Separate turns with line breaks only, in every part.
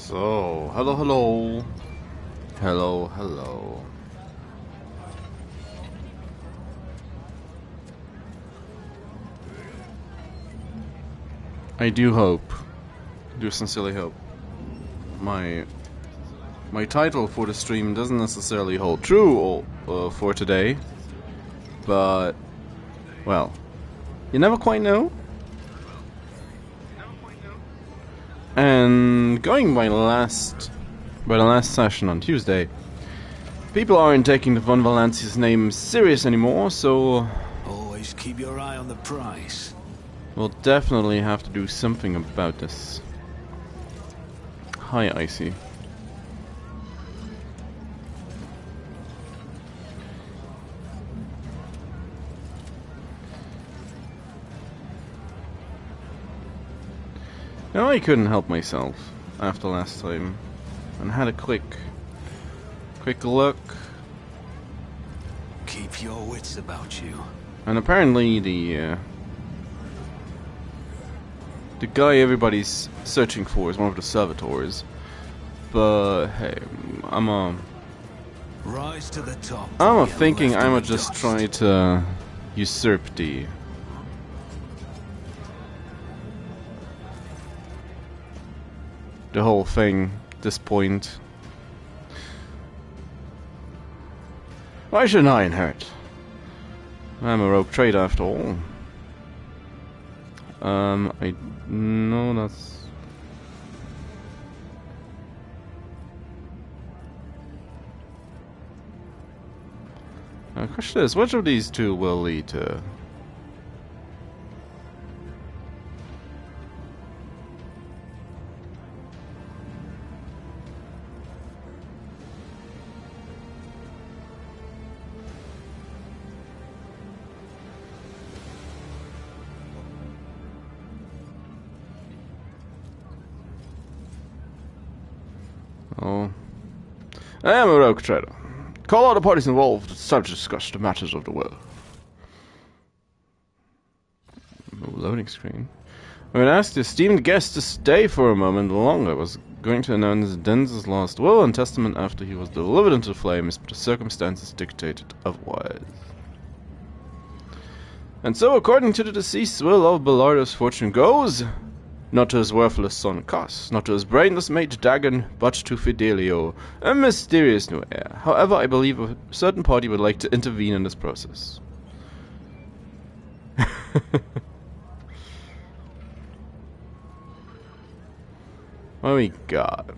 So, hello, hello. Hello, hello. I do sincerely hope, my title for the stream doesn't necessarily hold true for today, but, well, you never quite know. And going by the last session on Tuesday, people aren't taking the Von Valancius name serious anymore, so
always keep your eye on the price.
We'll definitely have to do something about this. Hi, Icy. Now I couldn't help myself after last time, and had a quick look.
Keep your wits about you.
And apparently the guy everybody's searching for is one of the servitors. But hey,
rise to the top.
I'm thinking I'ma just try to usurp the whole thing at this point. Why shouldn't I inherit? I'm a rogue trader after all. I know that's... The question is, which of these two will lead to... Oh. I am a rogue trader. Call all the parties involved. It's time to discuss the matters of the world. No loading screen. I would ask the esteemed guest to stay for a moment longer. I was going to announce Denz's last will and testament after he was delivered into the flames, but the circumstances dictated otherwise. And so, according to the deceased's will, of Belardo's fortune goes... not to his worthless son Cos, not to his brainless mate Dagon, but to Fidelio, a mysterious new heir. However, I believe a certain party would like to intervene in this process. What do we got?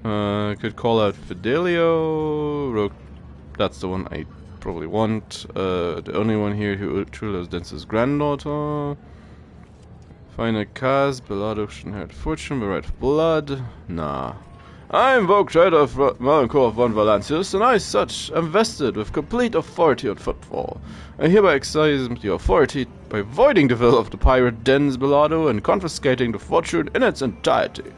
Could call out Fidelio. Rogue. That's the one I probably want. The only one here who truly loves Dense's granddaughter. Find a cause, Bellardo should inherit fortune by right of blood. Nah. I am Rogue Trader of Melancholy von Valancius, and I, such, am vested with complete authority on footfall. I hereby exercise the authority by voiding the will of the pirate Denz Bellardo and confiscating the fortune in its entirety.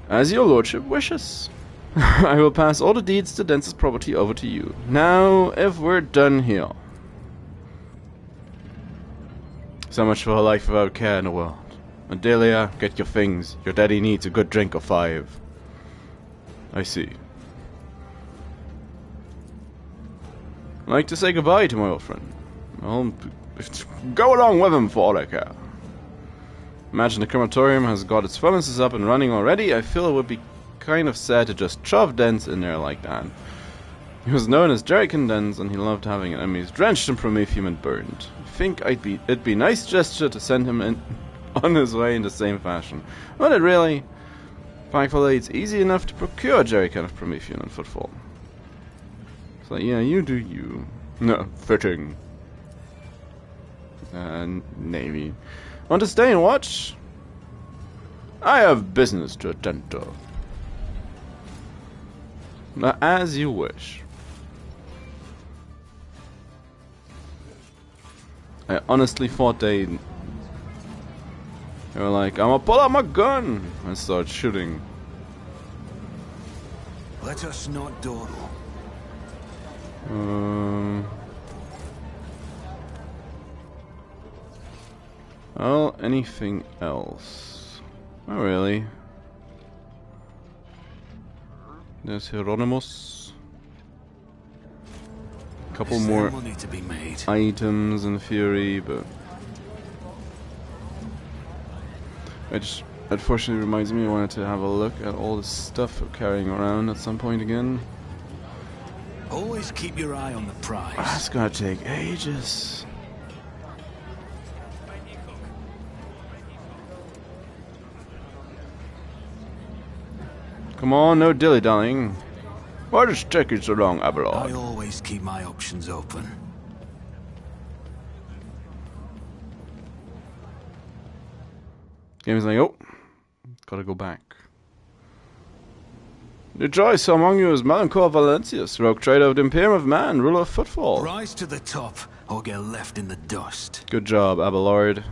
As your lordship wishes. I will pass all the deeds to Denz's property over to you. Now, if we're done here. So much for a life without care in the world. Adelia, get your things. Your daddy needs a good drink or 5. I see. I'd like to say goodbye to my old friend. Well, go along with him for all I care. Imagine the crematorium has got its furnaces up and running already. I feel it would be kind of sad to just shove Dens in there like that. He was known as Jerrican Dens, and he loved having enemies drenched in promethium and burned. I think it'd be a nice gesture to send him on his way in the same fashion. Would it really? Thankfully, it's easy enough to procure a jerrycan of promethium and footfall. So yeah, you do you. No, fitting. Navy. Want to stay and watch? I have business to attend to. As you wish. I honestly thought they were like, I'm gonna pull out my gun and start shooting.
Let us not dawdle.
Well, anything else? Oh, really? There's Hieronymus. A couple more
money to be made.
items in Fury, but it just unfortunately reminds me I wanted to have a look at all the stuff we're carrying around at some point again.
Always keep your eye on the prize.
That's gonna take ages. Come on, no dilly-dallying. What is taking so long, Abelard?
I always keep my options open.
Game's like, oh, gotta go back. The choice among you is Melancholy Valancius, Rogue Trader of the Imperium of Man, ruler of Footfall.
Rise to the top, or get left in the dust.
Good job, Abelard.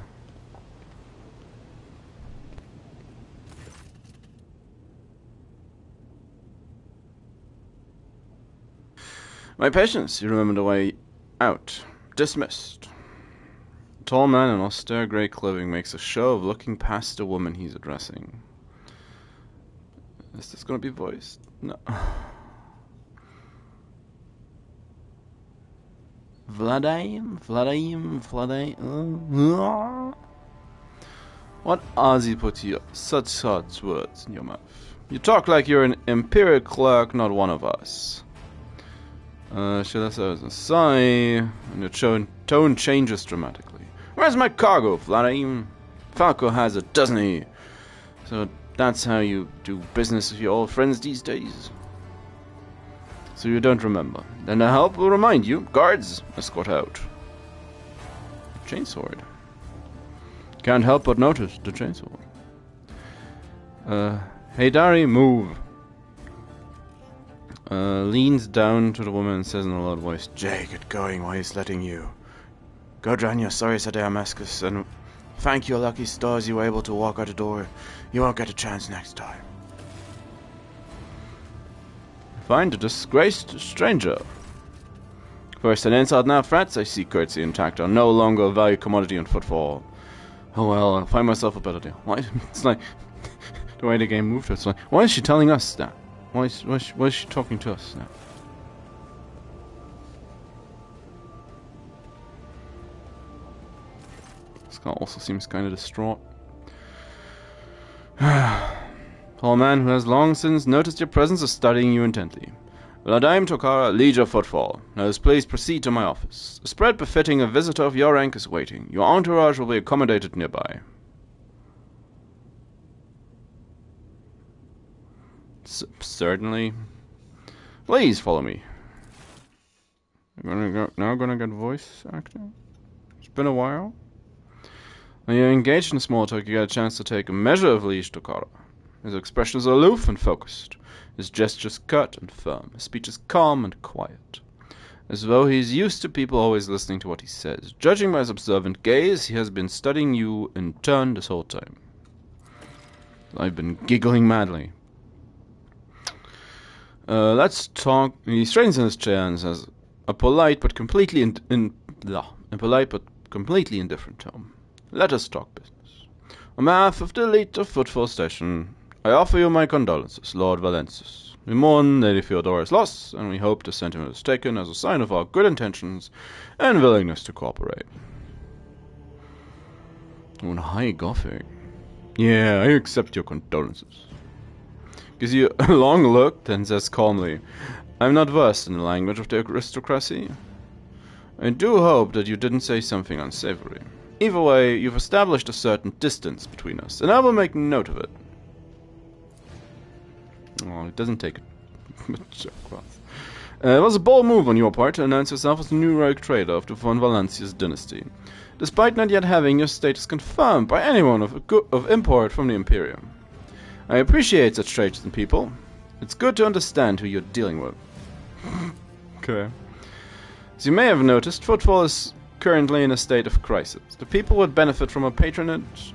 My patience, you remember the way out. Dismissed. A tall man in austere grey clothing makes a show of looking past the woman he's addressing. Is this gonna be voiced? No. Vladim? What Ozzy put you such words in your mouth? You talk like you're an imperial clerk, not one of us. Should I say a sigh? And your tone changes dramatically. Where's my cargo, Vladim? Falco has it, doesn't he? So that's how you do business with your old friends these days? So you don't remember. Then the help will remind you. Guards, escort out. Chainsword. Can't help but notice the chainsword. Hey Dari, move. Leans down to the woman and says in a loud voice, Jay, get going while he's letting you. Go drown your sorry Sir Damascus, and thank your lucky stars you were able to walk out the door. You won't get a chance next time. Find a disgraced stranger. First an insult, now frats. I see courtesy and tact are no longer a value commodity in Footfall. Oh well, I'll find myself a better deal. Why? It's like the way the game moved. It's like, why is she telling us that? Why is she talking to us now? This guy also seems kind of distraught. Tall man who has long since noticed your presence is studying you intently. Vladim Tokara, lead your Footfall. Now please proceed to my office. A spread befitting a visitor of your rank is waiting. Your entourage will be accommodated nearby. Certainly. Please follow me. Now gonna get voice acting? It's been a while. When you're engaged in small talk, you get a chance to take a measure of leash to Kara. His expression is aloof and focused. His gestures cut and firm. His speech is calm and quiet. As though he's used to people always listening to what he says. Judging by his observant gaze, he has been studying you in turn this whole time. I've been giggling madly. Let's talk. He straightens in his chair and says, a polite but completely indifferent tone. Let us talk business. On behalf of the elite of Footfall Station, I offer you my condolences, Lord Valancius. We mourn Lady Theodora's loss, and we hope the sentiment is taken as a sign of our good intentions and willingness to cooperate. Oh, hi, Gothic. Yeah, I accept your condolences. Gives you a long look, then says calmly, I'm not versed in the language of the aristocracy. I do hope that you didn't say something unsavory. Either way, you've established a certain distance between us, and I will make note of it. Oh, it doesn't take it. It was a bold move on your part to announce yourself as the new Rogue Trader of the von Valancius dynasty, despite not yet having your status confirmed by anyone of import from the Imperium. I appreciate such traits in people. It's good to understand who you're dealing with. Okay. As you may have noticed, Footfall is currently in a state of crisis. The people would benefit from a patronage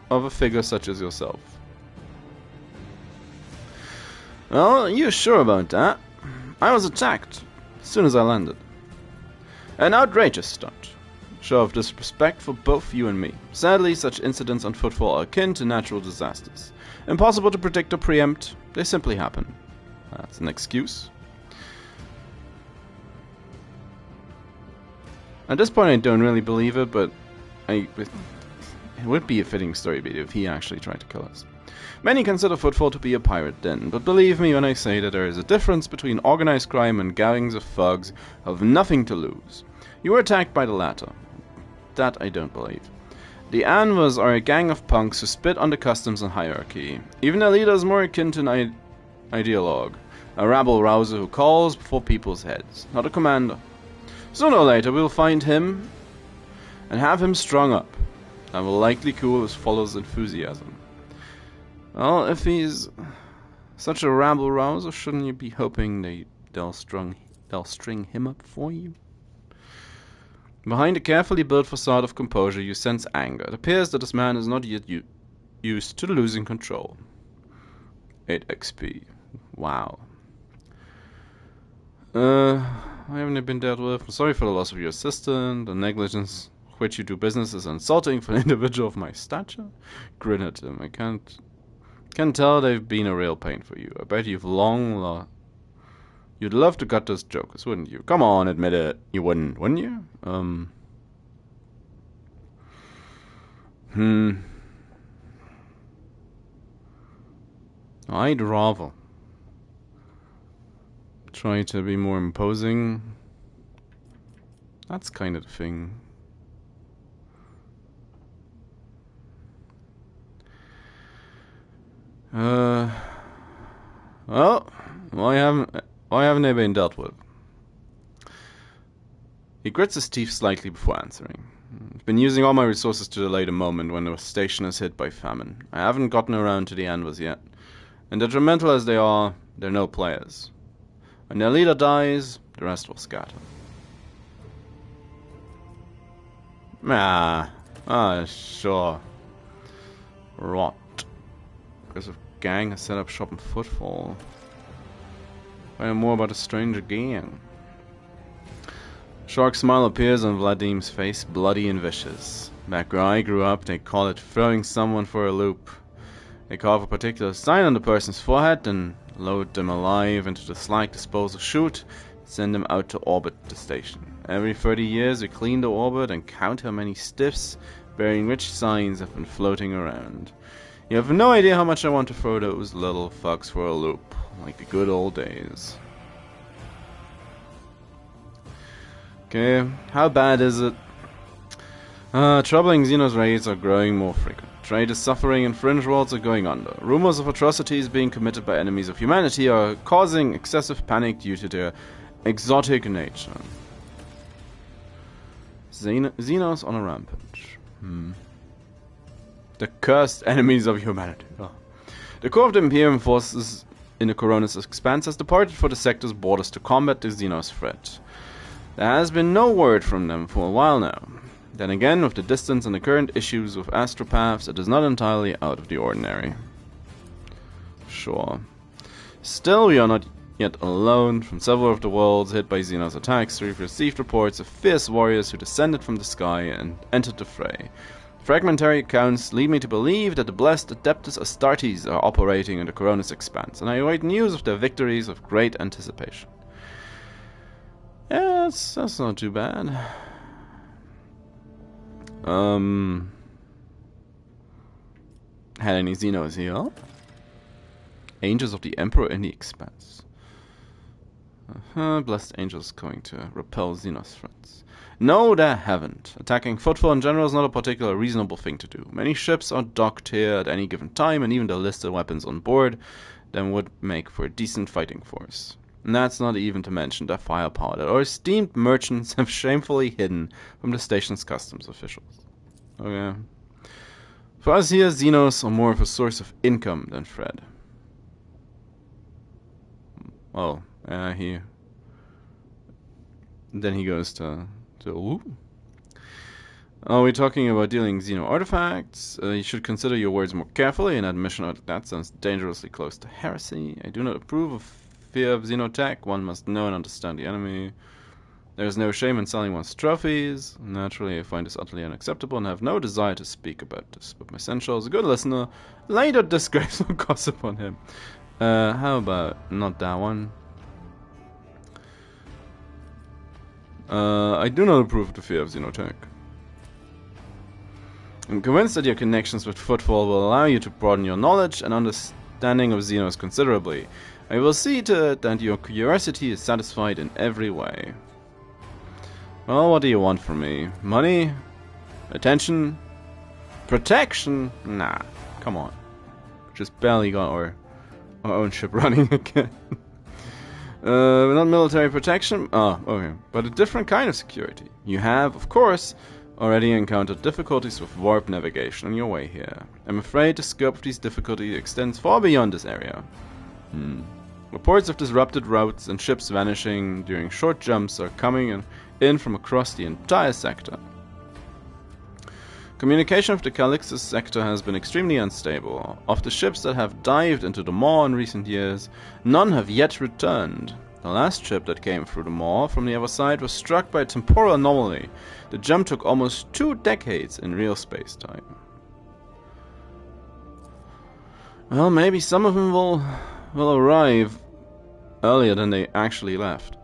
of a figure such as yourself. Well, you sure about that? I was attacked as soon as I landed. An outrageous stunt. Show of disrespect for both you and me. Sadly, such incidents on footfall are akin to natural disasters. Impossible to predict or preempt, they simply happen. That's an excuse. At this point I don't really believe it, but it would be a fitting story beat if he actually tried to kill us. Many consider Footfall to be a pirate den, but believe me when I say that there is a difference between organized crime and gangs of thugs who have nothing to lose. You were attacked by the latter. That I don't believe. The Anvas are a gang of punks who spit on the customs and hierarchy. Even their leader is more akin to an ideologue, a rabble-rouser who calls before people's heads, not a commander. Sooner or later we'll find him and have him strung up. That will likely cool his followers' enthusiasm. Well, if he's such a rabble-rouser, shouldn't you be hoping they'll string him up for you? Behind a carefully built facade of composure, you sense anger. It appears that this man is not yet used to losing control. 8 XP. Wow. Why haven't they been dealt with? I'm sorry for the loss of your assistant. The negligence with which you do business is insulting for an individual of my stature. Grin at him. I can't tell they've been a real pain for you. I bet you've you'd love to gut those jokers, wouldn't you? Come on, admit it. You wouldn't you? I'd rather try to be more imposing. That's kind of the thing. Well, why haven't they been dealt with? He grits his teeth slightly before answering. I've been using all my resources to delay the moment when the station is hit by famine. I haven't gotten around to the Anvas yet. And detrimental as they are, they're no players. When their leader dies, the rest will scatter. Sure. Rot. Aggressive gang has set up shop in Footfall. Find out more about a stranger gang. Shark smile appears on Vladim's face, bloody and vicious. Back where I grew up, they call it throwing someone for a loop. They carve a particular sign on the person's forehead and load them alive into the slag disposal chute, send them out to orbit the station. Every 30 years we clean the orbit and count how many stiffs bearing which signs have been floating around. You have no idea how much I want to throw those little fucks for a loop, like the good old days. Okay, how bad is it? Troubling Xenos raids are growing more frequent. Trade is suffering and fringe worlds are going under. Rumors of atrocities being committed by enemies of humanity are causing excessive panic due to their exotic nature. Xenos on a rampage. The cursed enemies of humanity. Oh. The core of the Imperium forces in the Coronis Expanse has departed for the sector's borders to combat the Xenos threat. There has been no word from them for a while now. Then again, with the distance and the current issues with astropaths, it is not entirely out of the ordinary. Sure. Still, we are not yet alone. From several of the worlds hit by Xenos attacks, we've received reports of fierce warriors who descended from the sky and entered the fray. Fragmentary accounts lead me to believe that the blessed Adeptus Astartes are operating in the Coronis Expanse, and I await news of their victories with great anticipation. Yeah, that's not too bad. Had any Xenos here? Angels of the Emperor in the Expanse. Blessed angels going to repel Xenos threats. No, they haven't. Attacking Footfall in general is not a particularly reasonable thing to do. Many ships are docked here at any given time, and even the listed weapons on board then would make for a decent fighting force. And that's not even to mention the firepower that our esteemed merchants have shamefully hidden from the station's customs officials. Okay. For us here, Xenos are more of a source of income than threat. Oh, then he goes to Are we talking about dealing Xeno artifacts? You should consider your words more carefully. An admission that sounds dangerously close to heresy. I do not approve of fear of Xenotech. One must know and understand the enemy. There is no shame in selling one's trophies. Naturally, I find this utterly unacceptable and have no desire to speak about this. But my sensual is a good listener. Later disgraceful gossip on him. How about not that one? I do not approve of the fear of Xenotech. I'm convinced that your connections with Footfall will allow you to broaden your knowledge and understanding of Xenos considerably. I will see to it that your curiosity is satisfied in every way. Well, what do you want from me? Money? Attention? Protection? Nah, come on. Just barely got our own ship running again. Not military protection? Oh, okay. But a different kind of security. You have, of course, already encountered difficulties with warp navigation on your way here. I'm afraid the scope of these difficulties extends far beyond this area. Reports of disrupted routes and ships vanishing during short jumps are coming in from across the entire sector. Communication with the Calixtus sector has been extremely unstable. Of the ships that have dived into the maw in recent years, none have yet returned. The last ship that came through the maw from the other side was struck by a temporal anomaly. The jump took almost 2 decades in real space-time. Well, maybe some of them will arrive earlier than they actually left.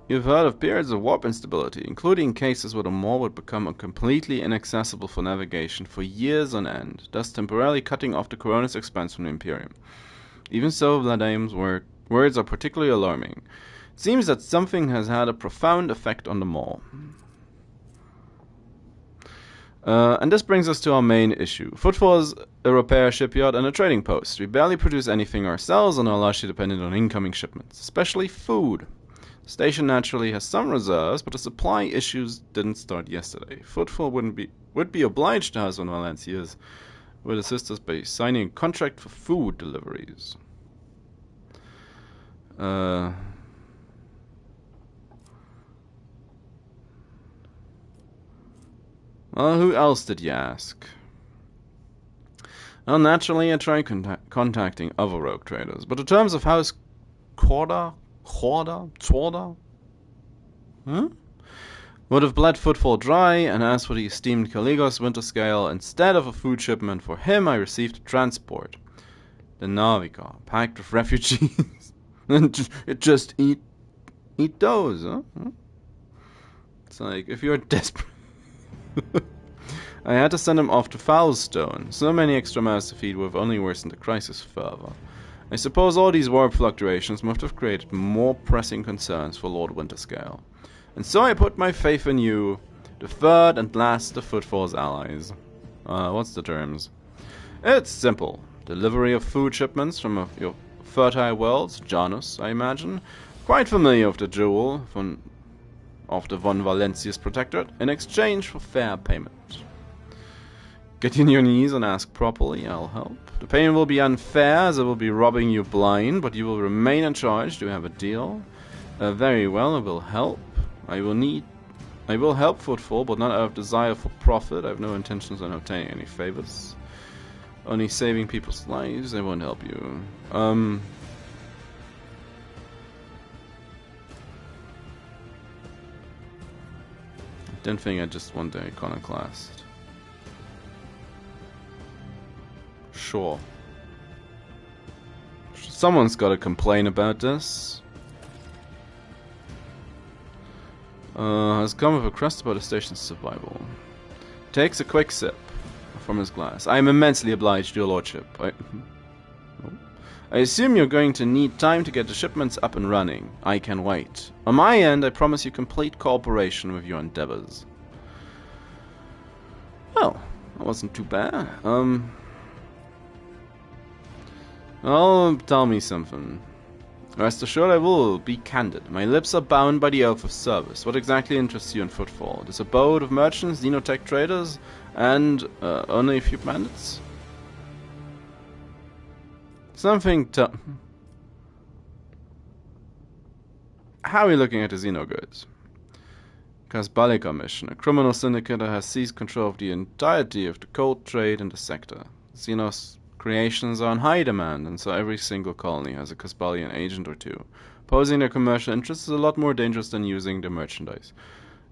You've heard of periods of warp instability, including cases where the maw would become completely inaccessible for navigation for years on end, thus temporarily cutting off the Coronis expanse from the Imperium. Even so, Vladaim's words are particularly alarming. It seems that something has had a profound effect on the maw. And this brings us to our main issue. Footfall is a repair shipyard and a trading post. We barely produce anything ourselves and are largely dependent on incoming shipments, especially food. The station naturally has some reserves, but the supply issues didn't start yesterday. Footfall would be obliged to us when Valancius would assist us by signing a contract for food deliveries. Well, who else did you ask? Well, naturally I tried contacting other rogue traders, but the terms of House Chorda would have bled Footfall dry and asked for the esteemed Caligos winter scale. Instead of a food shipment for him, I received a transport. The Navica, packed with refugees. And just eat those, huh? It's like, if you're desperate... I had to send him off to Foulstone. So many extra mouths to feed would have only worsened the crisis further. I suppose all these warp fluctuations must have created more pressing concerns for Lord Winterscale. And so I put my faith in you, the third and last of Footfall's allies. What's the terms? It's simple. Delivery of food shipments from your fertile worlds, Janus, I imagine. Quite familiar with the jewel of the von Valancius Protectorate, in exchange for fair payment. Get on your knees and ask properly, I'll help. The payment will be unfair, as I will be robbing you blind, but you will remain in charge. Do we have a deal? Very well, I will help. I will help Footfall, but not out of desire for profit. I have no intentions on obtaining any favors. Only saving people's lives. I won't help you. Didn't think I just want the Iconoclast. Sure. Someone's got to complain about this. Has come with a crust about the station's survival. Takes a quick sip from his glass. I am immensely obliged, your lordship. I assume you're going to need time to get the shipments up and running. I can wait. On my end, I promise you complete cooperation with your endeavors. Well, that wasn't too bad. Oh, tell me something. Rest assured I will be candid. My lips are bound by the oath of service. What exactly interests you in Footfall? This abode of merchants, xenotech traders, and only a few bandits? Something to... How are you looking at the Xeno goods? Kasbalika mission. A criminal syndicate that has seized control of the entirety of the cold trade in the sector. Xenos creations are in high demand, and so every single colony has a Caspalian agent or two. Opposing their commercial interests is a lot more dangerous than using their merchandise.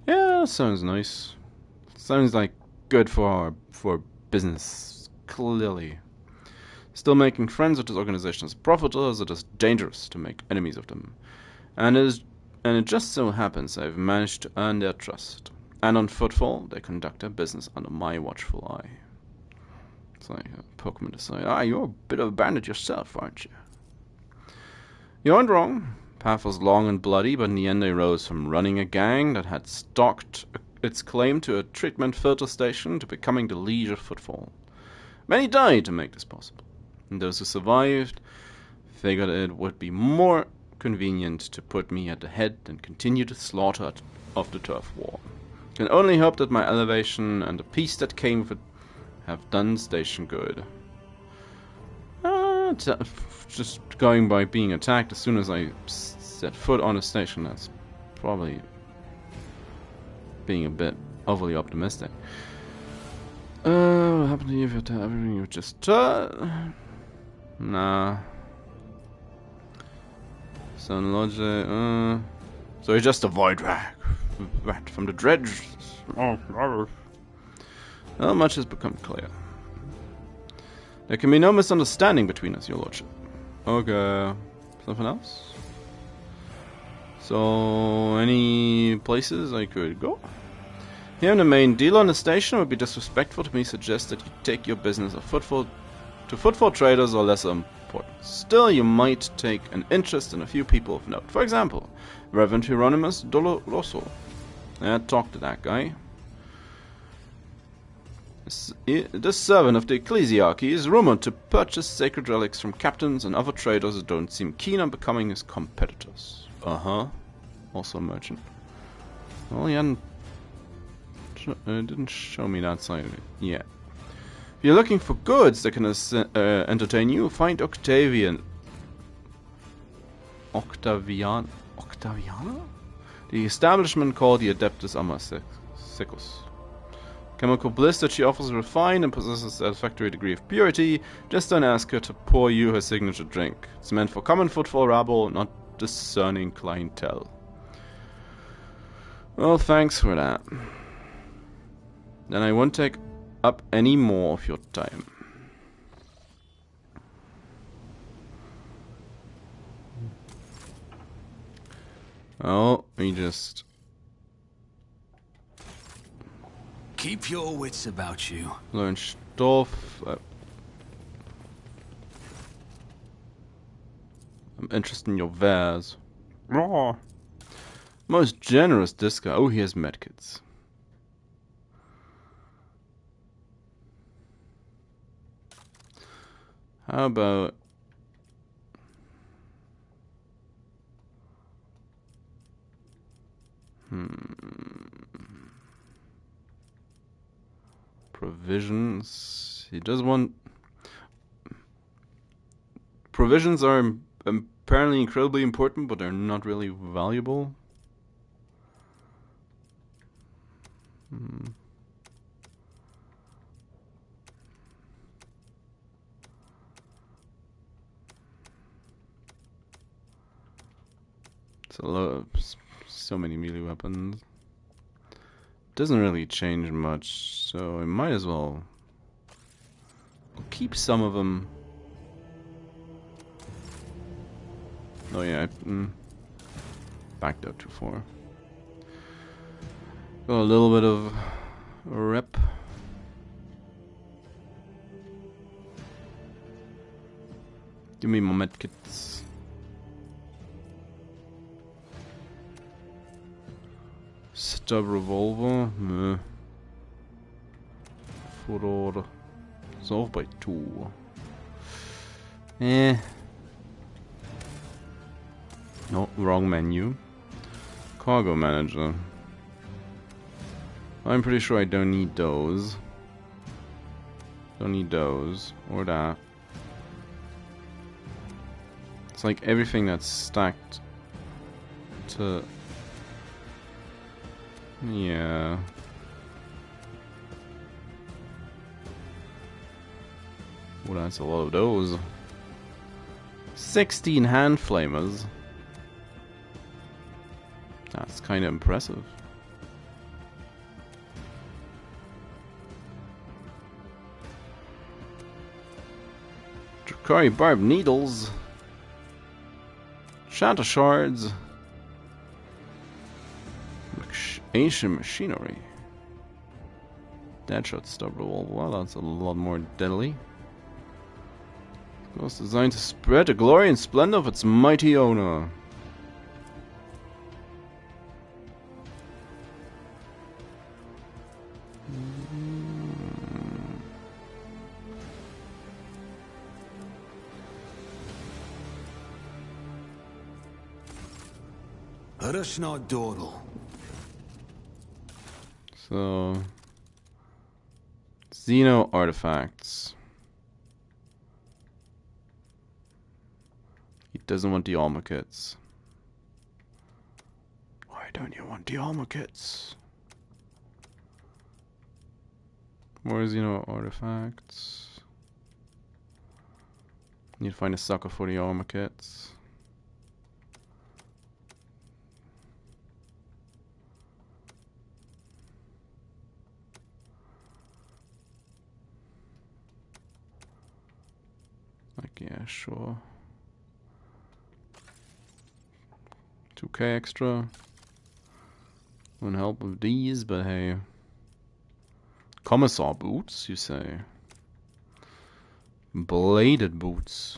Yeah, that sounds nice. Sounds like good for business, clearly. Still, making friends with this organization is profitable as it is dangerous to make enemies of them. And it just so happens I've managed to earn their trust. And on Footfall, they conduct their business under my watchful eye. It's like a Pokemon aside. You're a bit of a bandit yourself, aren't you? You aren't wrong. Path was long and bloody, but in the end I rose from running a gang that had stalked its claim to a treatment filter station to becoming the liege of Footfall. Many died to make this possible, and those who survived figured it would be more convenient to put me at the head and continue the slaughter of the turf war. Can only hope that my elevation and the peace that came with it have done station good. Just going by being attacked as soon as I set foot on a station, that's probably being a bit overly optimistic. What happened to you if you tell everything you just Nah. Sun logic, so you just avoid rat from the dredge. Well, much has become clear. There can be no misunderstanding between us, your lordship. Okay. Something else? So, any places I could go? Here in the main deal on the station, it would be disrespectful to me to suggest that you take your business of footfall traders or lesser important. Still, you might take an interest in a few people of note. For example, Reverend Hieronymus Doloroso. I talked to that guy. This servant of the ecclesiarchy is rumored to purchase sacred relics from captains and other traders who don't seem keen on becoming his competitors. Also a merchant. Well, he didn't show me that side of it yet. If you're looking for goods that can entertain you, find Octaviana? The establishment called the Adeptus Amacicus. Chemical bliss that she offers refined and possesses a satisfactory degree of purity. Just don't ask her to pour you her signature drink. It's meant for common footfall rabble, not discerning clientele. Well, thanks for that. Then I won't take up any more of your time. Oh, we just...
Keep your wits about you.
Learn stuff. I'm interested in your wares. Oh. Most generous this guy. Oh, he has medkits. How about... Provisions. He does want... Provisions are apparently incredibly important, but they're not really valuable. It's a lot of... So many melee weapons. Doesn't really change much, so I might as well keep some of them. Oh yeah, backed up too far. Got a little bit of rep. Give me my medkits. Stub revolver. Meh. Furor. Solved by 2. No, wrong menu. Cargo manager. I'm pretty sure I don't need those. Don't need those. Or that. It's like everything that's stacked to... Yeah. Oh, that's a lot of those. 16 hand flamers. That's kind of impressive. Drakari barbed needles. Shatter shards. Ancient machinery. Deadshot stub revolver. Well, that's a lot more deadly. It was designed to spread the glory and splendor of its mighty owner. So, Xeno artifacts. He doesn't want the armor kits. Why don't you want the armor kits? More Xeno artifacts. Need to find a sucker for the armor kits. Like, yeah, sure. 2k extra. Wouldn't help with these, but hey. Commissar boots, you say? Bladed boots.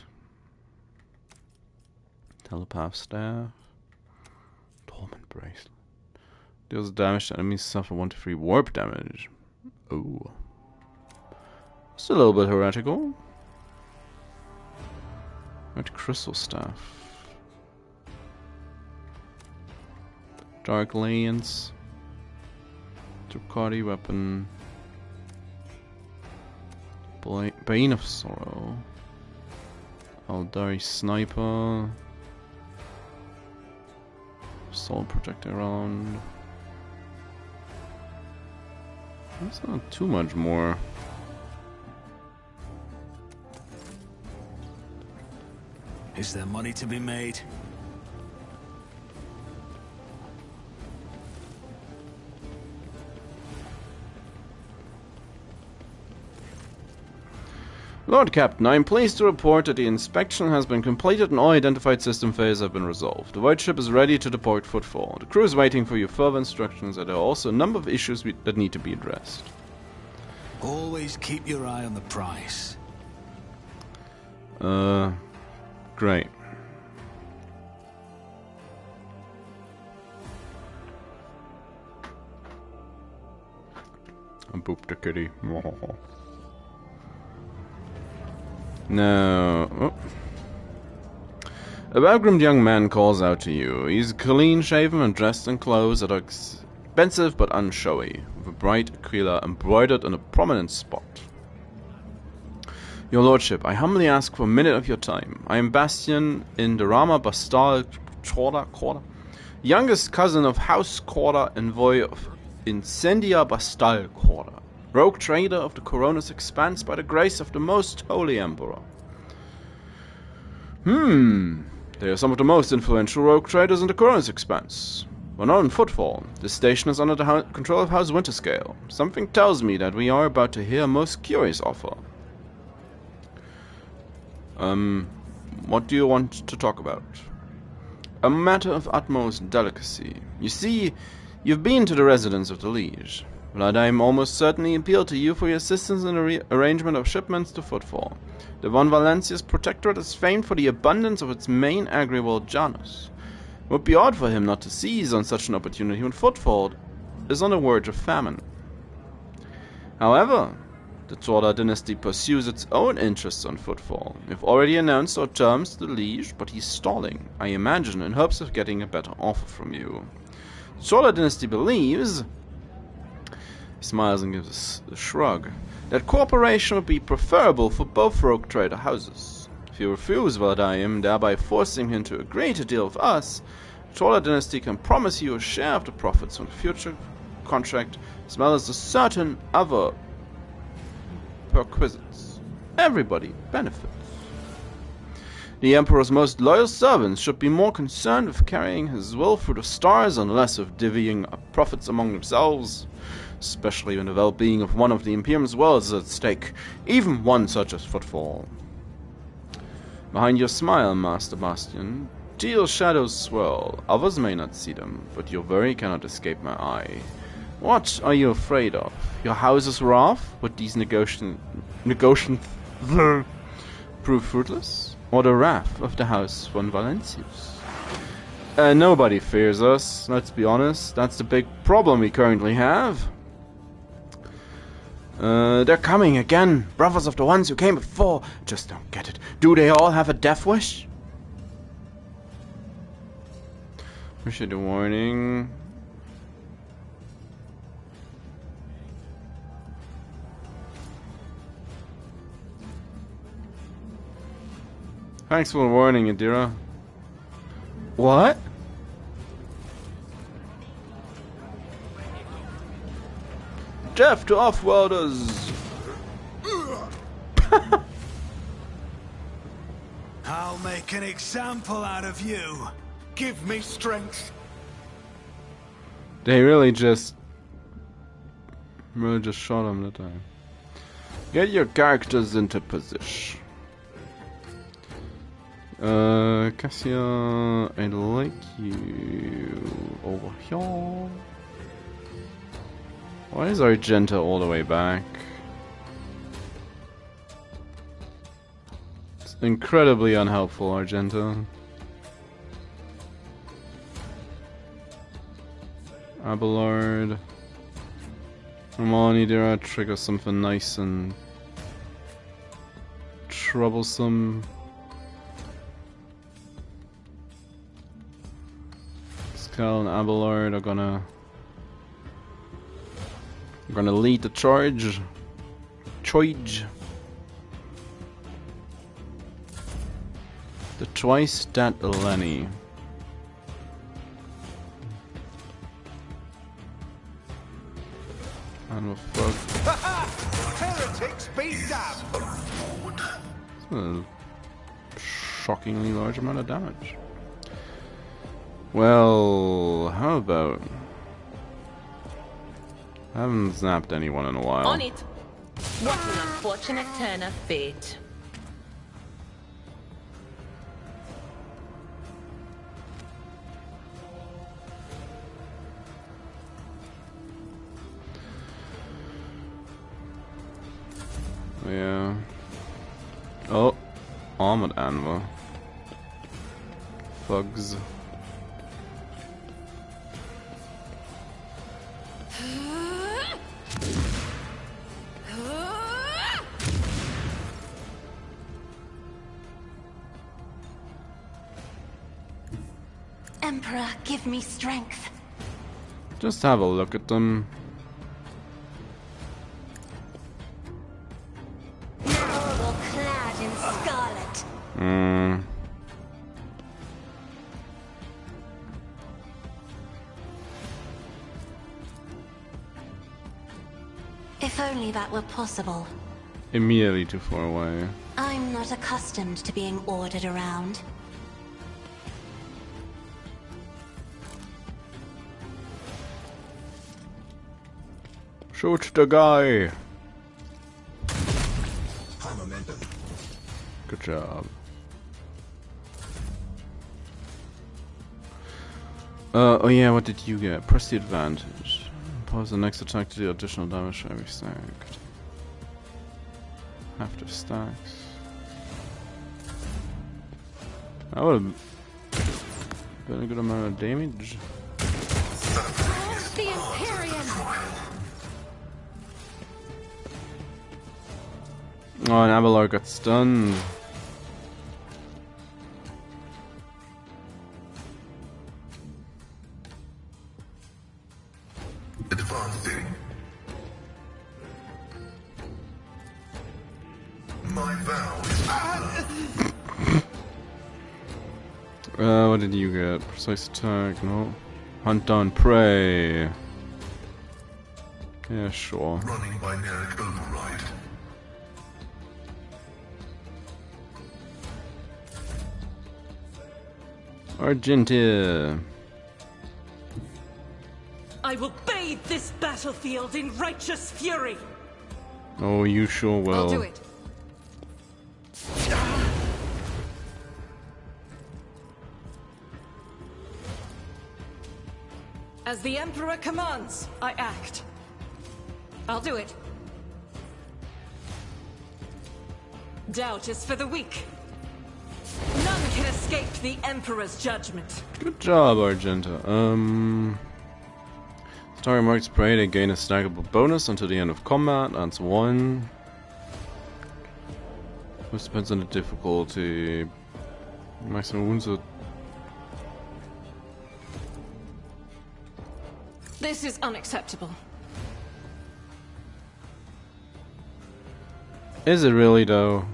Telepath staff. Dormant bracelet. Deals damage to enemies suffer 1 to 3 warp damage. Oh. It's a little bit heretical. Red crystal staff. Dark lance. Ducati weapon. Bane of sorrow. Aldari sniper. Soul projector round. That's not too much more.
Is there money to be made?
Lord Captain, I am pleased to report that the inspection has been completed and all identified system failures have been resolved. The Void ship is ready to depart Footfall. The crew is waiting for your further instructions, and there are also a number of issues that need to be addressed.
Always keep your eye on the prize.
Great. I booped the kitty. No. Oh. A well-groomed young man calls out to you. He's clean-shaven and dressed in clothes that are expensive but unshowy, with a bright aquila embroidered in a prominent spot. Your Lordship, I humbly ask for a minute of your time. I am Bastian in the Rama Bastal Corda, youngest cousin of House Corda, envoy of Incendia Bastal Corda, rogue trader of the Corona's expanse by the grace of the most holy Emperor. They are some of the most influential rogue traders in the Corona's expanse. We're not in Footfall. This station is under the control of House Winterscale. Something tells me that we are about to hear a most curious offer. What do you want to talk about? A matter of utmost delicacy. You see, you've been to the residence of the Liege. But I am almost certainly appeal to you for your assistance in the arrangement of shipments to Footfall. The von Valancius Protectorate is famed for the abundance of its main agri-world Janus. It would be odd for him not to seize on such an opportunity when Footfall is on the verge of famine. However, the Torda dynasty pursues its own interests on Footfall. We've already announced our terms to the Liege, but he's stalling, I imagine, in hopes of getting a better offer from you. The Torda dynasty believes... He smiles and gives a shrug. That cooperation would be preferable for both rogue trader houses. If you refuse, well, I am thereby forcing him to agree to deal with us. The Torda dynasty can promise you a share of the profits from the future contract, as well as a certain other perquisites. Everybody benefits. The Emperor's most loyal servants should be more concerned with carrying his will through the stars and less with divvying up profits among themselves, especially when the well-being of one of the Imperium's worlds is at stake, even one such as footfall. Behind your smile, Master Bastian, teal shadows swirl. Others may not see them, but your worry cannot escape my eye. What are you afraid of? Your house's wrath? Would these negotiations prove fruitless? Or the wrath of the house von Valancius? Nobody fears us, let's be honest. That's the big problem we currently have. They're coming again. Brothers of the ones who came before. Just don't get it. Do they all have a death wish? Appreciate the warning. Thanks for the warning, Adira. What? Death to off-worlders!
I'll make an example out of you. Give me strength.
They really just shot him that time. Get your characters into position. Cassia, I like you over here. Why is Argenta all the way back? It's incredibly unhelpful, Argenta. Abelard. Come on, Idira, trigger something nice and troublesome. Skal and Abelard are gonna lead the charge. The twice that Lenny. And we'll fuck.
Heretics be damned.
That's a shockingly large amount of damage. Well, how about... I haven't zapped anyone in a while.
On it! What an unfortunate turn of fate.
Yeah. Oh, Armored Anvil. Thugs.
Emperor, give me strength.
Just have a look at them.
Now all clad in scarlet. If only that were possible.
Immediately too far away.
I'm not accustomed to being ordered around.
Shoot the guy! Good job. Oh yeah, what did you get? Press the advantage. Pause the next attack to deal additional damage to every stack. After stacks. That would have been a good amount of damage.
The Imperium!
Oh, and Abelard got stunned.
Advancing. My vow is
What did you get? Precise attack, no. Hunt down prey. Yeah, sure.
running by Neric override.
Argentia.
I will bathe this battlefield in righteous fury.
Oh, you sure will.
I'll do it. As the Emperor commands, I act. I'll do it. Doubt is for the weak. None can escape the Emperor's judgment.
Good job, Argenta. Story marks spray, they gain a snackable bonus until the end of combat. That's one. This depends on the difficulty. Maximum wounds.
This is unacceptable.
Is it really though?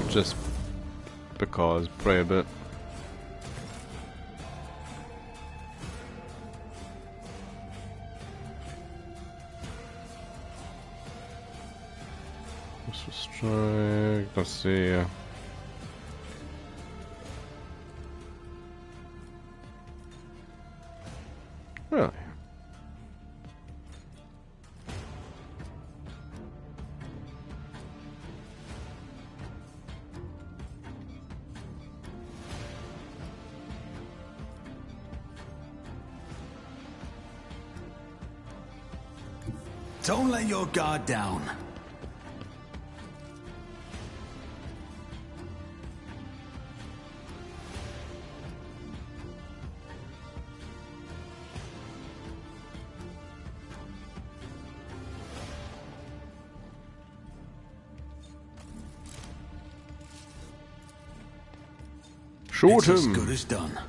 Just because, pray a bit. Strike. Let's see. Really?
Don't let your guard down.
Shoot
It's as
him.
good as done.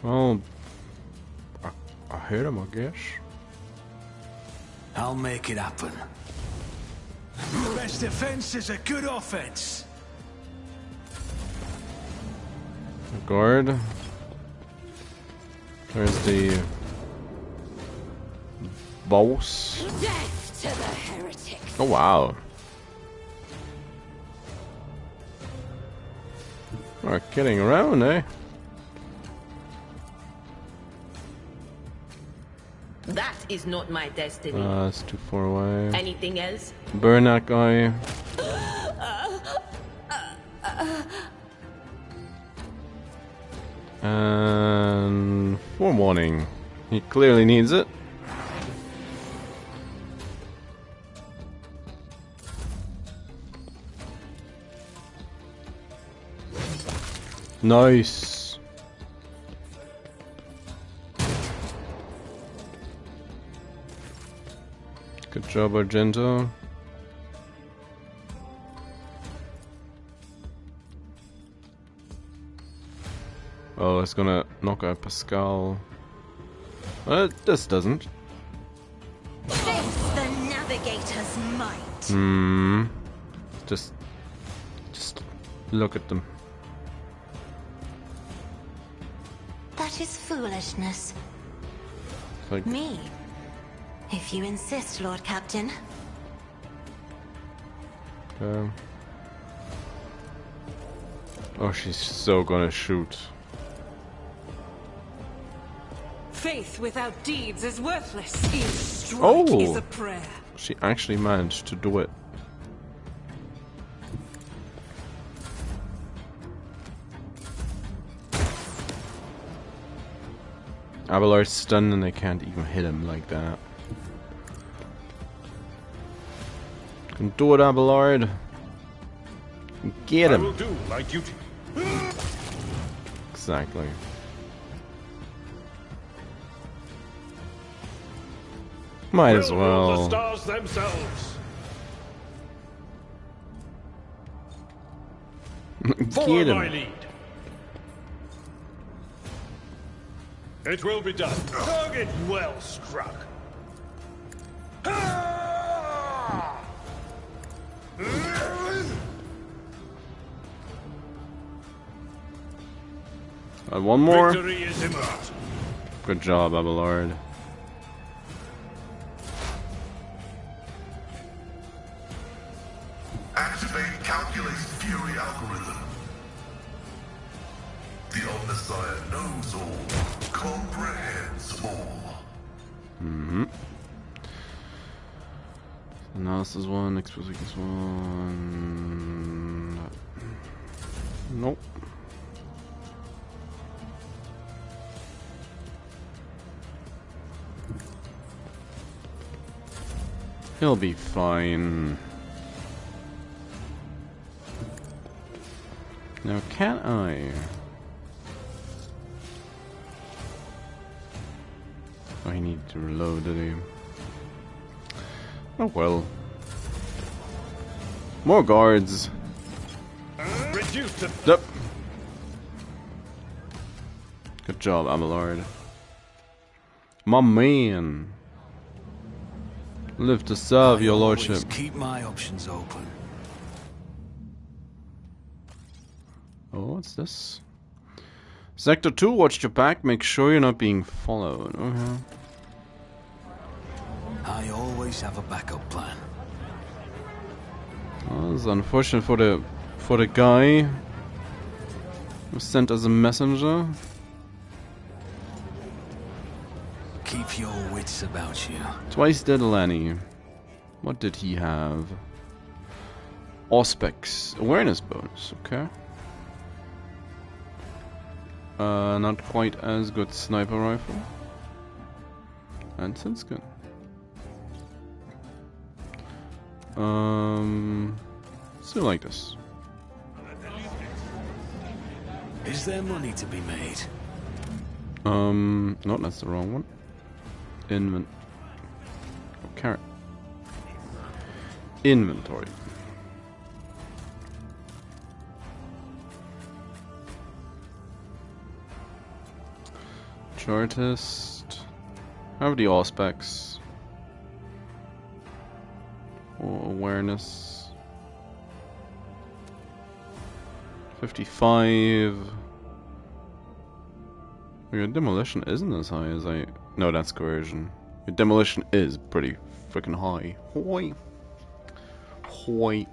Well, I hit him, I guess.
I'll make it happen. Best defense is a good offense.
Guard. There's the boss.
Death to the heretics.
Oh wow. We're kidding around, eh?
That is not my destiny.
It's too far away.
Anything else?
Burn that guy. And forewarning. He clearly needs it. Nice. Good job, Argento. Oh, it's gonna knock out Pascal. This doesn't.
Face the navigator's might.
Just look at them.
That is foolishness.
Like,
Me? If you insist, Lord Captain.
oh, she's so gonna shoot.
Faith without deeds is worthless. Each strike
Oh.
is a prayer.
She actually managed to do it. Abelard's stunned and they can't even hit him like that. Can do it, Abelard. Get
I
him.
will do my duty.
Exactly. Might as
We'll rule the
well.
stars themselves. Follow
Get
my
him.
lead. It will be done. Target well struck.
One more.
Victory is imminent.
Good job, Abelard.
Messiah knows all, comprehends all.
Mm-hmm. Analysis 1, Exposure weakness 1. Nope. He'll be fine. Now, can I? Oh, he needed to reload, did he? Oh well. More guards.
Reduce the
Yep. Good job, Abelard. My man. Live to serve your lordship.
Always keep my options open.
Oh, what's this? Sector 2, watch your back. Make sure you're not being followed. Okay.
I always have a backup plan.
Well, it's unfortunate for the guy who was sent as a messenger.
Keep your wits about you.
Twice dead Lenny. What did he have? Auspex. Awareness bonus, okay. Not quite as good sniper rifle. And Sinskin. Still like this.
Is there money to be made?
No, that's the wrong one. Oh, carrot. Inventory. Chartist. How are the all specs? Oh, awareness. 55. Your demolition isn't as high as I... No, that's coercion. Your demolition is pretty freaking high. Hoi. Hoi.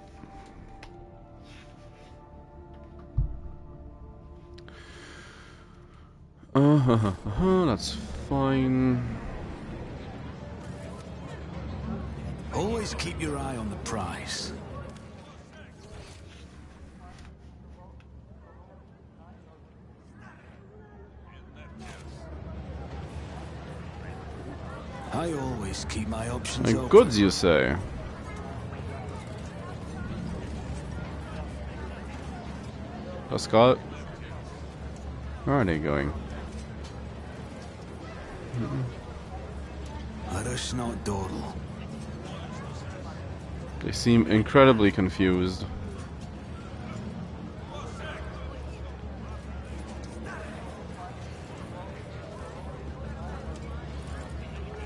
That's fine.
Always keep your eye on the prize. I always keep my options
Like
open.
goods, you say? Scott? Where are they going?
Let us not dawdle.
They seem incredibly confused.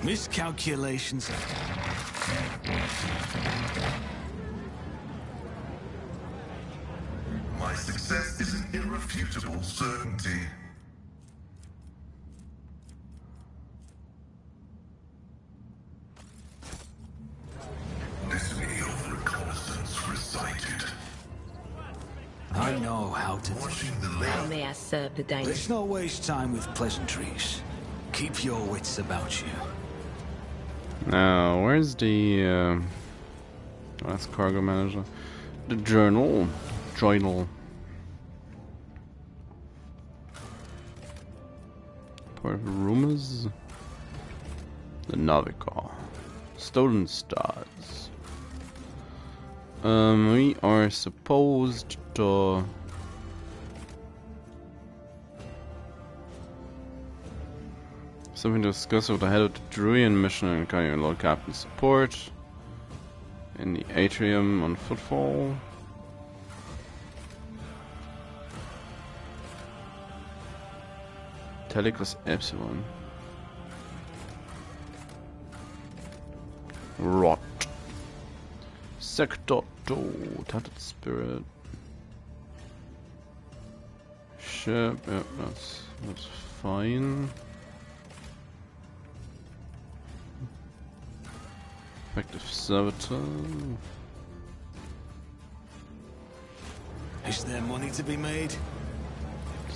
Miscalculations.
My success is an irrefutable certainty. This video of reconnaissance recited.
I know how to.
Watching the
How
layout.
may I serve the danger?
Let's not waste time with pleasantries. Keep your wits about you.
Now, where's the... oh, that's cargo manager. The journal. Journal. Part of rumors. The Navica. Stolen stars. We are supposed to... Something to discuss with the head of the Druian mission and carrying Lord Captain support. In the atrium on footfall. Telecus Epsilon. Rot. Sector 2. Tattered Spirit. Ship. Yeah, that's fine. Effective Servitor.
Is there money to be made?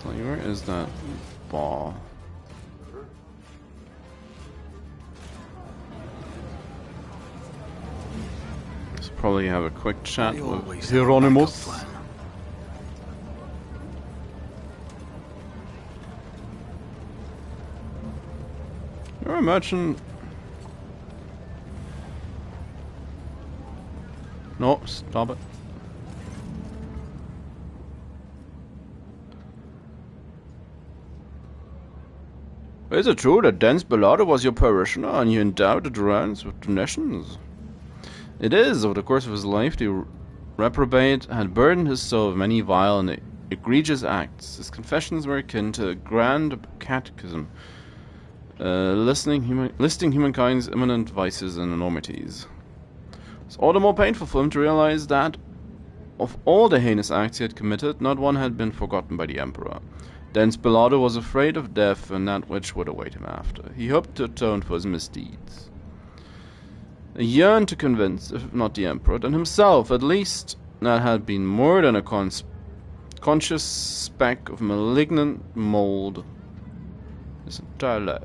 So where is that ball? Let's probably have a quick chat with Hieronymus. You're a merchant. No, stop it. Is it true that Dense Belado was your parishioner and you endowed the Durans with donations? It is. Over the course of his life, the reprobate had burdened his soul with many vile and egregious acts. His confessions were akin to a grand catechism, listing humankind's imminent vices and enormities. It's all the more painful for him to realize that, of all the heinous acts he had committed, not one had been forgotten by the Emperor. Dense Belado was afraid of death and that which would await him after. He hoped to atone for his misdeeds. He yearned to convince, if not the Emperor, then himself, at least, that had been more than a conscious speck of malignant mold his entire life.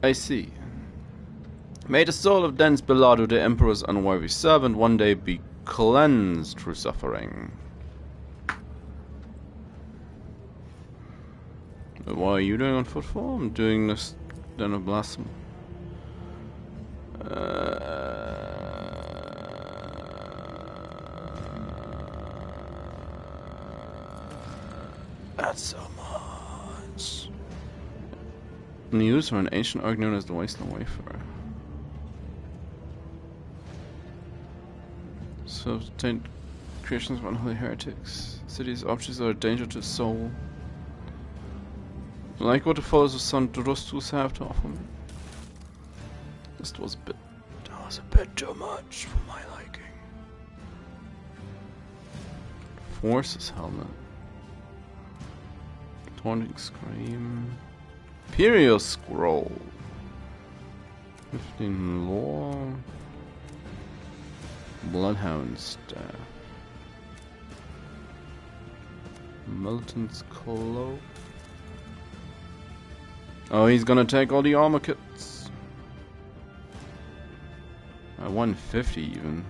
I see. May the soul of Dense Belado, the Emperor's unworthy servant, one day be cleansed through suffering. What are you doing on footfall? I'm doing this Den of Blasphemy. That's so much. News from an ancient arc known as the Wasteland Wayfarer. So, obtained creations of unholy heretics. Cities, objects are a danger to the soul. Like what the followers of St. Drostus have to offer me. That was a bit too much for my liking. Forces helmet. Taunting Scream. Imperial Scroll. 15 lore. Bloodhound Staff. Militant's Cloak. Oh, he's gonna take all the armor kits. 150 even.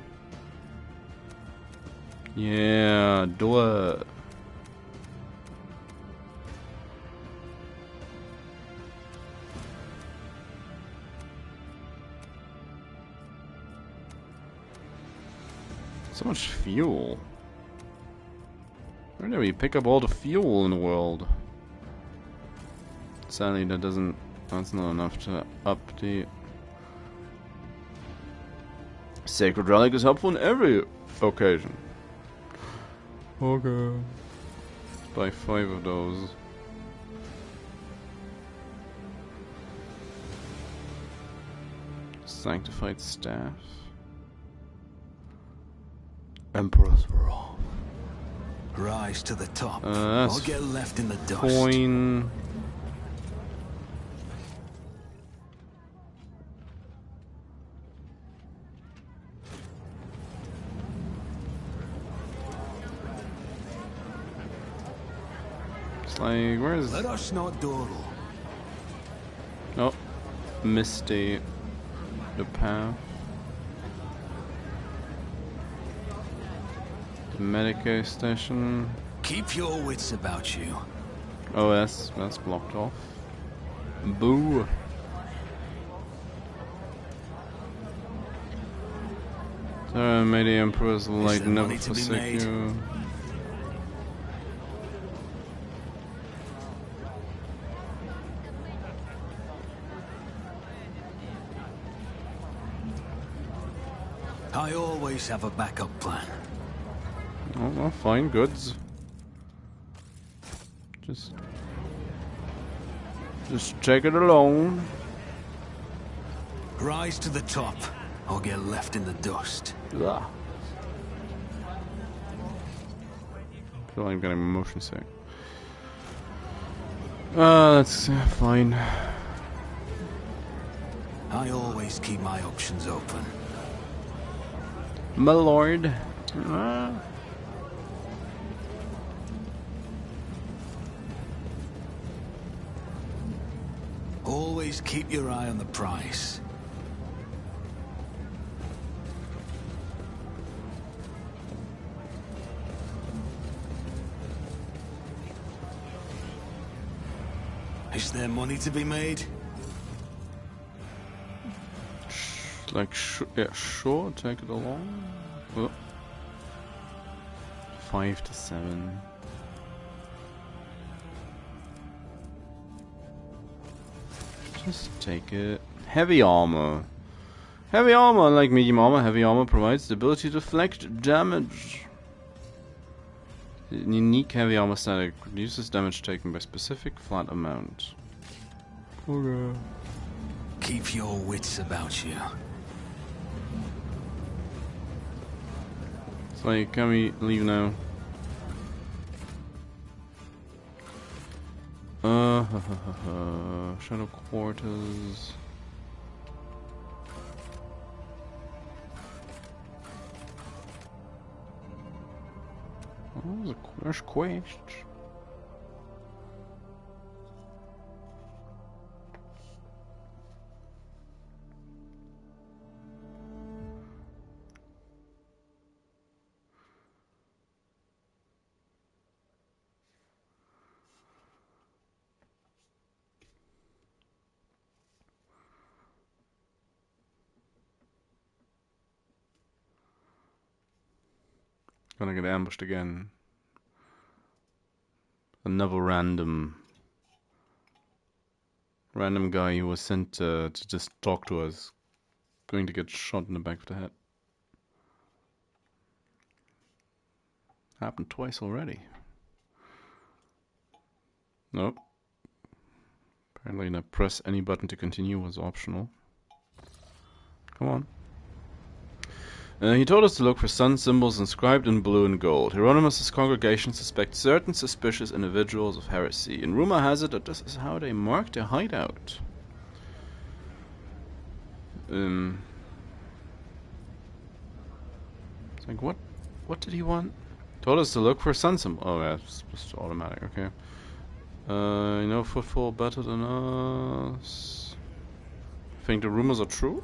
Yeah, do it. So much fuel. Where do we pick up all the fuel in the world? Sadly, that's not enough to up the... Sacred Relic is helpful in every occasion. Okay. Buy 5 of those. Sanctified Staff. Emperor's Wrath.
Rise to the top,
That's
or get left in the dust.
Coin. It's like, where's...
Let us not dawdle.
Oh, Misty. The path. The Medicaid station.
Keep your wits about you.
Oh, that's blocked off. Boo. May the Emperor's light never forsake you.
I always have a backup plan.
Oh, well, fine goods. Just check it alone.
Rise to the top, or get left in the dust.
Ugh. I feel like I'm getting motion sick. That's fine.
I always keep my options open.
My lord.
Always keep your eye on the price. Is there money to be made?
Like, yeah, sure, take it along. Oh. 5 to 7. Just take it. Heavy armor. Heavy armor, unlike medium armor, heavy armor provides the ability to deflect damage. Unique heavy armor static reduces damage taken by specific flat amount. Okay.
Keep your wits about you.
It's like, can we leave now? Shadow quarters. Oh, there's quests. Gonna get ambushed again. Another random guy who was sent to just talk to us, going to get shot in the back of the head. Happened twice already. Nope. Apparently not press any button to continue was optional. Come on. He told us to look for sun symbols inscribed in blue and gold. Hieronymus' congregation suspects certain suspicious individuals of heresy, and rumor has it that this is how they marked their hideout. It's like, what did he want? Told us to look for sun symbol. Oh yeah, it's just automatic, okay. You know footfall better than us. Think the rumors are true?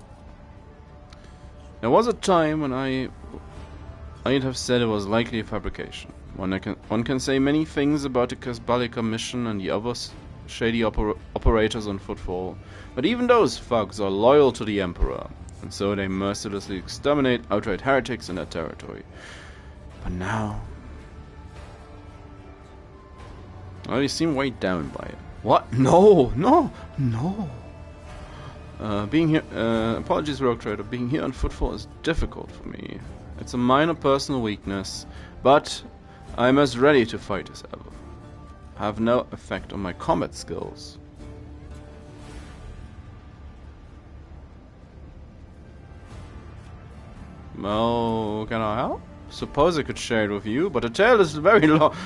There was a time when I'd have said it was likely a fabrication. One can say many things about the Casbalica mission and the other shady operators on Footfall, but even those thugs are loyal to the Emperor, and so they mercilessly exterminate outright heretics in their territory. But now... well, you seem weighed down by it. What? No! No! No! Being here, apologies Rogue Trader, being here on Footfall is difficult for me. It's a minor personal weakness, but I'm as ready to fight as ever. Have no effect on my combat skills. Well, can I help? Suppose I could share it with you, but the tale is very long.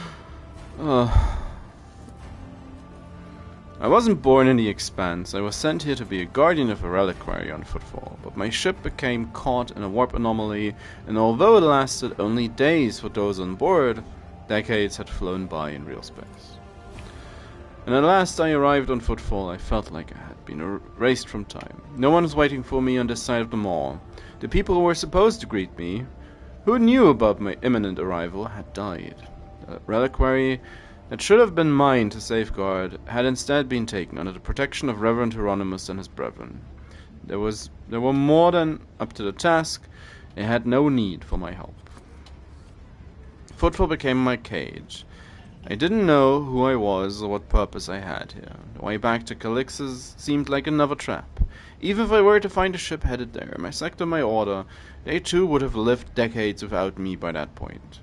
I wasn't born in the Expanse. I was sent here to be a guardian of a reliquary on Footfall, but my ship became caught in a warp anomaly, and although it lasted only days for those on board, decades had flown by in real space. And at last I arrived on Footfall. I felt like I had been erased from time. No one was waiting for me on this side of the mall. The people who were supposed to greet me, who knew about my imminent arrival, had died. The reliquary that should have been mine to safeguard had instead been taken under the protection of Reverend Hieronymus and his brethren. They were more than up to the task. They had no need for my help. Footfall became my cage. I didn't know who I was or what purpose I had here. The way back to Calix's seemed like another trap. Even if I were to find a ship headed there, my sector, my order, they too would have lived decades without me by that point.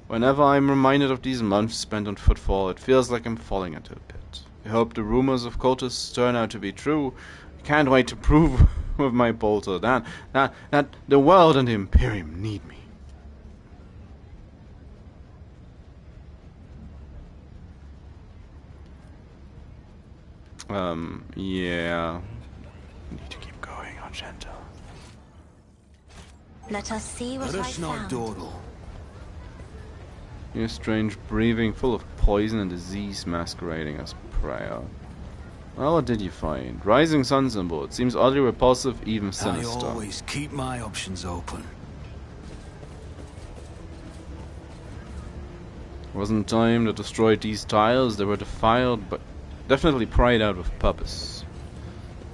Whenever I'm reminded of these months spent on Footfall, it feels like I'm falling into a pit. I hope the rumors of cultists turn out to be true. I can't wait to prove with my bolter that the world and the Imperium need me. Yeah. Need to keep going, Argento.
Let us see what I
Let us not
found.
dawdle.
Your strange breathing, full of poison and disease masquerading as prayer. Well, what did you find? Rising sun symbol. It seems oddly repulsive, even
I
sinister.
always keep my options open.
Wasn't time that destroyed these tiles. They were defiled, but definitely pried out with purpose.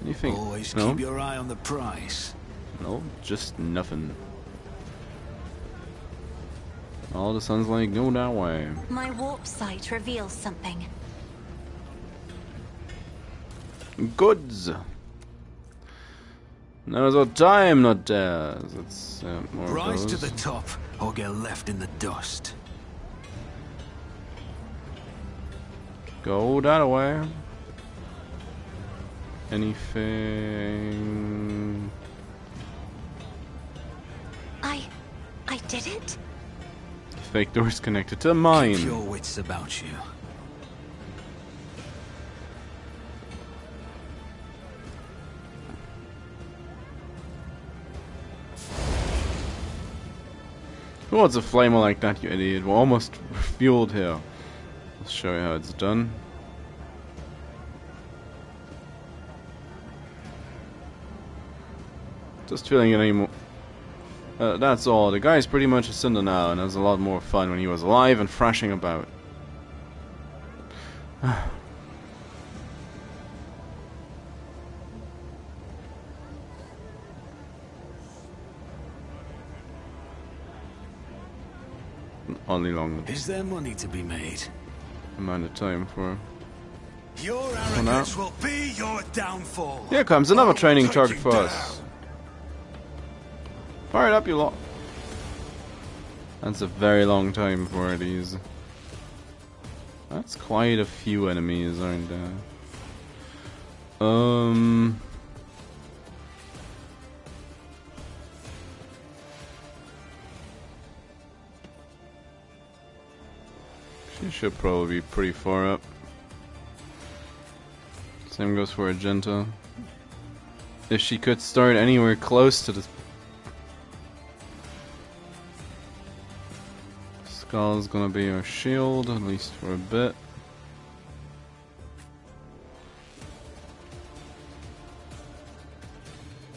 Anything?
Always
No?
keep your eye on the prize.
No, just nothing. All the sun's like, go that way.
My warp sight reveals something.
Goods. Now's our time, not theirs. Let's more
Rise
of
to
those.
the top, or get left in the dust.
Go that way. Anything?
I did it?
Fake doors connected to mine.
Keep your wits about you.
Who wants a flamer like that, you idiot? We're almost fueled here. I'll show you how it's done. Just feeling it anymore. That's all. The guy's pretty much a cinder now and has a lot more fun when he was alive and thrashing about. Only long
Is there money to be made?
amount of time for.
Your
now.
arrogance will be your downfall.
Here comes another
I'll
training
take
target
you
for
down.
us. Fire it up, you lot. That's a very long time for these. That's quite a few enemies, aren't there? She should probably be pretty far up. Same goes for Argenta. If she could start anywhere close to the Skull's gonna be our shield, at least for a bit.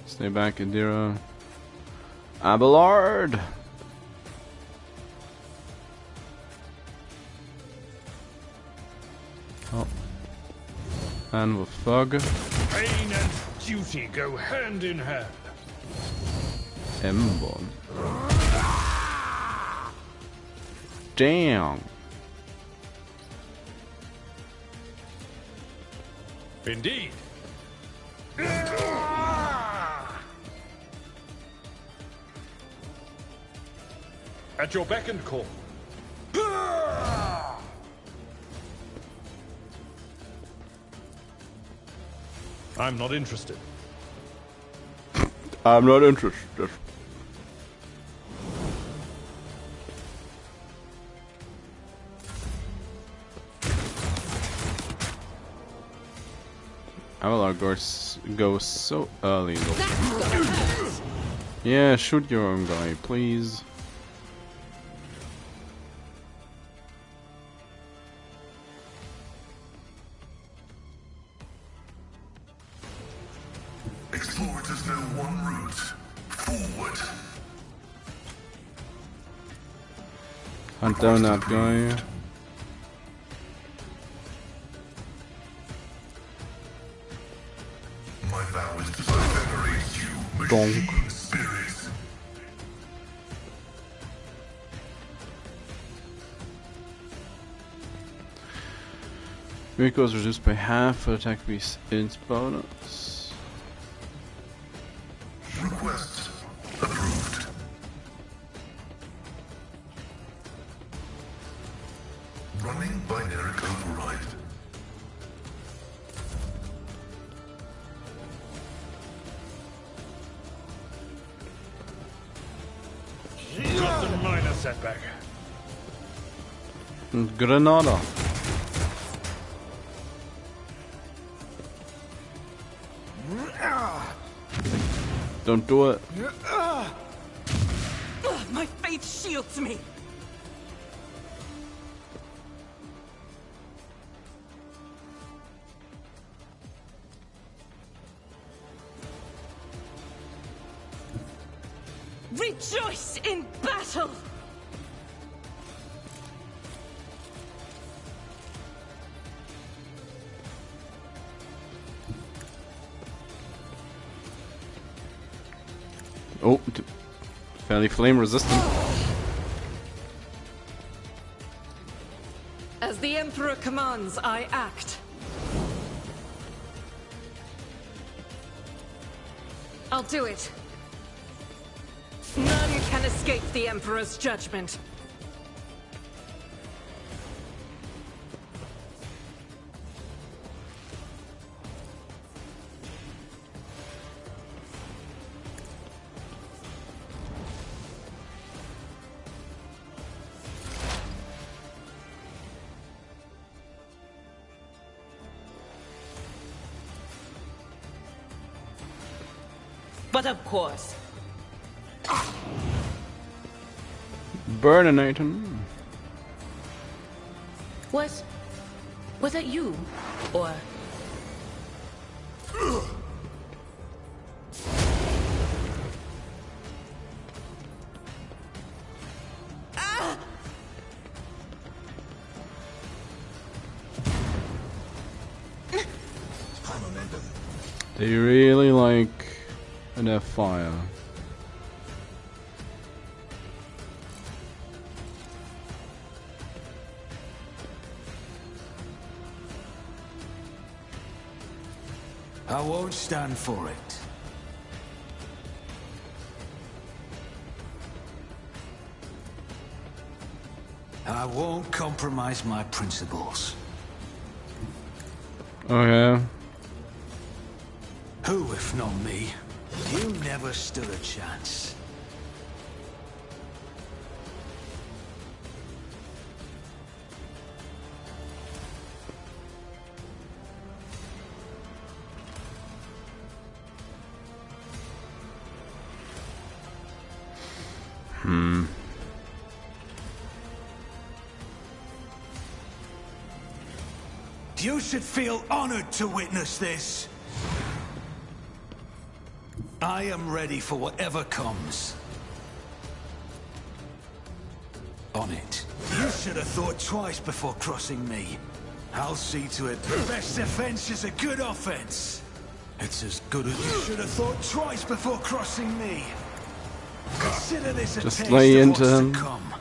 Stay back, Adira. Abelard! Oh. And with Thug.
Pain and duty go hand in hand.
Ember. Damn.
Indeed. At your beck and call. I'm not interested.
I'm not interested. Abelard goes so early though. Yeah, shoot your own guy, please.
Explorers know one route. Forward.
Hunt down that guy.
My vow is to venerate you, machine
Donk.
spirits.
Rico's reduced by half for attack beast ins bonus.
Request approved. Running binary override.
Just a minor setback.
Granada. don't do it.
My faith shields me. Rejoice in battle!
Oh, fairly flame resistant.
As the Emperor commands, I act. I'll do it. None can escape the Emperor's judgment. But of course.
Burninator.
Was that you? Or...
They really like enough fire.
I won't stand for it. I won't compromise my principles.
Oh yeah.
Who, if not me? You never stood a chance. You should feel honored to witness this. I am ready for whatever comes. On it. You should have thought twice before crossing me. I'll see to it. The best defense is a good offense. It's as good as you should have thought twice before crossing me. Consider this a
Just
taste
lay
of
into
what's
him.
to come.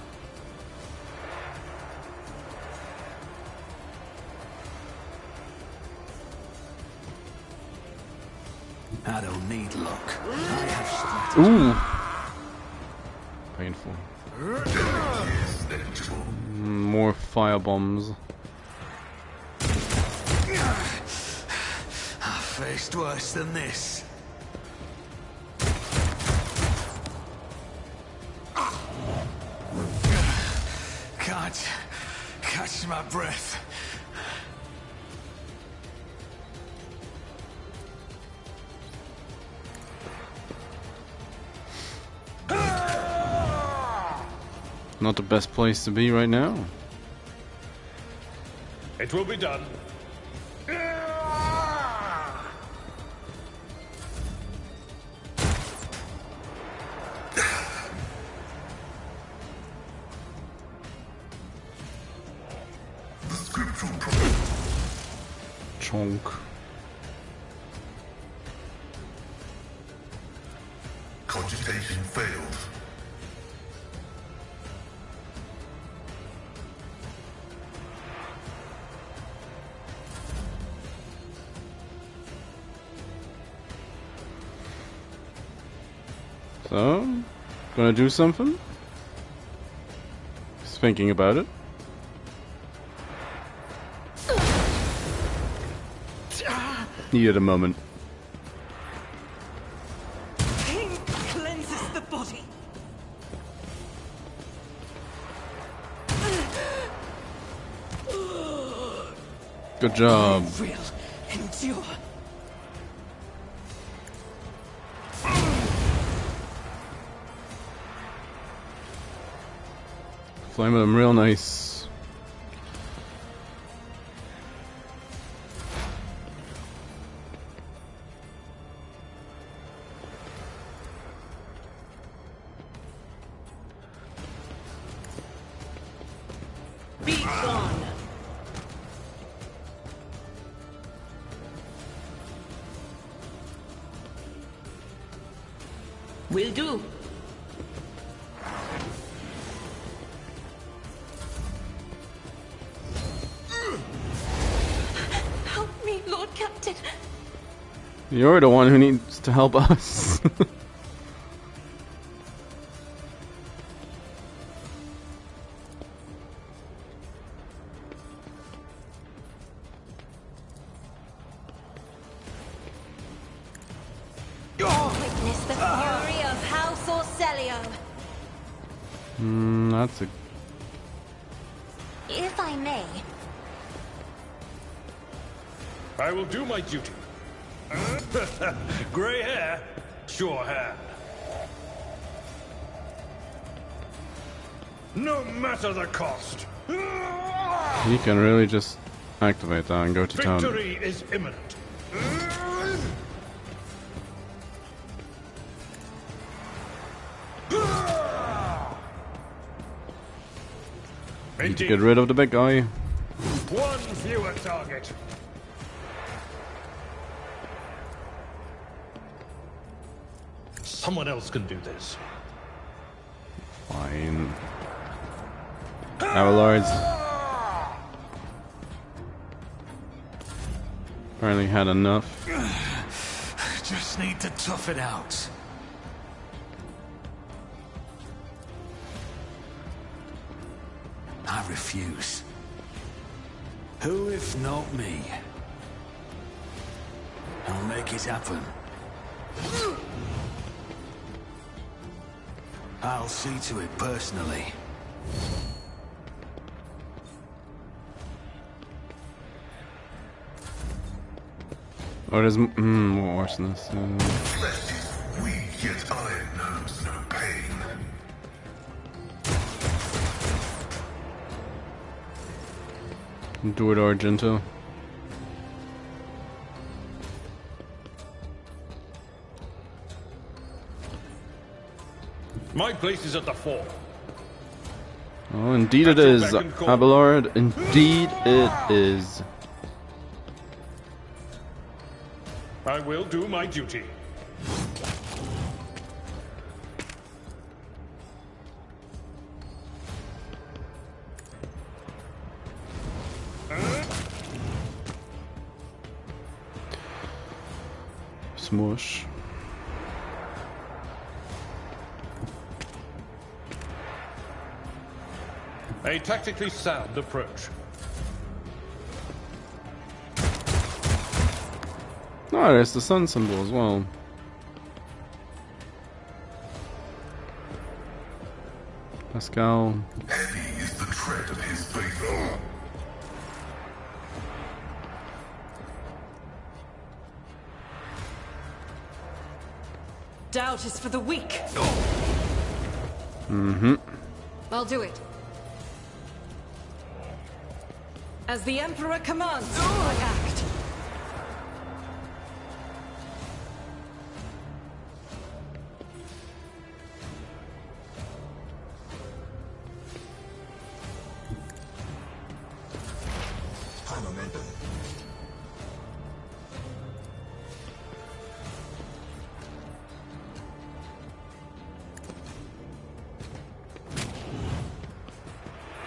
I don't need luck. I have strategy.
Ooh. Painful. More fire bombs.
I faced worse than this. Can't catch my breath.
Not the best place to be right now.
It will be done.
The scriptural
Chonk.
cogitation failed.
So, gonna do something? Just thinking about it. Needed a moment.
King cleanses the body.
Good job.
Will endure.
Flame them real nice.
Be gone.
Will do.
Help me, Lord Captain.
You're the one who needs to help us.
Witness the fury of House Orcelio.
That's a...
If I may,
I will do my duty. Gray hair, sure hand. No matter the cost.
He can really just activate that and go to town.
Victory is imminent.
Need to get rid of the big guy.
One fewer target. Someone else can do this.
Fine. Our lords. Apparently had enough.
Just need to tough it out. I refuse. Who if not me? I'll make it happen. I'll see to it personally.
Or there's more worse than this.
Flesh is weak, yet iron knows no pain.
Do it, Argento.
My place is at the fore.
Oh, indeed it is, Abelard. Indeed it is.
I will do my duty.
Smush.
A tactically sound approach.
Oh, there's the sun symbol as well. Pascal.
Heavy is the tread of his faithful.
Doubt is for the weak.
Mm-hmm.
I'll do it. As the Emperor commands, I act.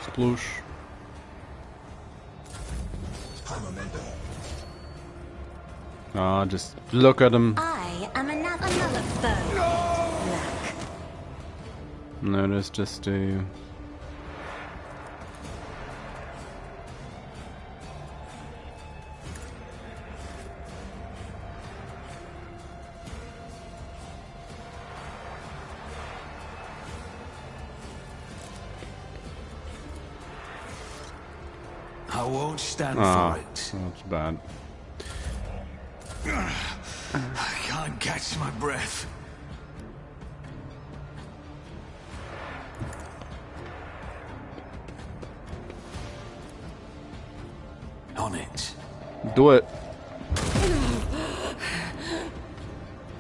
Sploosh. Ah, just look at him.
I am another foe. Black.
No, there's just a...
I won't stand
Ah,
for it.
that's bad.
I can't catch my breath. On it.
Do it.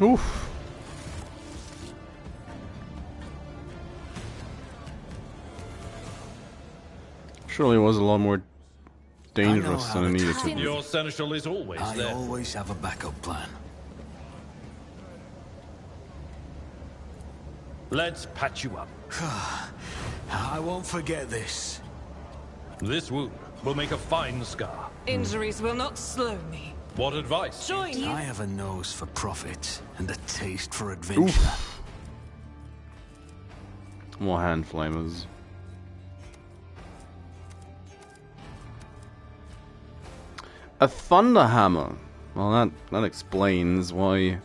Oof. Surely it was a lot more dangerous than it needed to be.
Your seneschal is always
I
there.
always have a backup plan.
Let's patch you up.
I won't forget this.
This wound will make a fine scar.
Injuries will not slow me.
What advice?
Join you.
I have a nose for profit and a taste for adventure.
More hand flamers. A thunder hammer. Well, that explains why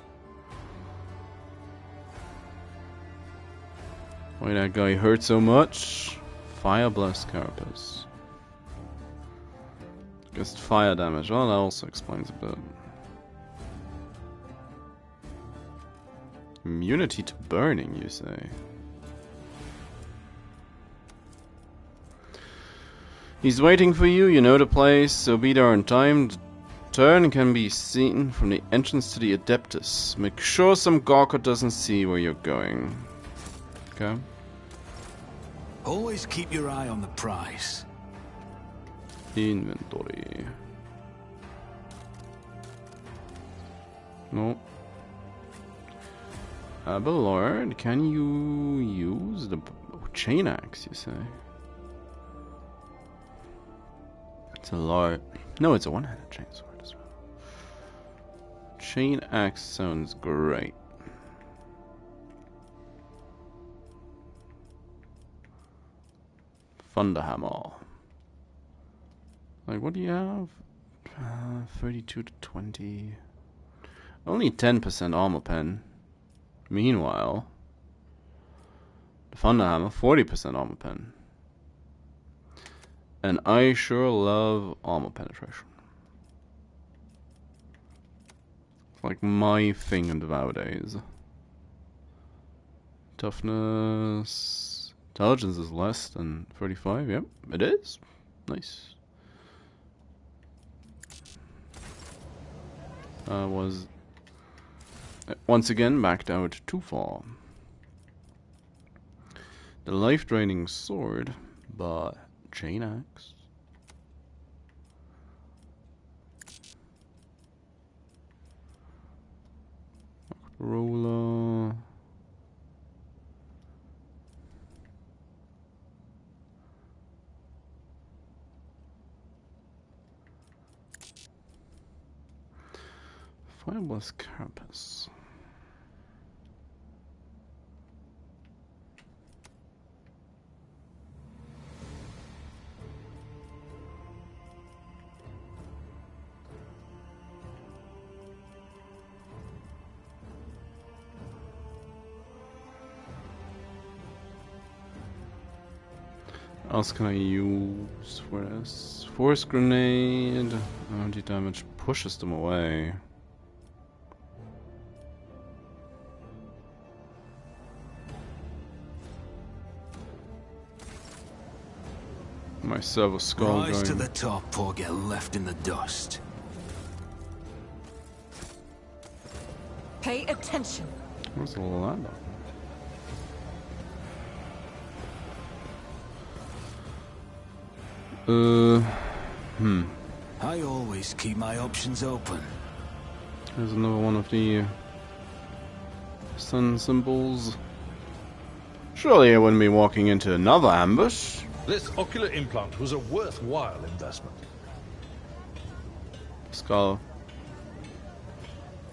that guy hurt so much. Fire blast carapace. Just fire damage. Well, that also explains a bit. Immunity to burning, you say? He's waiting for you, you know the place, so be there on time. The turn can be seen from the entrance to the Adeptus. Make sure some gawker doesn't see where you're going. Okay.
Always keep your eye on the prize.
Inventory. No. Abelard, can you use the chain axe, you say? It's a large... No, it's a one-handed chainsword as well. Chain axe sounds great. Thunderhammer. Like, what do you have? 32 to 20. Only 10% armor pen. Meanwhile, the Thunderhammer, 40% armor pen. And I sure love armor penetration. It's like my thing in the nowadays. Toughness... Intelligence is less than 35, yep, it is. Nice. Was once again backed out too far. The life-draining sword, but chain axe. Roller. Fireblast carapace. What else can I use for this? Force grenade. Anti-damage pushes them away. My servo skull
Rise
going.
to the top or get left in the dust.
Pay attention.
Where's the ladder?
I always keep my options open.
There's another one of the sun symbols. Surely I wouldn't be walking into another ambush.
This ocular implant was a worthwhile investment.
Skull.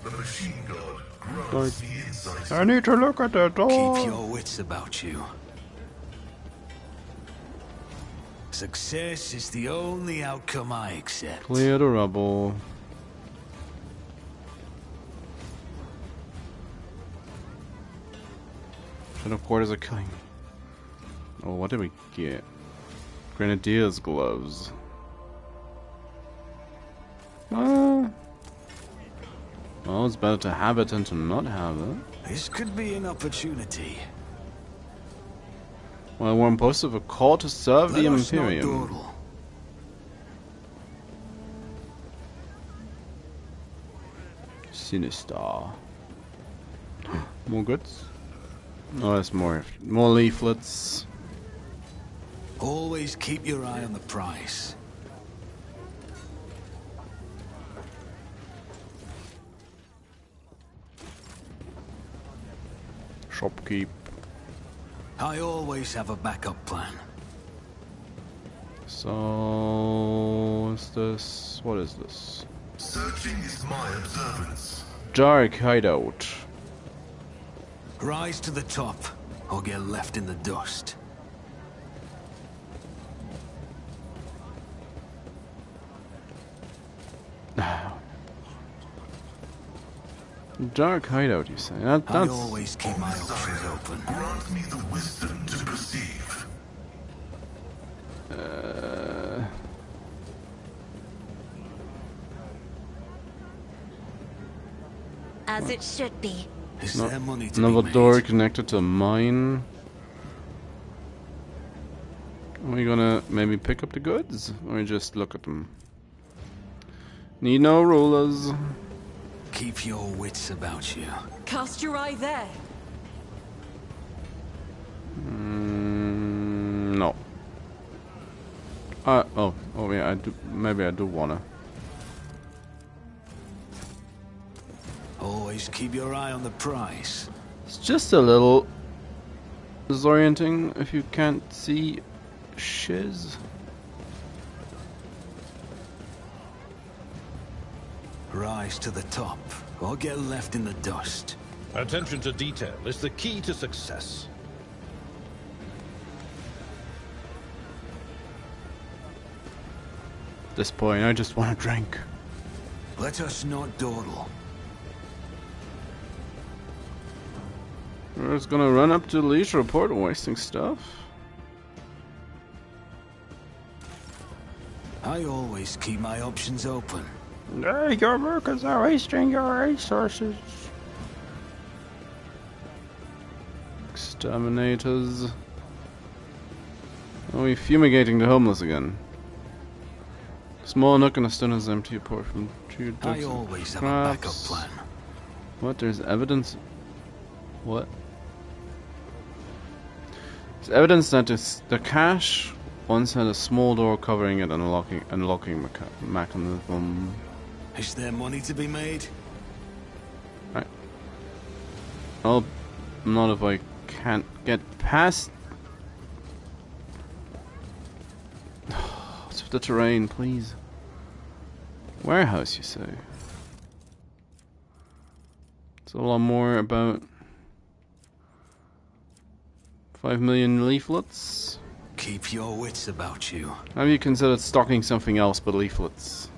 The machine god grants the insight.
I need to look at the door.
Keep your wits about you. Success is the only outcome I accept.
Clear the rubble. Shadow quarters are killing me. Oh, what did we get? Grenadier's gloves. Well, it's better to have it than to not have it.
This could be an opportunity.
Well, we're imposed of a call to serve the
Let us not
Imperium.
dawdle.
Sinister. More goods? Oh, that's more leaflets.
Always keep your eye on the price.
Shopkeep.
I always have a backup plan.
So, what's this? What is this?
Searching is my observance.
Dark hideout.
Rise to the top, or get left in the dust.
Dark hideout, you say?
I
That's
always keep my options open.
Grant me the wisdom to perceive.
As it should be.
Is there money to
another
be made?
door connected to a mine. Are we gonna maybe pick up the goods, or just look at them? Need no rulers.
Keep your wits about you.
Cast your eye there.
No. Oh yeah, I do. Maybe I do wanna.
Always keep your eye on the price.
It's just a little disorienting if you can't see shiz.
Rise to the top, or get left in the dust.
Attention to detail is the key to success.
At this point, I just want to drink.
Let us not dawdle.
We're just gonna run up to the leash report, wasting stuff.
I always keep my options open.
Your workers are wasting your resources. Exterminators. Are we fumigating the homeless again? Small nook in a stone is empty apart from two ducks.
I always have a backup
Crafts.
plan.
What? There's evidence. What? There's evidence that the cache once had a small door covering it and unlocking mechanism.
Is there money to be made?
Right. Well, not if I can't get past the terrain, please. Warehouse, you say? It's a lot more about 5 million leaflets.
Keep your wits about you.
Have you considered stocking something else but leaflets?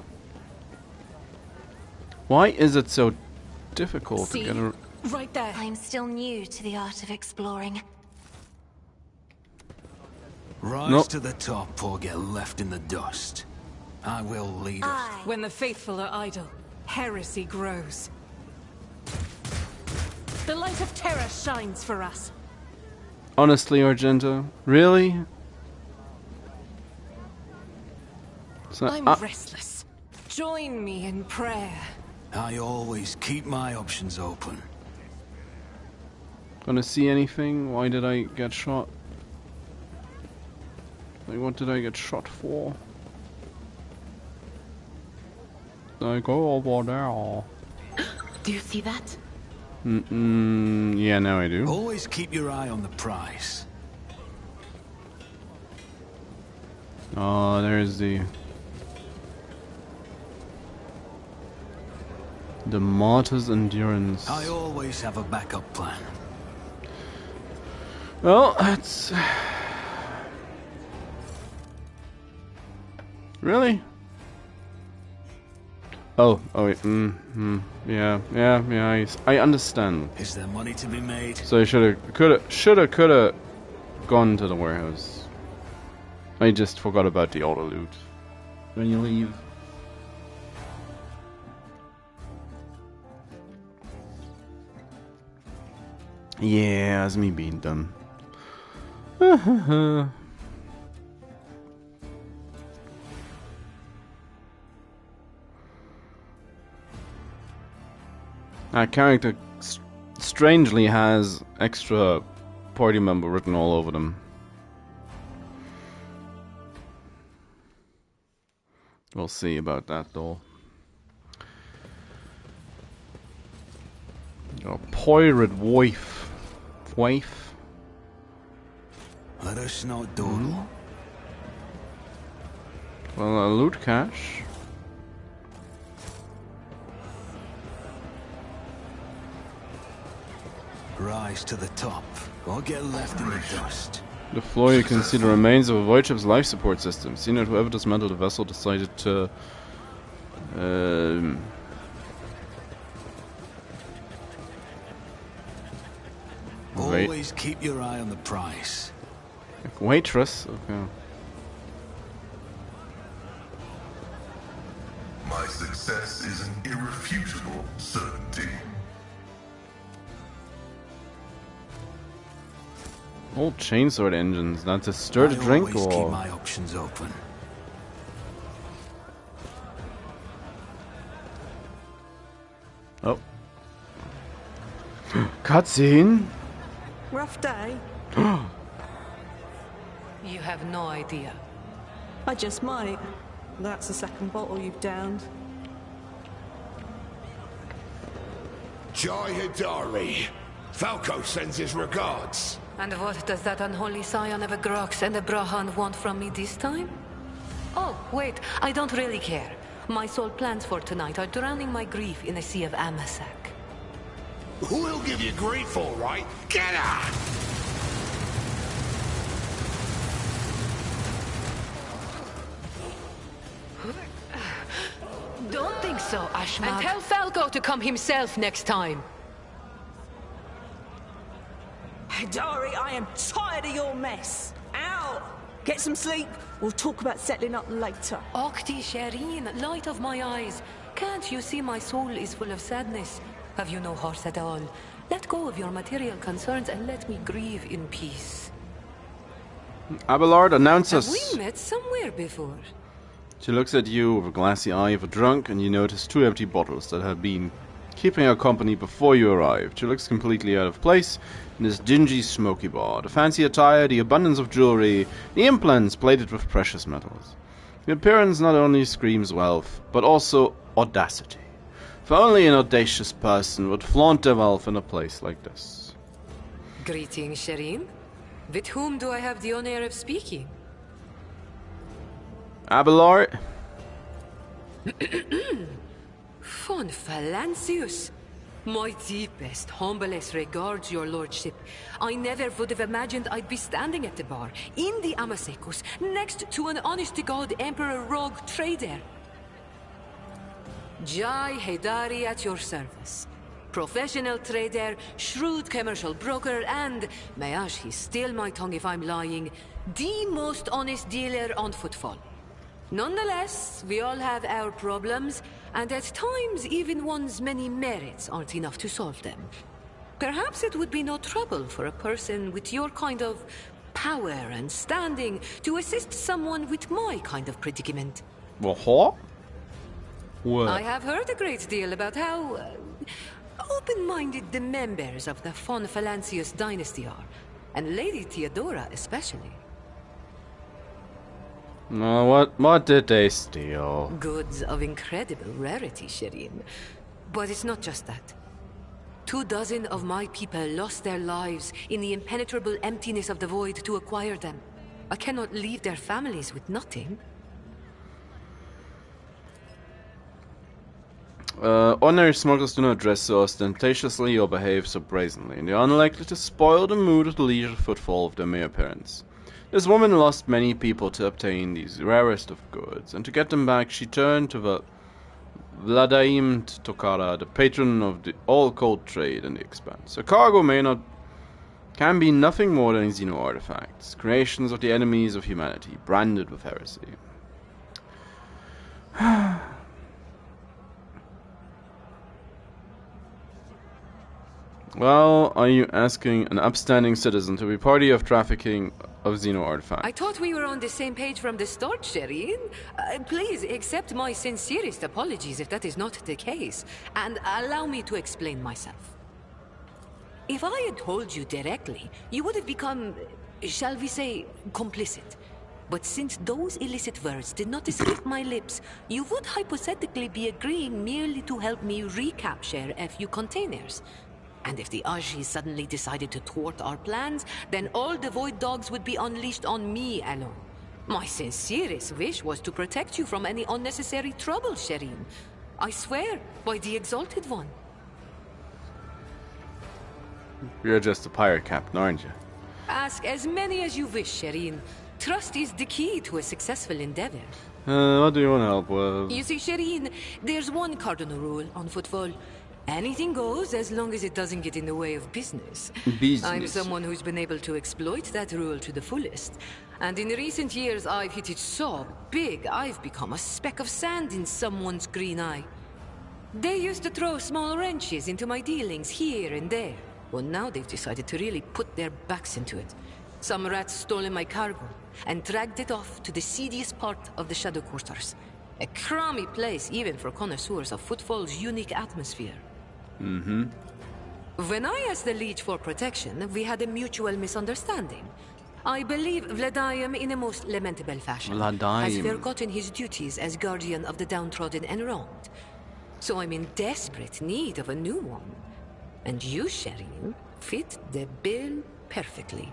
Why is it so difficult
See?
to get a...
Right there.
I'm still new to the art of exploring.
Rise
Nope.
to the top or get left in the dust. I will lead us.
When the faithful are idle, heresy grows. The light of terror shines for us.
Honestly, Argento? Really? So,
I'm restless. Join me in prayer.
I always keep my options open.
gonna see anything? Why did I get shot? Like, what did I get shot for? I go over there.
Do you see that?
Yeah, now I do.
Always keep your eye on the prize.
Oh, there's the Martyr's Endurance.
I always have a backup plan.
Well, that's... Really? Oh, wait, yeah, I understand.
Is there money to be made?
So I coulda gone to the warehouse. I just forgot about the auto loot. When you leave. Yeah, that's me being dumb. That character strangely has extra party member written all over them. We'll see about that though. A pirate wife.
Let us not dawdle.
Well, loot cache.
Rise to the top, or get left in the dust.
The floor you can see the remains of a void ship's life support system. Seen that whoever dismantled the vessel decided to
Always keep your eye on the prize.
Waitress? Okay.
My success is an irrefutable certainty.
Old chainsword engines. Not to stir the drink
always keep
or...
my options open.
Oh. Cutscene?
Rough day.
You have no idea.
I just might. That's the second bottle you've downed.
Jai Hidari. Falco sends his regards.
And what does that unholy scion of a Grox and a Brahan want from me this time? Oh, wait, I don't really care. My sole plans for tonight are drowning my grief in a sea of Amasak.
We'll give you grief, all right. Get out!
Don't think so, Ashmag. And tell Falco to come himself next time.
Dari, I am tired of your mess. Out! Get some sleep. We'll talk about settling up later.
Okti Shireen, light of my eyes. Can't you see my soul is full of sadness? Have you no heart at all? Let go of your material concerns and let me grieve in peace.
Abelard, announce
Have
us.
we met somewhere before?
She looks at you with a glassy eye of a drunk, and you notice 2 empty bottles that had been keeping her company before you arrived. She looks completely out of place in this dingy, smoky bar. The fancy attire, the abundance of jewelry, the implants plated with precious metals. The appearance not only screams wealth, but also audacity. For only an audacious person would flaunt their wealth in a place like this.
Greetings, Shireen. With whom do I have the honor of speaking?
Abelard?
Von Valancius. My deepest, humblest regards, your lordship. I never would have imagined I'd be standing at the bar, in the Amasekus, next to an honest-to-God Emperor Rogue Trader. Jai Hidari at your service. Professional trader, shrewd commercial broker, and, may he steal my tongue if I'm lying, the most honest dealer on footfall. Nonetheless, we all have our problems, and at times even one's many merits aren't enough to solve them. Perhaps it would be no trouble for a person with your kind of power and standing to assist someone with my kind of predicament.
What? What?
I have heard a great deal about how open-minded the members of the von Valancius dynasty are, and Lady Theodora especially.
What did they steal?
Goods of incredible rarity, Shireen. But it's not just that. 24 of my people lost their lives in the impenetrable emptiness of the void to acquire them. I cannot leave their families with nothing.
Ordinary smugglers do not dress so ostentatiously or behave so brazenly, and they are unlikely to spoil the mood of the leisure footfall of their mere appearance. This woman lost many people to obtain these rarest of goods, and to get them back she turned to Vladaim Tokara, the patron of all cold trade in the expanse. Her cargo can be nothing more than Xeno artifacts, creations of the enemies of humanity, branded with heresy. Well, are you asking an upstanding citizen to be party of trafficking of Xeno artifacts.
I thought we were on the same page from the start, Shireen. Please accept my sincerest apologies if that is not the case, and allow me to explain myself. If I had told you directly, you would have become, shall we say, complicit. But since those illicit words did not escape my lips, you would hypothetically be agreeing merely to help me recapture a few containers. And if the Ajis suddenly decided to thwart our plans, then all the Void Dogs would be unleashed on me alone. My sincerest wish was to protect you from any unnecessary trouble, Shireen. I swear, by the Exalted One.
You're just a pirate captain, aren't you?
Ask as many as you wish, Shireen. Trust is the key to a successful endeavor.
What do you want to help with?
You see, Shireen, there's one cardinal rule on football. Anything goes as long as it doesn't get in the way of business. I'm someone who's been able to exploit that rule to the fullest. And in recent years, I've hit it so big, I've become a speck of sand in someone's green eye. They used to throw small wrenches into my dealings here and there. Well, now they've decided to really put their backs into it. Some rats stolen my cargo and dragged it off to the seediest part of the Shadow Quarters. A crummy place even for connoisseurs of Footfall's unique atmosphere. When I asked the Leech for protection, we had a mutual misunderstanding. I believe Vladium, in a most lamentable fashion, has forgotten his duties as guardian of the downtrodden and wronged. So I'm in desperate need of a new one. And you, Shireen, fit the bill perfectly.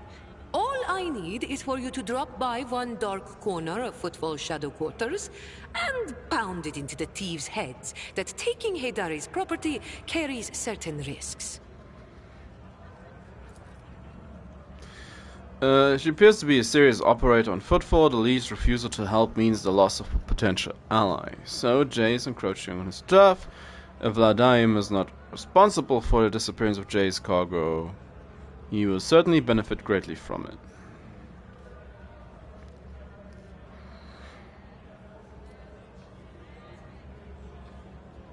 All I need is for you to drop by one dark corner of Footfall's Shadow Quarters and pound it into the thieves' heads that taking Heydari's property carries certain risks.
She appears to be a serious operator on Footfall. The Lee's refusal to help means the loss of a potential ally. So Jay is encroaching on his stuff. If Vladium is not responsible for the disappearance of Jay's cargo, he will certainly benefit greatly from it.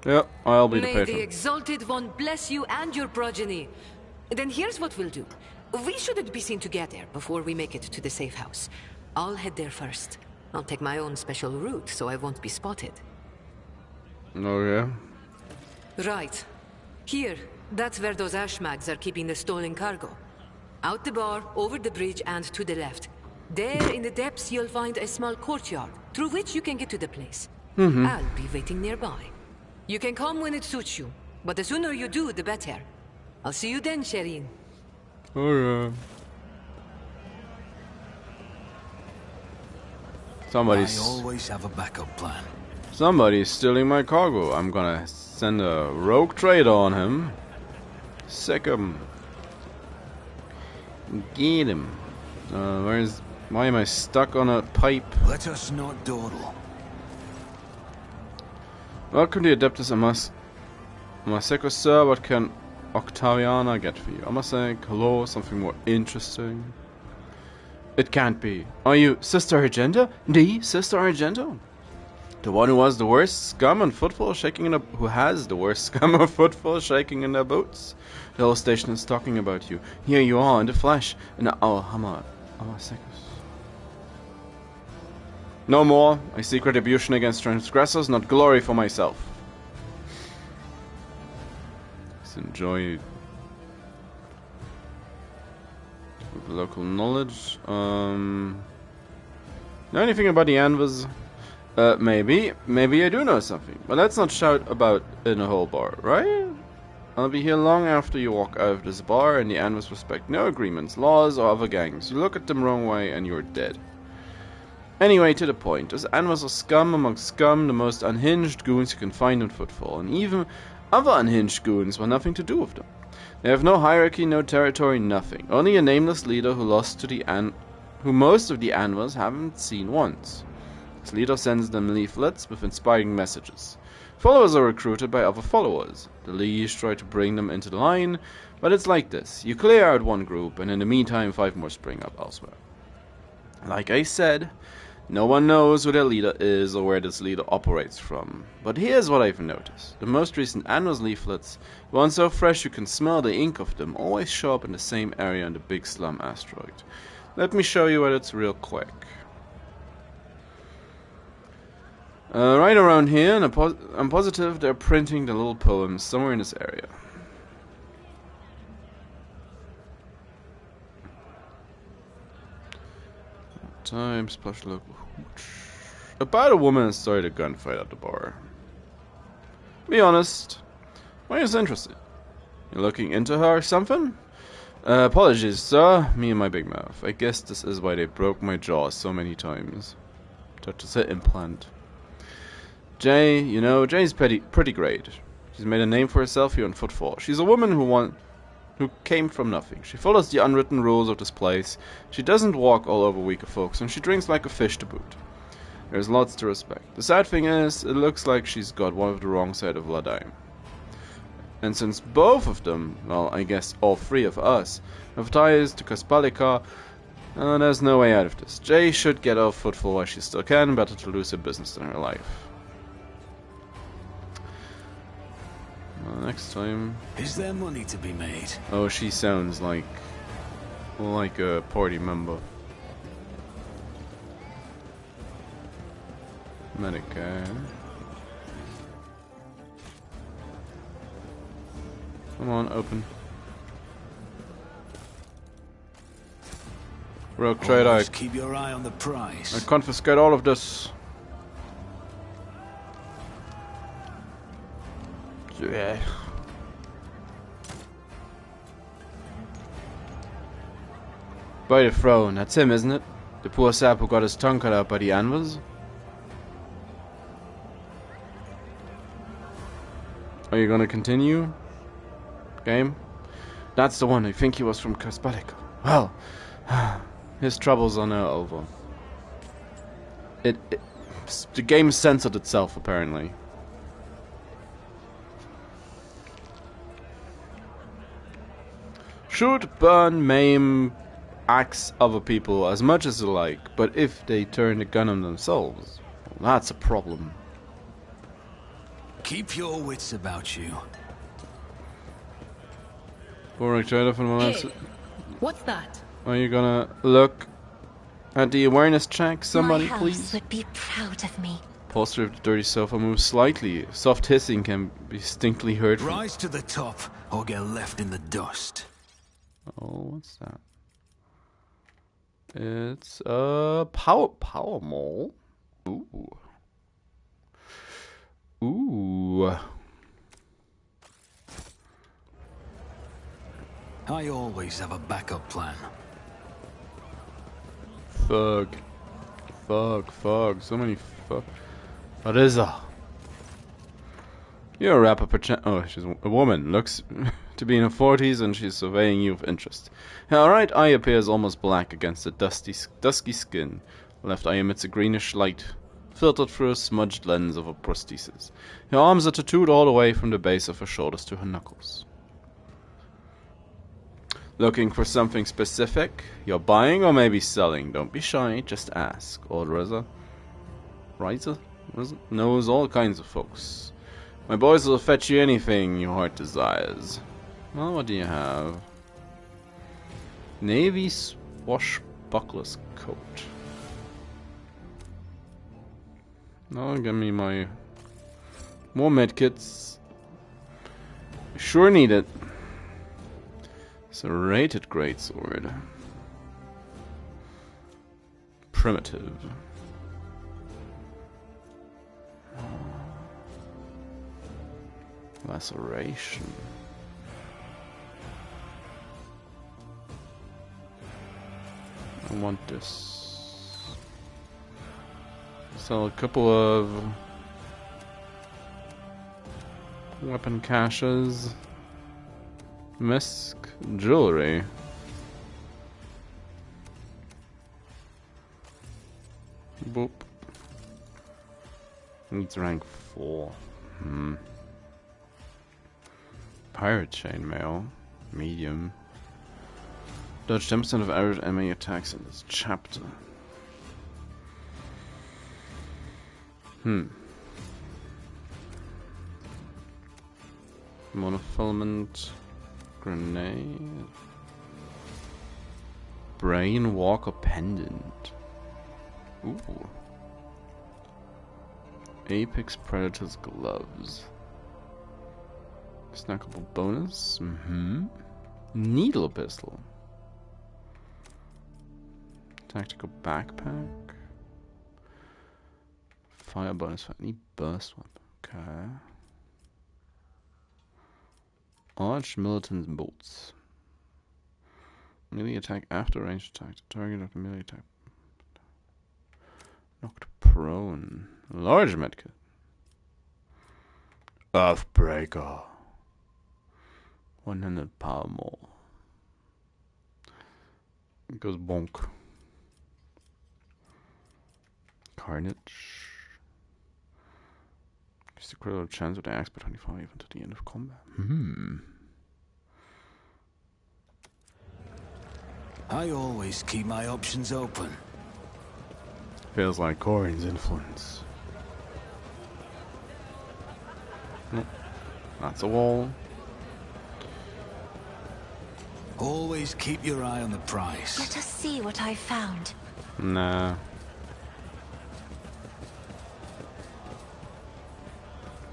Yep, I'll be the patron.
May the Exalted One bless you and your progeny. Then here's what we'll do. We shouldn't be seen together before we make it to the safe house. I'll head there first. I'll take my own special route so I won't be spotted.
Oh yeah?
Right. Here, that's where those ashmags are keeping the stolen cargo. Out the bar, over the bridge, and to the left. There in the depths you'll find a small courtyard, through which you can get to the place. I'll be waiting nearby. You can come when it suits you, but the sooner you do, the better. I'll see you then, Shireen.
Oh yeah.
I always have a backup plan.
Somebody's stealing my cargo. I'm gonna send a rogue trader on him. Sick him. Get him. Why am I stuck on a pipe?
Let us not dawdle.
Welcome to Adeptus Amaseko, sir. What can Octaviana get for you? Amasek, hello, something more interesting. It can't be. Are you Sister Argento? The Sister Argento? The one who has the worst scum on Footfall shaking in their boots? The whole station is talking about you. Here you are in the flesh. And Amasecus. No more. I seek retribution against transgressors, not glory for myself. Let's enjoy local knowledge. Know anything about the Anvers? Maybe I do know something. But let's not shout about in a whole bar, right? I'll be here long after you walk out of this bar, and the Anvers respect no agreements, laws, or other gangs. You look at them wrong way, and you're dead. Anyway, to the point. Those Anvers are scum among scum, the most unhinged goons you can find on Footfall, and even other unhinged goons want nothing to do with them. They have no hierarchy, no territory, nothing. Only a nameless leader who lost to who most of the Anvers haven't seen once. This leader sends them leaflets with inspiring messages. Followers are recruited by other followers. The Liege try to bring them into the line, but it's like this. You clear out one group, and in the meantime 5 more spring up elsewhere. Like I said, no one knows who their leader is or where this leader operates from. But here's what I've noticed. The most recent Anvers leaflets, one so fresh you can smell the ink of them, always show up in the same area in the Big Slum asteroid. Let me show you what it's real quick. Right around here, and I'm positive they're printing the little poems somewhere in this area. Time, splash local hooch. About a woman who started a gunfight at the bar. Be honest, why are you so interested? You looking into her or something? Apologies, sir. Me and my big mouth. I guess this is why they broke my jaw so many times. Touch is an implant. Jay, you know, Jay's pretty great. She's made a name for herself here on footfall. She's a woman who came from nothing. She follows the unwritten rules of this place. She doesn't walk all over weaker folks, and she drinks like a fish to boot. There's lots to respect. The sad thing is, it looks like she's got one of the wrong side of Vladime. And since both of them, well, I guess all three of us, have ties to Kaspalika, there's no way out of this. Jay should get off footfall while she still can. Better to lose her business than her life. Next time.
Is there money to be made?
Oh, she sounds like a party member. Medica. Come on, open. Rogue Trader.
Always keep your eye on the prize.
I confiscate all of this. Yeah. By the throne, that's him, isn't it? The poor sap who got his tongue cut out by the anvils? Are you gonna continue? Game? That's the one. I think he was from Kaspalika. Well, his troubles are now over. The game censored itself, apparently. Shoot, burn, maim, axe other people as much as you like, but if they turn the gun on themselves, well, that's a problem.
Keep your wits about you.
Rogue Trader from Valancius.
Hey, what's that?
Are you gonna look at the awareness check, somebody,
My house
please?
would be proud of me.
Posture of the dirty sofa moves slightly. Soft hissing can be distinctly heard.
Rise to the top, or get left in the dust.
Oh, what's that? It's a power mole. Ooh. Ooh.
I always have a backup plan.
Fuck. So many fuck. What is that? You're a rapper, oh, she's a woman. Looks to be in her 40s, and she's surveying you with interest. Her right eye appears almost black against the dusky skin. Left eye emits a greenish light, filtered through a smudged lens of a prosthesis. Her arms are tattooed all the way from the base of her shoulders to her knuckles. Looking for something specific? You're buying or maybe selling? Don't be shy, just ask. Old Reza knows all kinds of folks. My boys will fetch you anything your heart desires. Well, what do you have? Navy swashbuckler's coat. No, give me my more medkits. Sure need it. It's a rated greatsword. Primitive. Laceration. I want this. Sell a couple of weapon caches. Misk jewelry. Boop. Needs rank 4. Pirate chainmail. Medium. Dodge 10% of average enemy attacks in this chapter. Monofilament. Grenade. Brainwalker pendant. Ooh. Apex Predator's gloves. Snackable bonus. Needle pistol. Tactical backpack. Fire bonus for any burst weapon. Okay. Arch militant's boots. Melee attack after range attack. The target of the melee attack. Knocked prone. Large medkit. Earthbreaker. 100 power more. It goes bonk. Carnage. Increase the critical chance with the axe by 25 until the end of combat.
I always keep my options open.
Feels like Corin's influence. Nope. That's a wall.
Always keep your eye on the prize.
Let us see what I found.
Nah.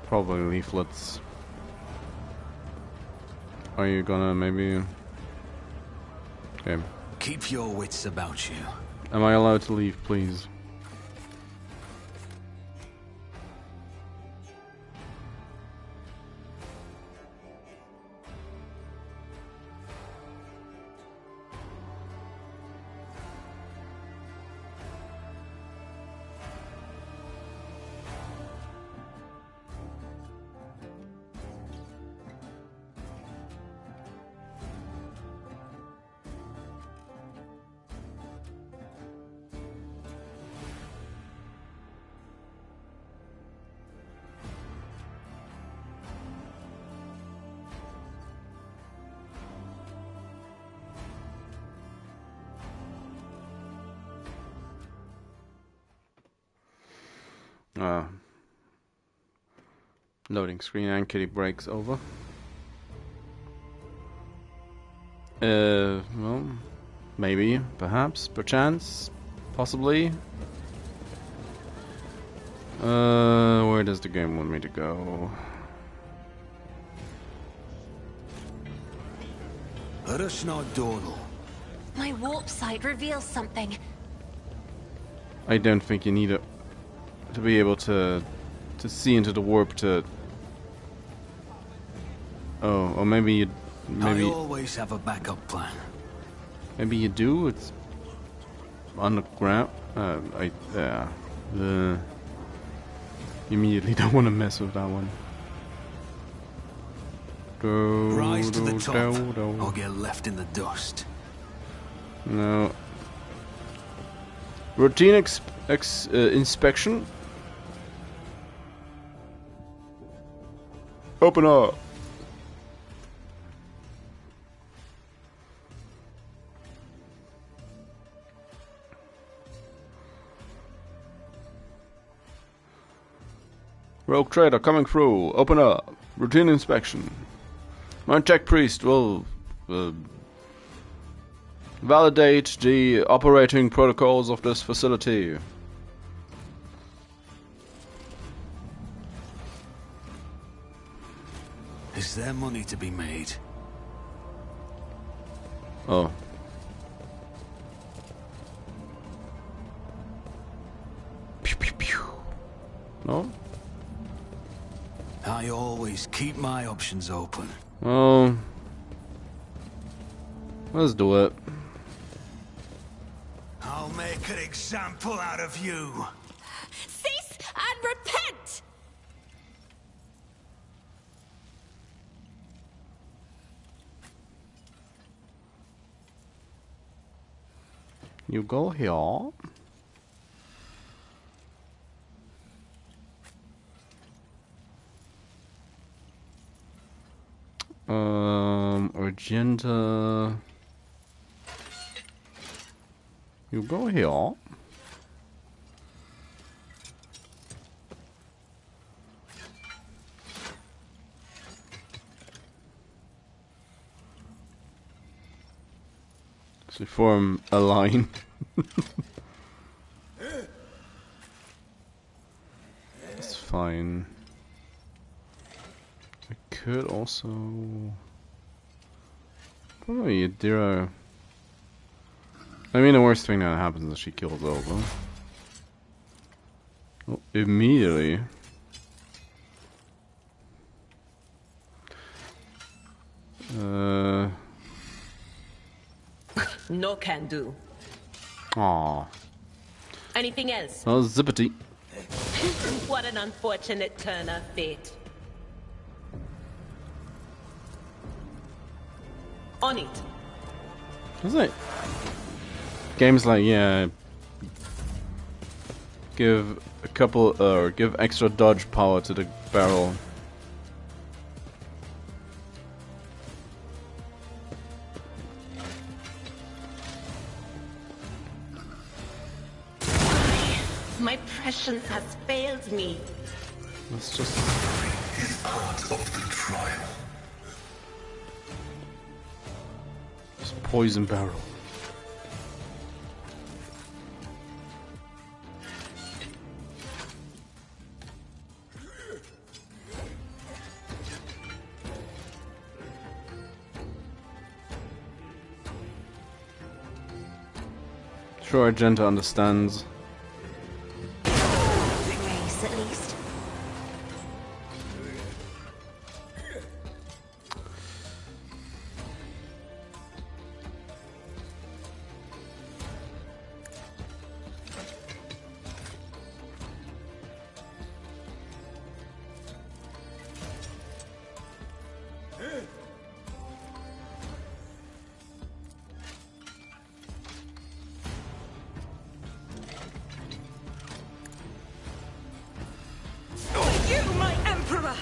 Probably leaflets. Are you gonna maybe... Okay.
Keep your wits about you.
Am I allowed to leave, please? Loading screen and kitty breaks over. Well, maybe, perhaps, perchance, possibly. Where does the game want me to go?
Let us not dawdle.
My warp sight reveals something.
I don't think you need it to be able to see into the warp to... Oh, or maybe you...
I always have a backup plan.
Maybe you do, it's... on the ground... You immediately don't want to mess with that one.
Rise to the top, or get left in the dust.
No. Routine inspection. Open up. Rogue Trader coming through. Open up. Routine inspection. My tech priest will validate the operating protocols of this facility.
Is there money to be made?
Oh. Pew, pew, pew. No?
I always keep my options open.
Well, let's do it.
I'll make an example out of you.
Cease and repent!
You go here. Argenta. You go here. So form a line. It's fine. I could also... Oh, Yadira... I mean, the worst thing that happens is she kills Elba. Oh, immediately.
No can do.
Aww.
Anything else?
Well, zippity.
What an unfortunate turn of fate. On it.
Is it? Games like, yeah, give a couple, or give extra dodge power to the barrel.
My prescience has failed me.
Let's just...
Is part of the trial.
Just poison barrel. Sure, Argenta understands.
Race, at least.
You, my emperor!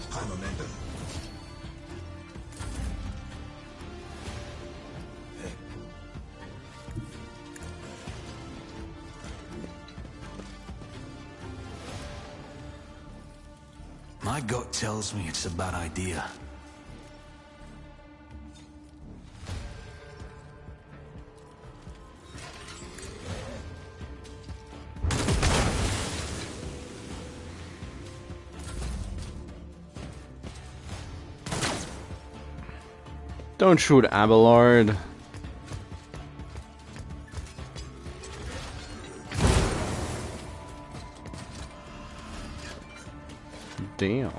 High momentum.
My gut tells me it's a bad idea.
Don't shoot Abelard. Damn.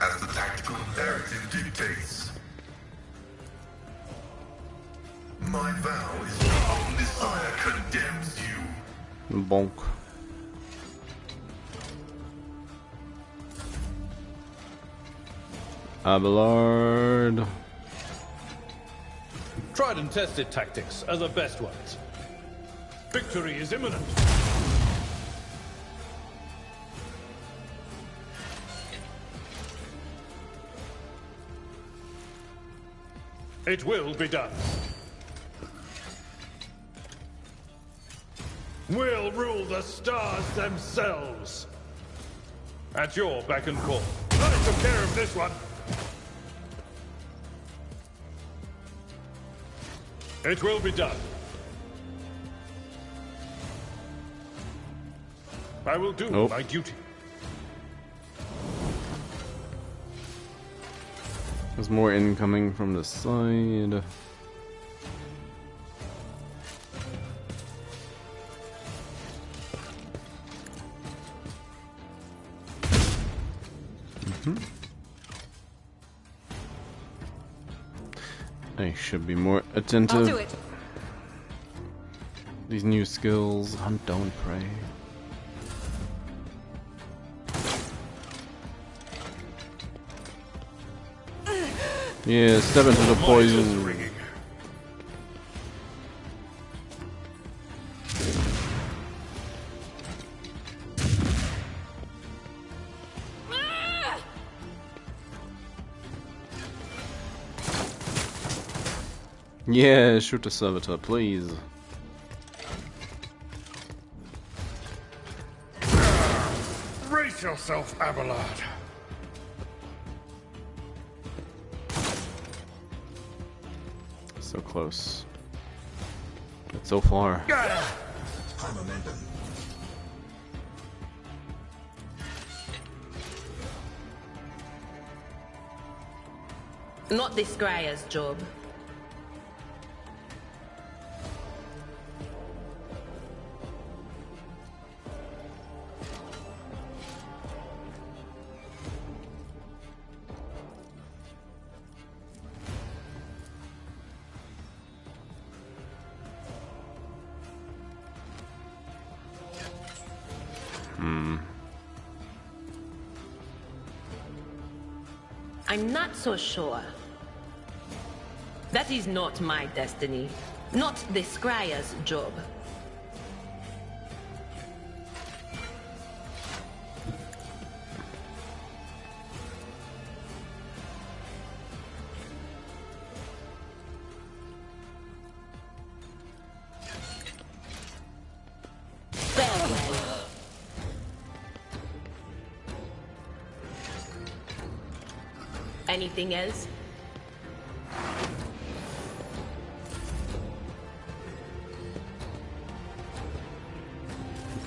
As the tactical narrative dictates. My vow is your own desire condemns you.
Bonk. Abelard.
Tried and tested tactics are the best ones. Victory is imminent. It will be done. We'll rule the stars themselves. At your beck and call. I took care of this one. It will be done. I will do my duty.
There's more incoming from the side. I should be more attentive.
I'll do it.
These new skills, hunt, don't pray. Yeah, step into the poison. Yeah, shoot the servitor, please.
Brace yourself, Abelard.
So close. But so far.
High momentum.
Not this Greyer's job. I'm not so sure. That is not my destiny. Not the Scryer's job. Anything else?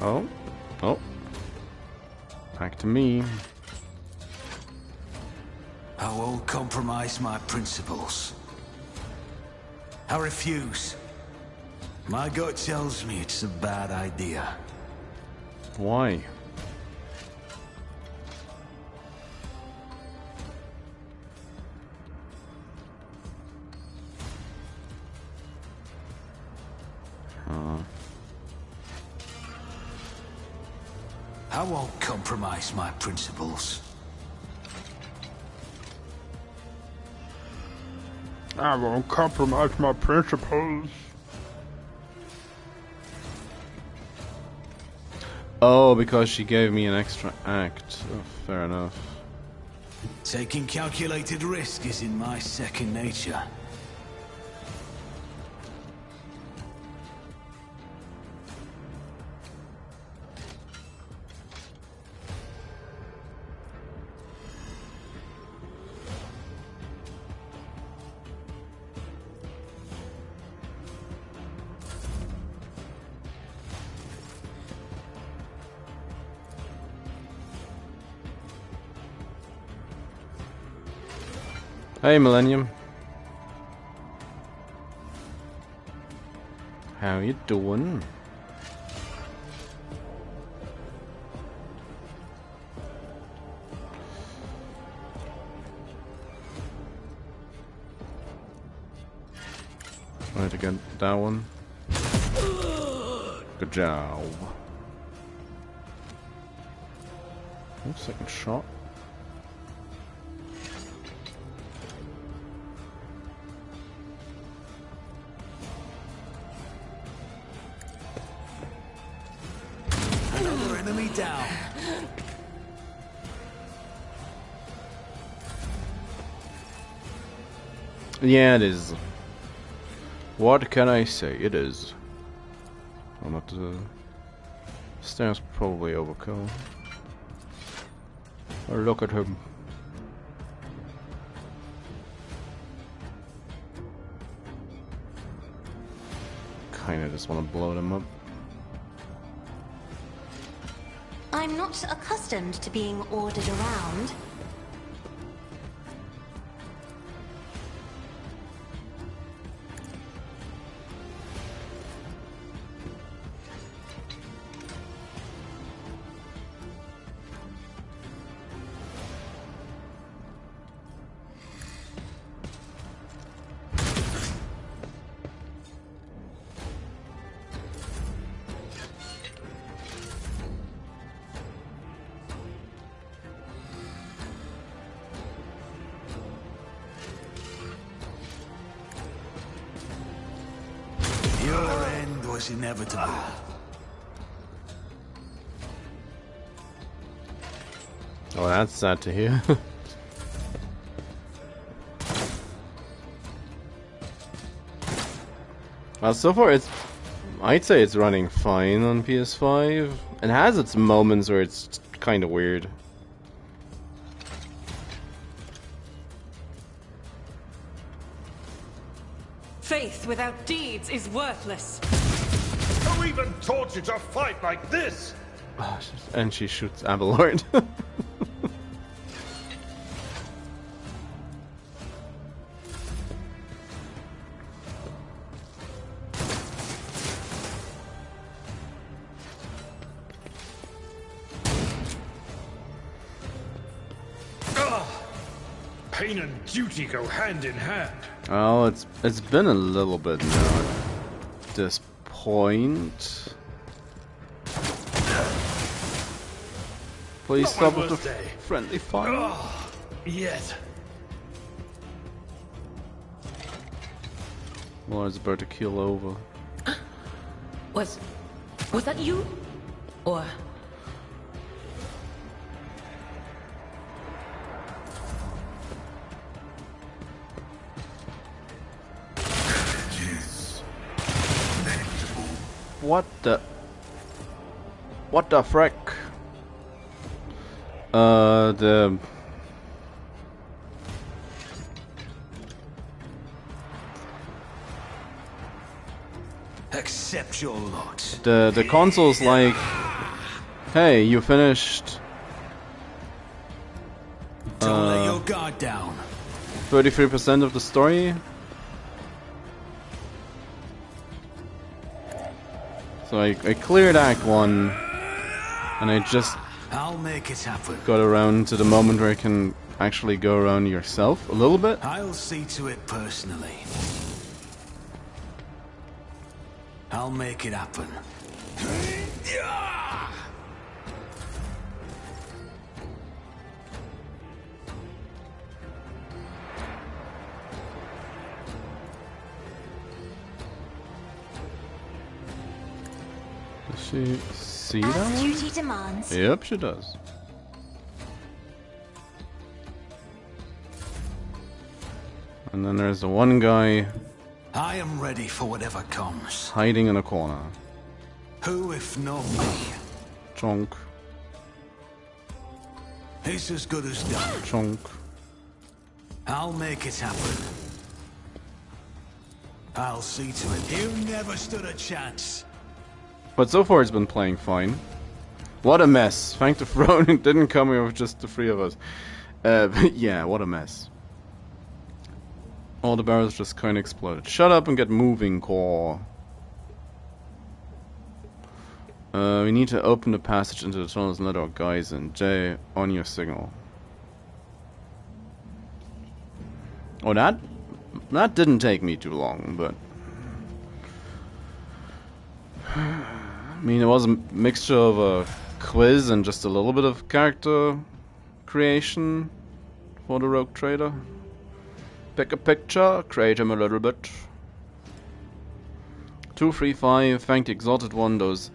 Oh. Oh. Back to me.
I won't compromise my principles. I refuse. My gut tells me it's a bad idea.
Why?
I won't compromise my principles.
I won't compromise my principles.
Oh, because she gave me an extra act. Oh, fair enough.
Taking calculated risk is in my second nature.
Hey, Millennium. How you doing? Trying to get that one. Good job. Oh, second shot.
Another enemy down.
Yeah, it is. What can I say? It is. I'm not the stairs probably overkill. Or look at him. Kinda just want to blow them up.
I'm not accustomed to being ordered around.
Your end was inevitable.
Oh, that's sad to hear. Well, so far I'd say it's running fine on PS5. It has its moments where it's kind of weird.
Faith without deeds is worthless.
Who even taught you to fight like this?
And she shoots Abelard.
Pain and duty go hand in hand.
Well, it's been a little bit now at this point. Please stop with the friendly fire.
Yes.
Well, it's about to kill over.
Was that you? Or...
What the frick? The...
Accept your lot.
The console's like, hey, you finished...
Don't let your guard down.
33% of the story? So I cleared Act 1, and I just
I'll make it happen.
got around to the moment where I can actually go around yourself a little bit.
I'll see to it personally. I'll make it happen.
Does she see that
As
one?
duty demands.
Yep, she does. And then there's the one guy
I am ready for whatever comes.
hiding in a corner.
Who, if not me?
Chonk,
It's as good as done.
chonk.
I'll make it happen. I'll see to it. You never stood a chance.
But so far it's been playing fine. What a mess. Thank the throne, it didn't come here with just the three of us. But yeah, what a mess. All the barrels just kinda exploded. Shut up and get moving, core. We need to open the passage into the tunnels and let our guys in. Jay, on your signal. Oh, that didn't take me too long, but... I mean, it was a mixture of a quiz and just a little bit of character creation for the Rogue Trader. Pick a picture, create him a little bit. 235, thank the Exalted One, those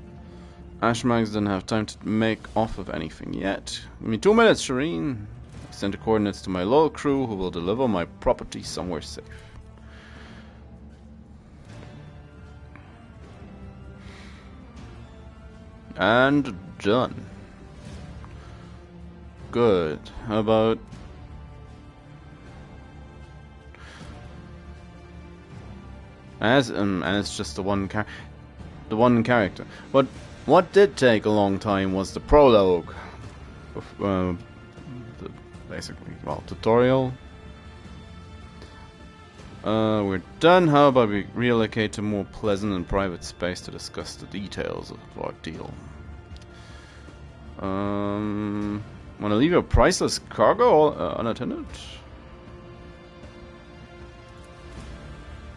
Ashmags didn't have time to make off of anything yet. Give me 2 minutes, Shireen. Send the coordinates to my loyal crew who will deliver my property somewhere safe. And done. Good. How about... and it's just the one character. But what did take a long time was the prologue. Basically, well, tutorial. We're done. How about we relocate to more pleasant and private space to discuss the details of our deal. Wanna leave your priceless cargo unattended?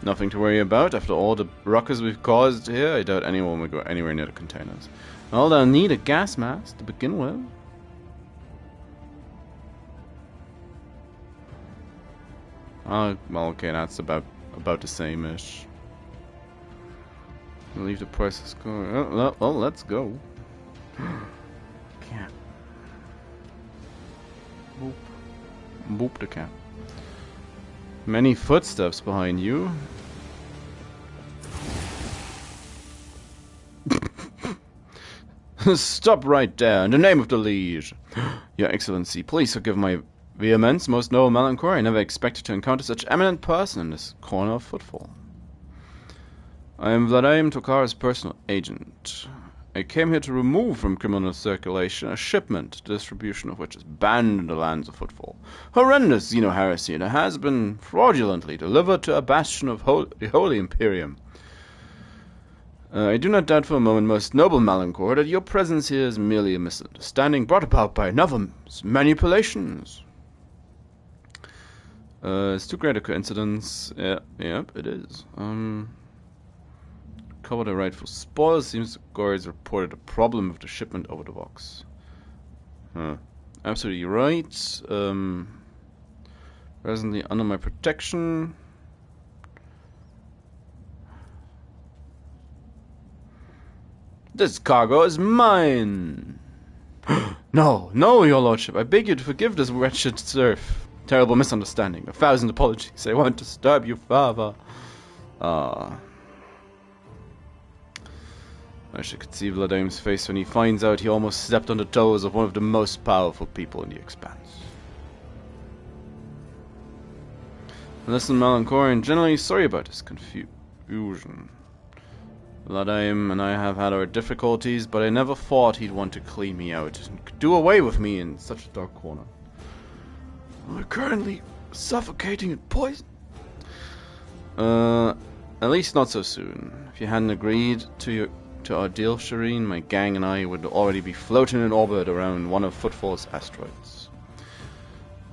Nothing to worry about. After all the ruckus we've caused here, I doubt anyone will go anywhere near the containers. Well, they'll need a gas mask to begin with. Well, okay, that's about the same-ish. Leave the prices go. Well, let's go. Cat. Boop. Boop the cat. Many footsteps behind you. Stop right there, in the name of the liege. Your Excellency, please forgive my vehemence, most noble Melancholy. I never expected to encounter such eminent person in this corner of Footfall. I am Vladimir Tokar's personal agent. I came here to remove from criminal circulation a shipment, the distribution of which is banned in the lands of Footfall. Horrendous xeno-heresy, and it has been fraudulently delivered to a bastion of the Holy Imperium. I do not doubt for a moment, most noble Melancholy, that your presence here is merely a misunderstanding brought about by another's manipulations. It's too great a coincidence. Yep, it is. Cover the rightful spoils. Seems the guards reported a problem with the shipment over the box. Absolutely right. Presently under my protection. This cargo is mine! No, no, your lordship, I beg you to forgive this wretched serf. Terrible misunderstanding. 1,000 apologies. I won't disturb you further. I wish I could see Vladimir's face when he finds out he almost stepped on the toes of one of the most powerful people in the Expanse. Listen, Melancholy, and generally sorry about this confusion. Vladimir and I have had our difficulties, but I never thought he'd want to clean me out and do away with me in such a dark corner. We're currently suffocating in poison. At least not so soon. If you hadn't agreed to our deal, Shireen, my gang and I would already be floating in orbit around one of Footfall's asteroids.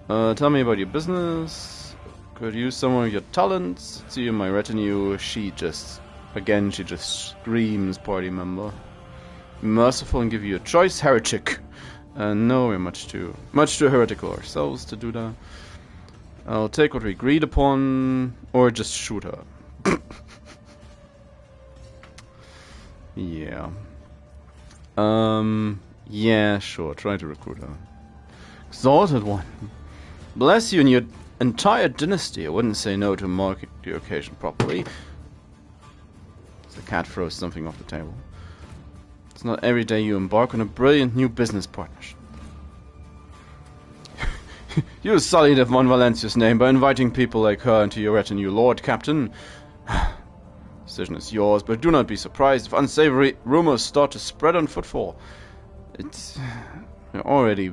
Tell me about your business. Could use some of your talents. See you in my retinue. She just screams, party member. Merciful and give you a choice, heretic. No, we're much too heretical ourselves to do that. I'll take what we agreed upon, or just shoot her. Yeah. Yeah, sure. Try to recruit her. Exalted one. Bless you and your entire dynasty. I wouldn't say no to mark the occasion properly. The cat throws something off the table. It's not every day you embark on a brilliant new business partnership. You sullied of Von Valancius' name by inviting people like her into your retinue, Lord Captain. Decision is yours, but do not be surprised if unsavory rumors start to spread on Footfall. We're already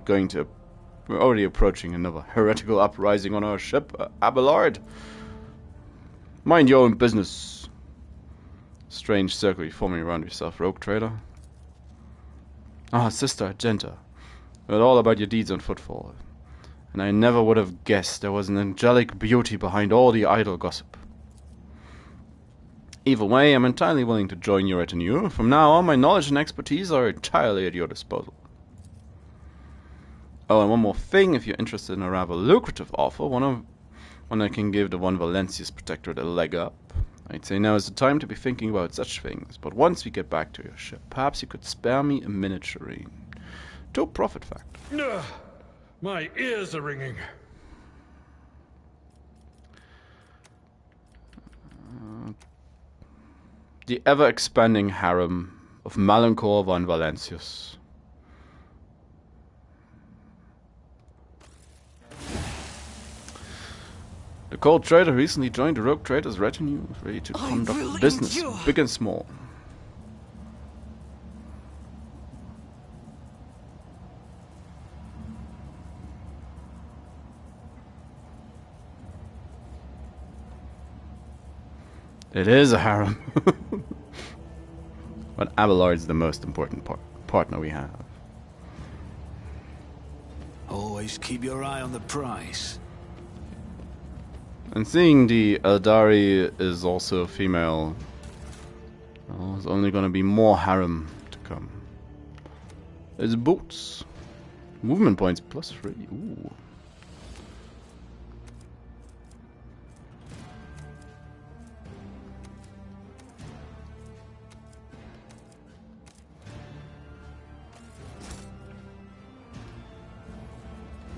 approaching another heretical uprising on our ship, Abelard. Mind your own business. Strange circle you're forming around yourself, Rogue Trader. Sister Argenta. Heard all about your deeds on Footfall. And I never would have guessed there was an angelic beauty behind all the idle gossip. Either way, I'm entirely willing to join your retinue. From now on, my knowledge and expertise are entirely at your disposal. Oh, and one more thing, if you're interested in a rather lucrative offer, one I can give the Von Valancius Protectorate a leg up. I'd say now is the time to be thinking about such things, but once we get back to your ship, perhaps you could spare me a minute, Shireen. To a profit factor.
My ears are ringing.
The ever-expanding harem of Melancholy von Valancius. The Cold Trader recently joined the Rogue Trader's retinue, ready to conduct business, big and small. It is a harem. But Abelard's the most important partner we have.
Always keep your eye on the price.
And seeing the Eldari is also female, well, there's only going to be more harem to come. There's boots. Movement points +3. Ooh.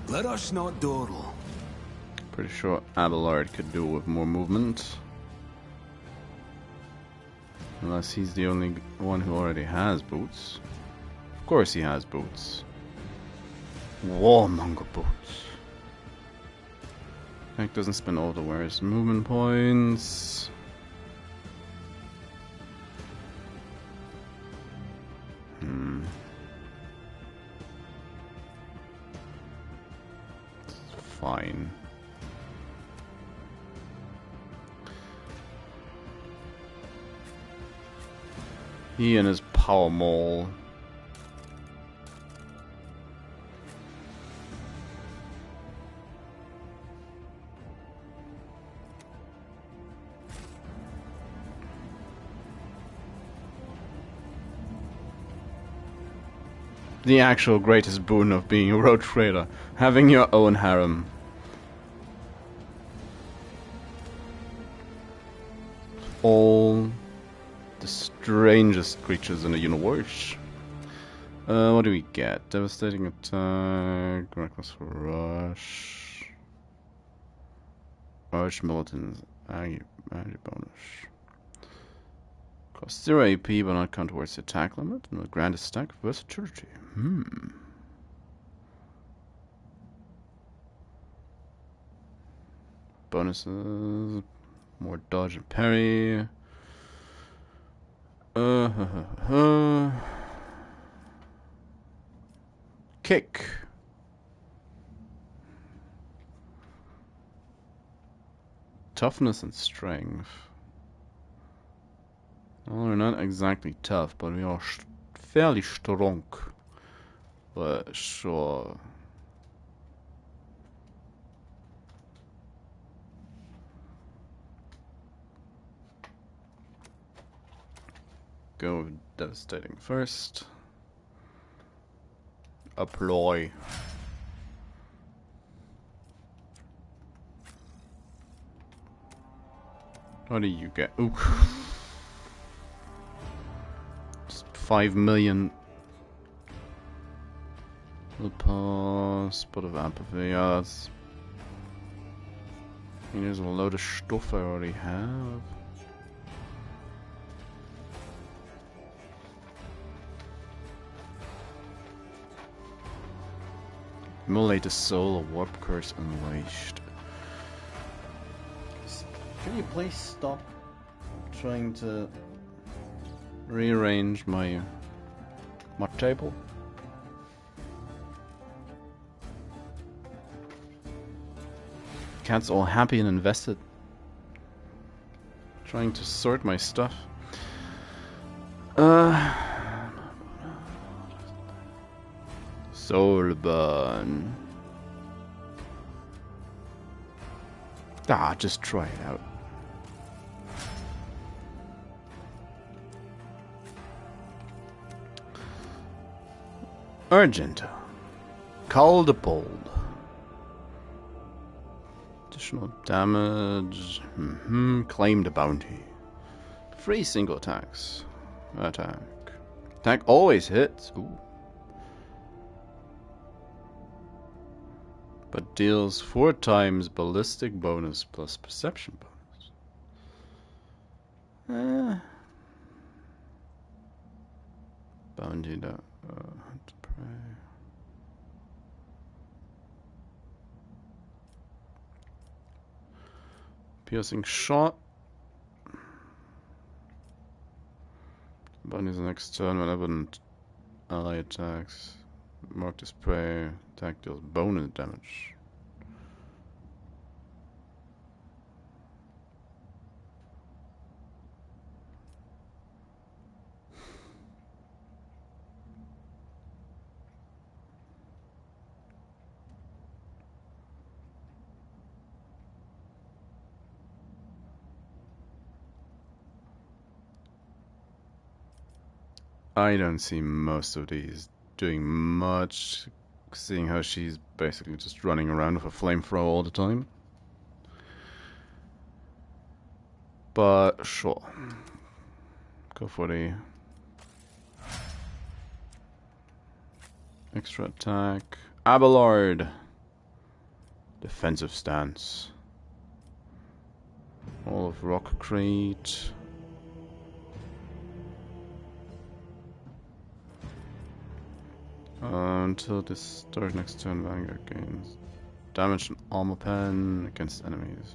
Let us not dawdle.
Pretty sure Abelard could do with more movement. Unless he's the only one who already has boots. course he has boots. Warmonger boots. Tank doesn't spend all the wearer's movement points. Fine. He and his power mole. The actual greatest boon of being a rogue trader, having your own harem. All the strangest creatures in the universe. What do we get? Devastating attack, reckless rush, rush militant, agi bonus. Cost 0 AP but not count towards the attack limit, and will grant a stack of versatility. Bonuses, more dodge and parry. Kick. Toughness and strength. Well, we're not exactly tough, but we are fairly strong. But sure. Go with devastating first. Apply. What do you get? Ooh. Just 5 million. The pass, spot of apathy. Yeah, that's. I mean, there's a load of stuff I already have. Immolate the soul, a warp curse unleashed. Can you please stop trying to rearrange my table? Cat's all happy and invested. Trying to sort my stuff. Soul burn. Just try it out. Urgent. Call the bold. Additional damage. Claim the bounty. Free single attacks. Attack. Attack always hits. Ooh. But deals 4 times ballistic bonus plus perception bonus. Bounty to pray. Piercing shot. Bounty is the next turn whenever an ally attacks. Mark display. Attack deals bonus damage. I don't see most of these doing much, seeing how she's basically just running around with a flamethrower all the time. But sure. Go for the extra attack. Abelard. Defensive stance. All of Rockcrete. Until this start next turn, Vanguard gains damage and armor pen against enemies.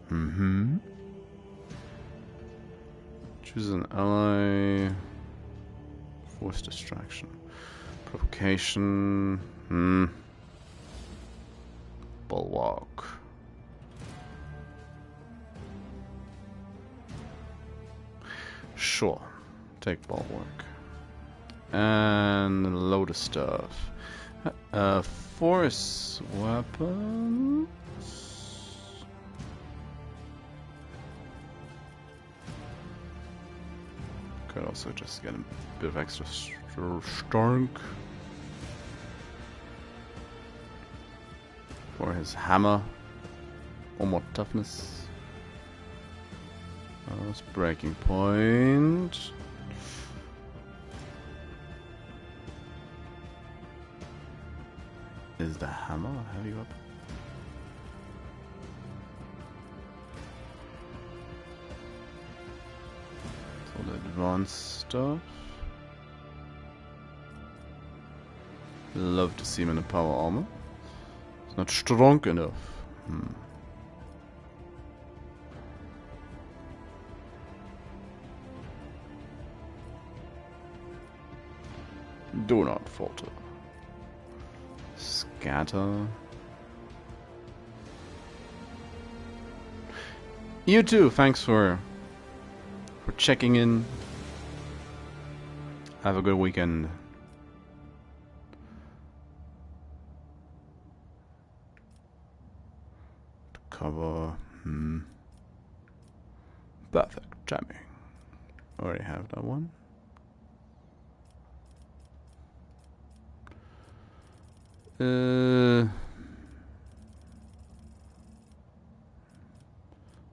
Choose an ally. Force distraction. Provocation. Bulwark. Sure. Take Bulwark. And a load of stuff. Force weapons. Could also just get a bit of extra strength for his hammer. One more toughness. That's breaking point. Is the hammer a heavy weapon? All the advanced stuff. Love to see him in a power armor. It's not strong enough. Do not falter. Scatter. You too, thanks for checking in. Have a good weekend. Cover. Perfect timing. Already have that one.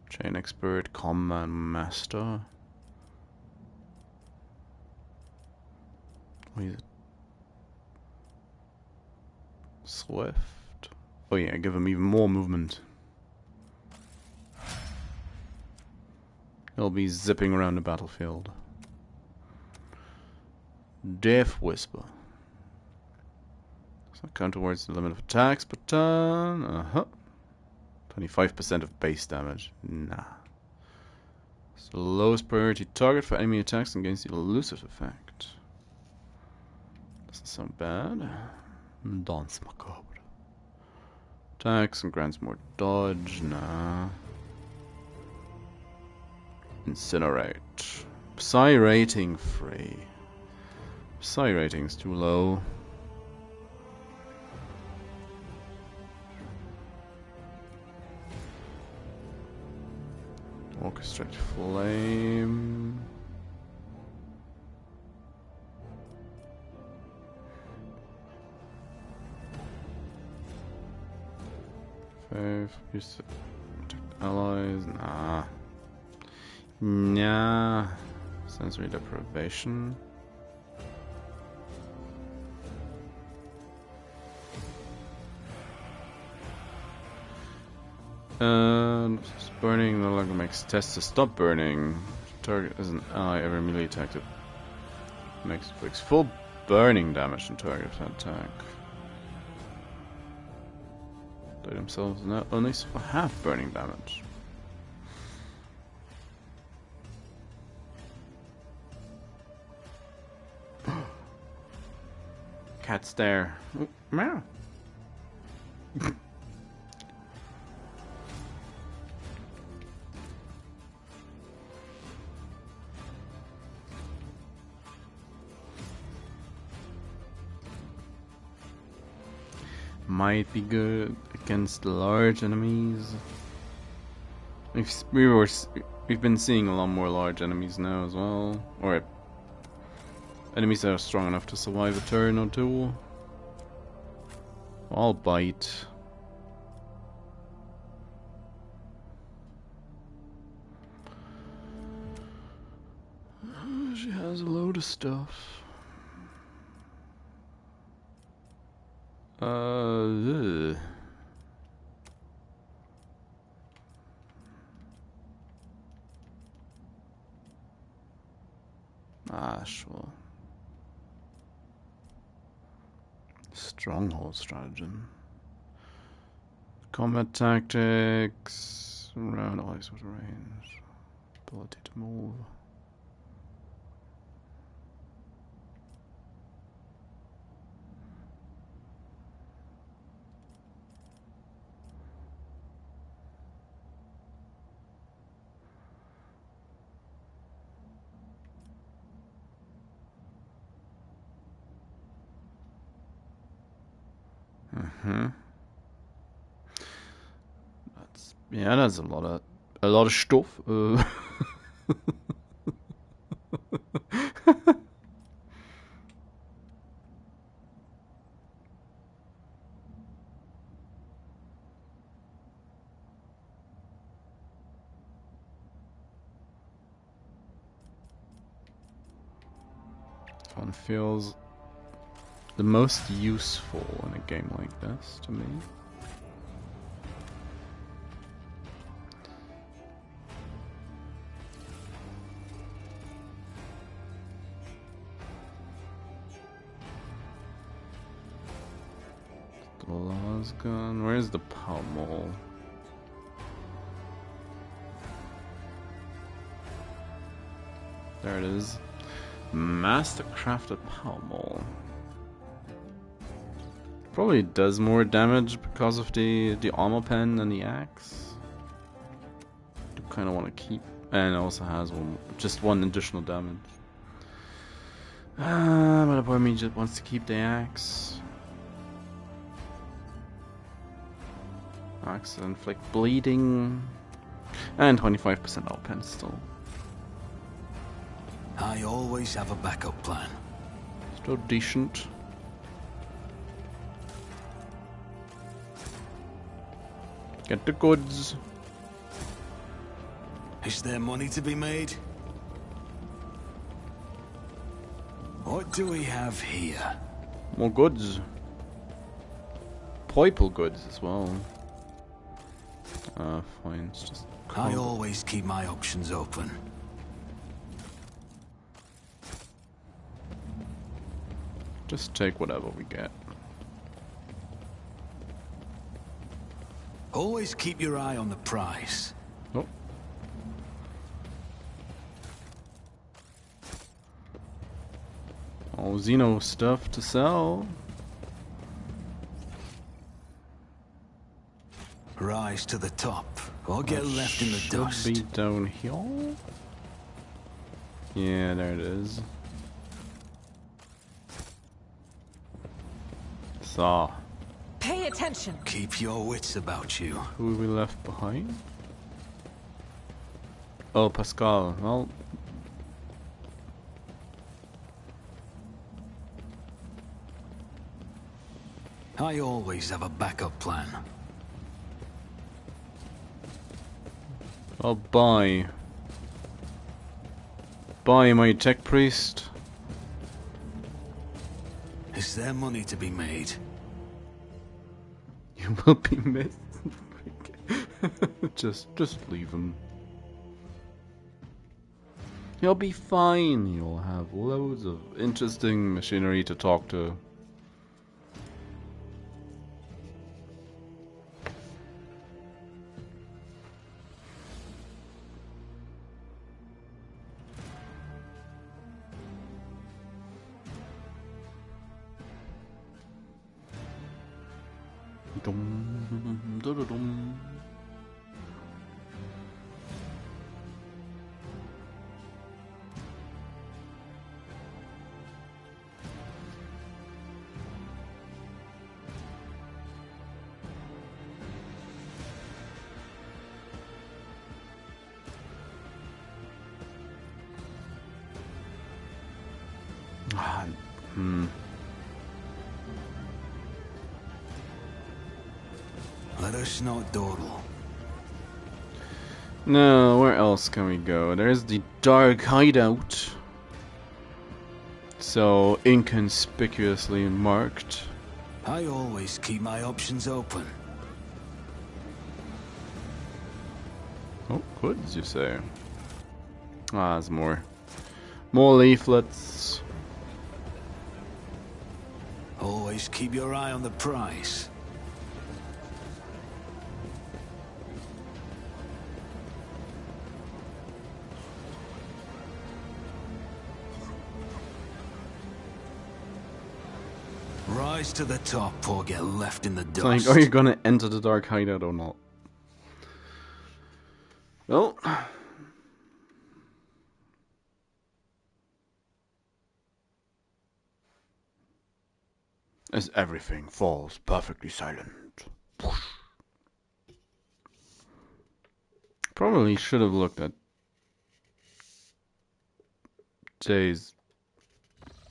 Chain expert, combat master. What is it? Swift. Oh yeah, give him even more movement. He'll be zipping around the battlefield. Death Whisper. So count towards the limit of attacks per turn. 25% of base damage. Nah. It's the lowest priority target for enemy attacks and gains the elusive effect. Doesn't sound bad. Dance macabre. Attacks and grants more dodge. Nah. Incinerate. Psy rating free. Psy rating's too low. Orchestrate flame. Use to protect allies. Nah. Sensory deprivation. And burning no longer makes tests to stop burning. Target as an ally every melee attack that makes full burning damage to target attack. They themselves now only suffer half burning damage. Cat's there. Oh, meow. Might be good against large enemies. We've been seeing a lot more large enemies now as well, or enemies that are strong enough to survive a turn or two. I'll bite. She has a load of stuff. Ugh. Sure. Stronghold stratagem. Combat tactics. Round always with range. Ability to move. That's a lot of stuff. One feels the most useful in a game like this to me. Gun. Where's the pommel? There it is. Mastercrafted pommel. Probably does more damage because of the armor pen and the axe. Do kind of want to keep, and it also has just one additional damage. But the boy me just wants to keep the axe. Axe inflict bleeding, and 25% out pen still.
I always have a backup plan.
Still decent. Get the goods.
Is there money to be made? What do we have here?
More goods. Purple goods as well. Fine, it's just...
I always keep my options open.
Just take whatever we get.
Always keep your eye on the prize.
Oh. All Xeno stuff to sell.
Rise to the top, or get left in the dust.
Should be down here. Yeah, there it is. Saw.
Pay attention.
Keep your wits about you.
Who we left behind? Oh, Pascal. Well,
I always have a backup plan.
I'll buy. Buy my tech priest.
Is there money to be made?
You will be missed. just leave him. He'll be fine. You'll have loads of interesting machinery to talk to.
Let us not dawdle.
No, where else can we go? There's the dark hideout. So inconspicuously marked.
I always keep my options open.
Oh, goods, you say? Ah, there's more. More leaflets.
Always keep your eye on the prize. Rise to the top or get left in the dust.
It's like, are you gonna enter the dark hideout or not? Well, as everything falls perfectly silent. Probably should have looked at Jay's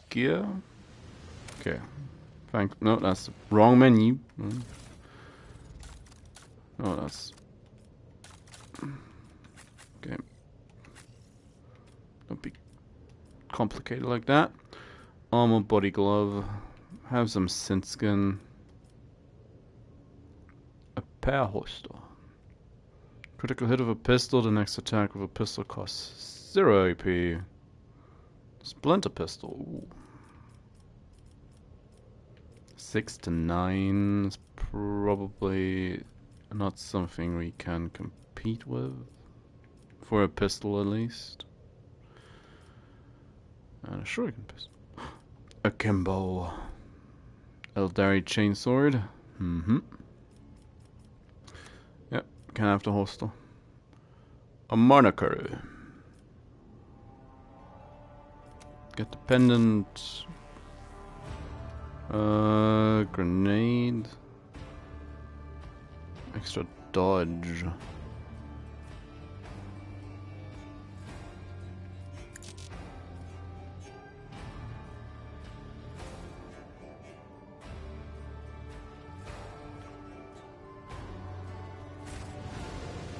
gear. Okay. Thank. No, that's the wrong menu. Oh, that's. Okay. Don't be complicated like that. Armor, body glove. Have some synth skin. A pair holster. Critical hit of a pistol. The next attack with a pistol costs 0 AP. Splinter pistol. Ooh. 6 to 9 is probably not something we can compete with. For a pistol at least. And a shuriken pistol. Akimbo. Eldari chainsword. Yep, can have the holster. A Monaco. Get the pendant. Grenade. Extra dodge.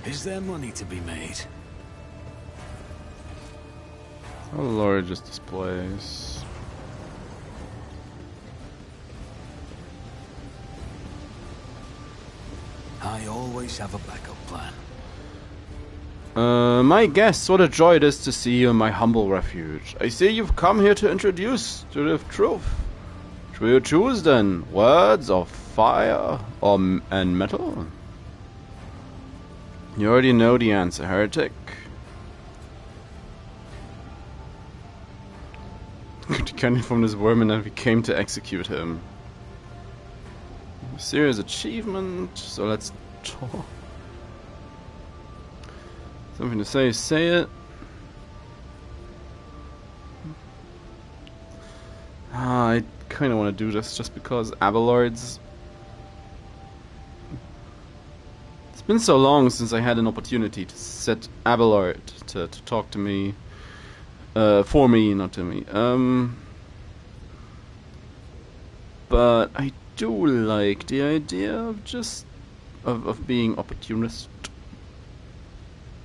Is there money to be made?
How large is this place?
I always have a backup plan.
My guests, what a joy it is to see you in my humble refuge. I see you've come here to introduce to the truth. Shall you choose then? Words of fire and metal? You already know the answer, heretic. Descended from this vermin and we came to execute him. Serious achievement, so let's talk. Something to say, say it. I kind of want to do this just because Abelard's. It's been so long since I had an opportunity to set Abelard to talk to me. For me, not to me. But I do like the idea of just of being opportunist.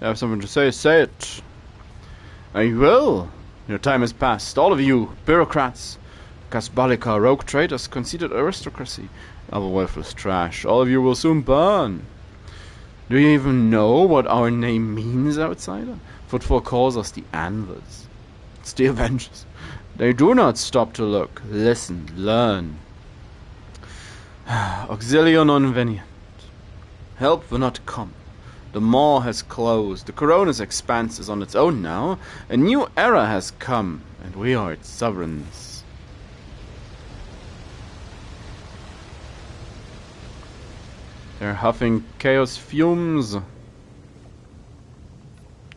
You have something to say, say it. I will. Your time has passed. All of you, bureaucrats, Casbalica, rogue traders, conceited aristocracy, other worthless trash. All of you will soon burn. Do you even know what our name means, outsider? Footfall calls us the Anvers. It's the Avengers. They do not stop to look, listen, learn. Auxilio non venient. Help will not come. The maw has closed. The Corona's expanse is on its own now. A new era has come, and we are its sovereigns. They're huffing chaos fumes.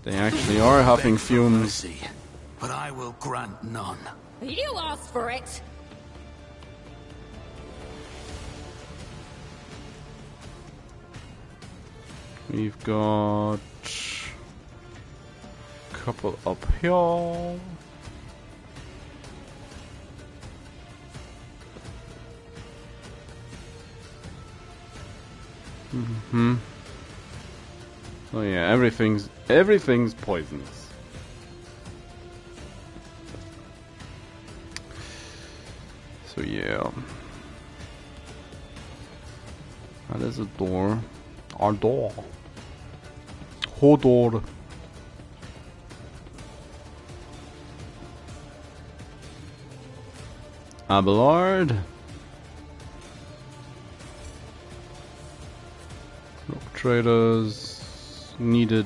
They actually are huffing fumes.
Mercy, but I will grant none.
You asked for it.
We've got a couple up here. Oh yeah, everything's poisonous. So yeah. That is a door. Our door. Hodor. Abelard. Rogue Traders needed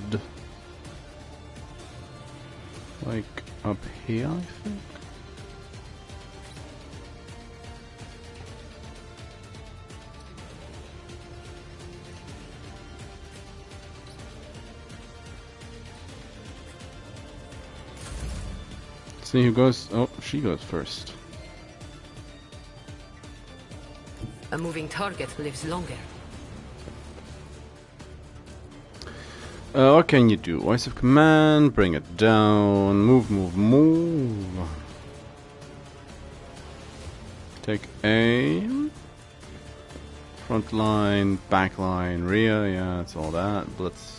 like up here, I think. See who goes. Oh, she goes first.
A moving target lives longer.
What can you do? Voice of command, bring it down, move, move, move. Take aim. Front line, back line, rear, yeah, it's all that. Blitz.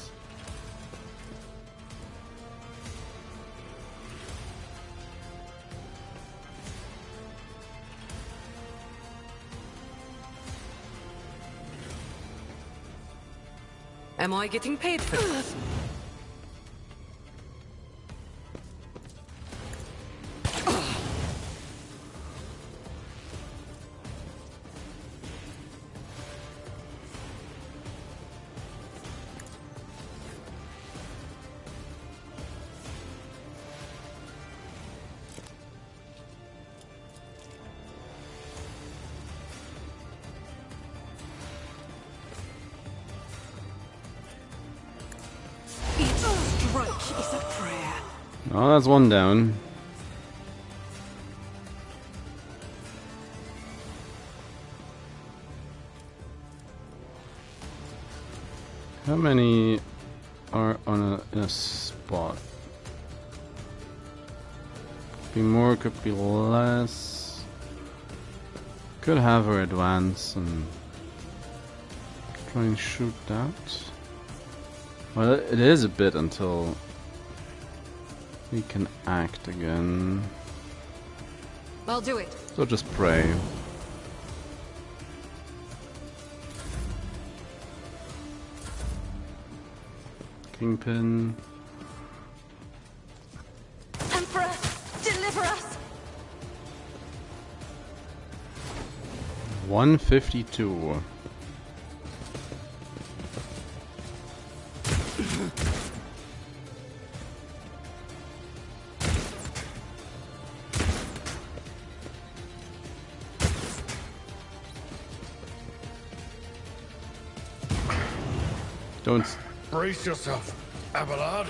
Am I getting paid for this?
Oh, that's one down. How many are on in a spot? Could be more, could be less. Could have her advance and try and shoot that. Well, it is a bit until we can act again.
I'll do it.
So just pray. Kingpin.
Emperor, deliver us!
152. Don't
brace yourself, Abelard.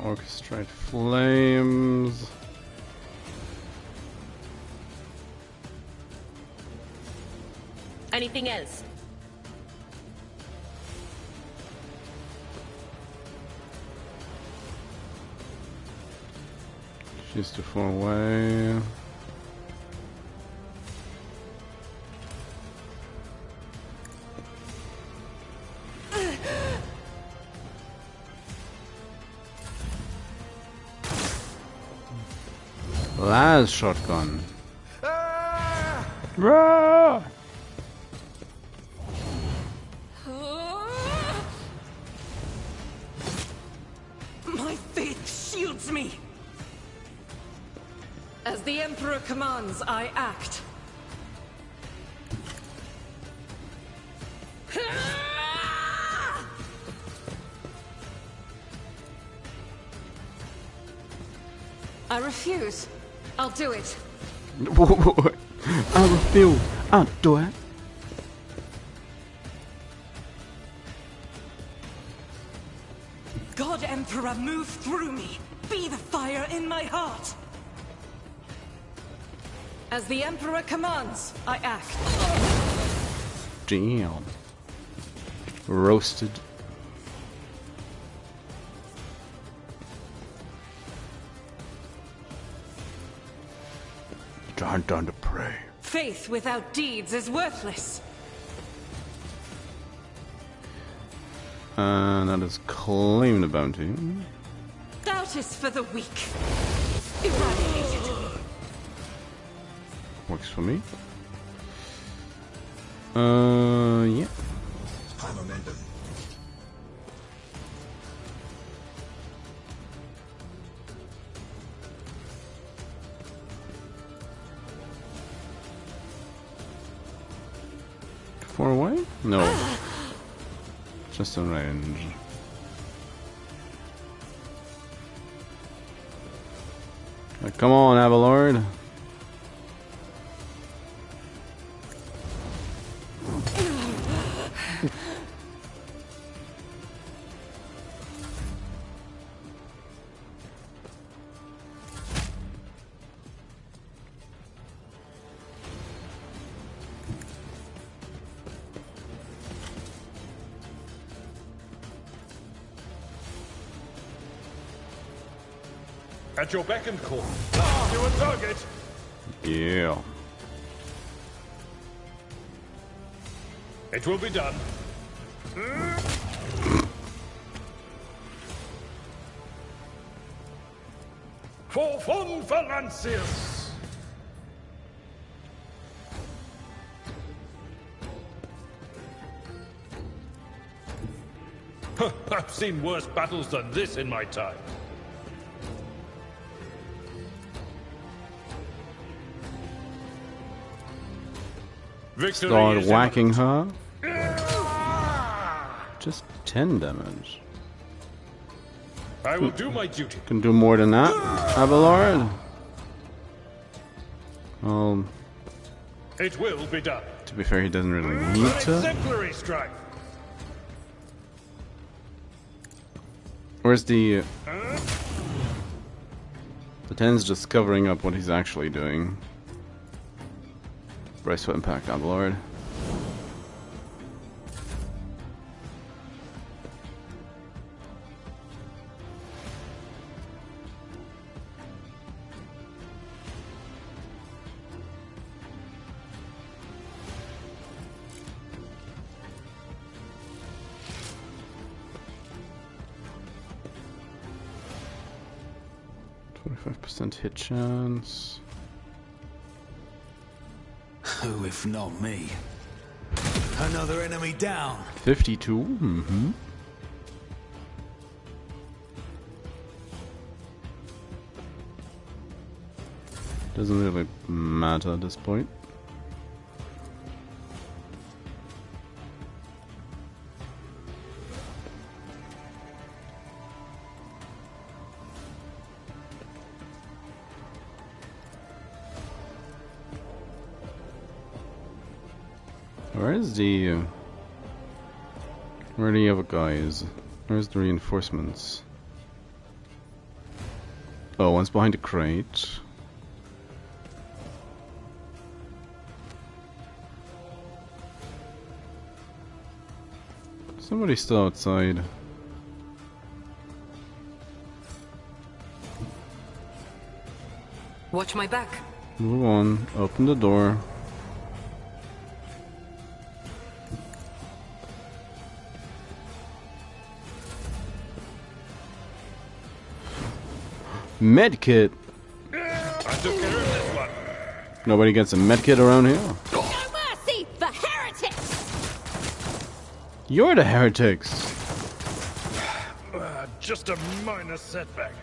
orchestrate flames.
Anything else?
She's too far away. Last shotgun. Rah!
My faith shields me. As the Emperor commands, I act. I refuse. I'll do it.
I refuse. I'll do it.
God Emperor, move through me. Be the fire in my heart. As the Emperor commands, I act.
Damn. Roasted. Time to pray.
Faith without deeds is worthless.
That is claim the bounty.
Doubt is for the weak. Eradicated.
Works for me. Yeah.
High momentum.
Far away? No. Just in range. Come on, Avalord.
At your beck and call. Ah, you a target.
Yeah.
It will be done. For von Valancius. I've seen worse battles than this in my time. Victory
Start
is
whacking her. Just 10 damage.
I will do my duty.
Can do more than that, Avalord.
It will be done.
To be fair, he doesn't really need
An
to.
exemplary strike.
Where's the 10's just covering up what he's actually doing. Brace for impact, Avalord. Hit chance.
Who if not me? Another enemy down.
52. Mm-hmm. Doesn't really matter at this point. Where's the where are the other guys? Where's the reinforcements? Oh, one's behind the crate. Somebody's still outside.
Watch my back.
Move on. Open the door. Medkit.
I took care of this one.
Nobody gets a medkit around here.
No mercy for heretics!
You're the heretics.
Just a minor setback.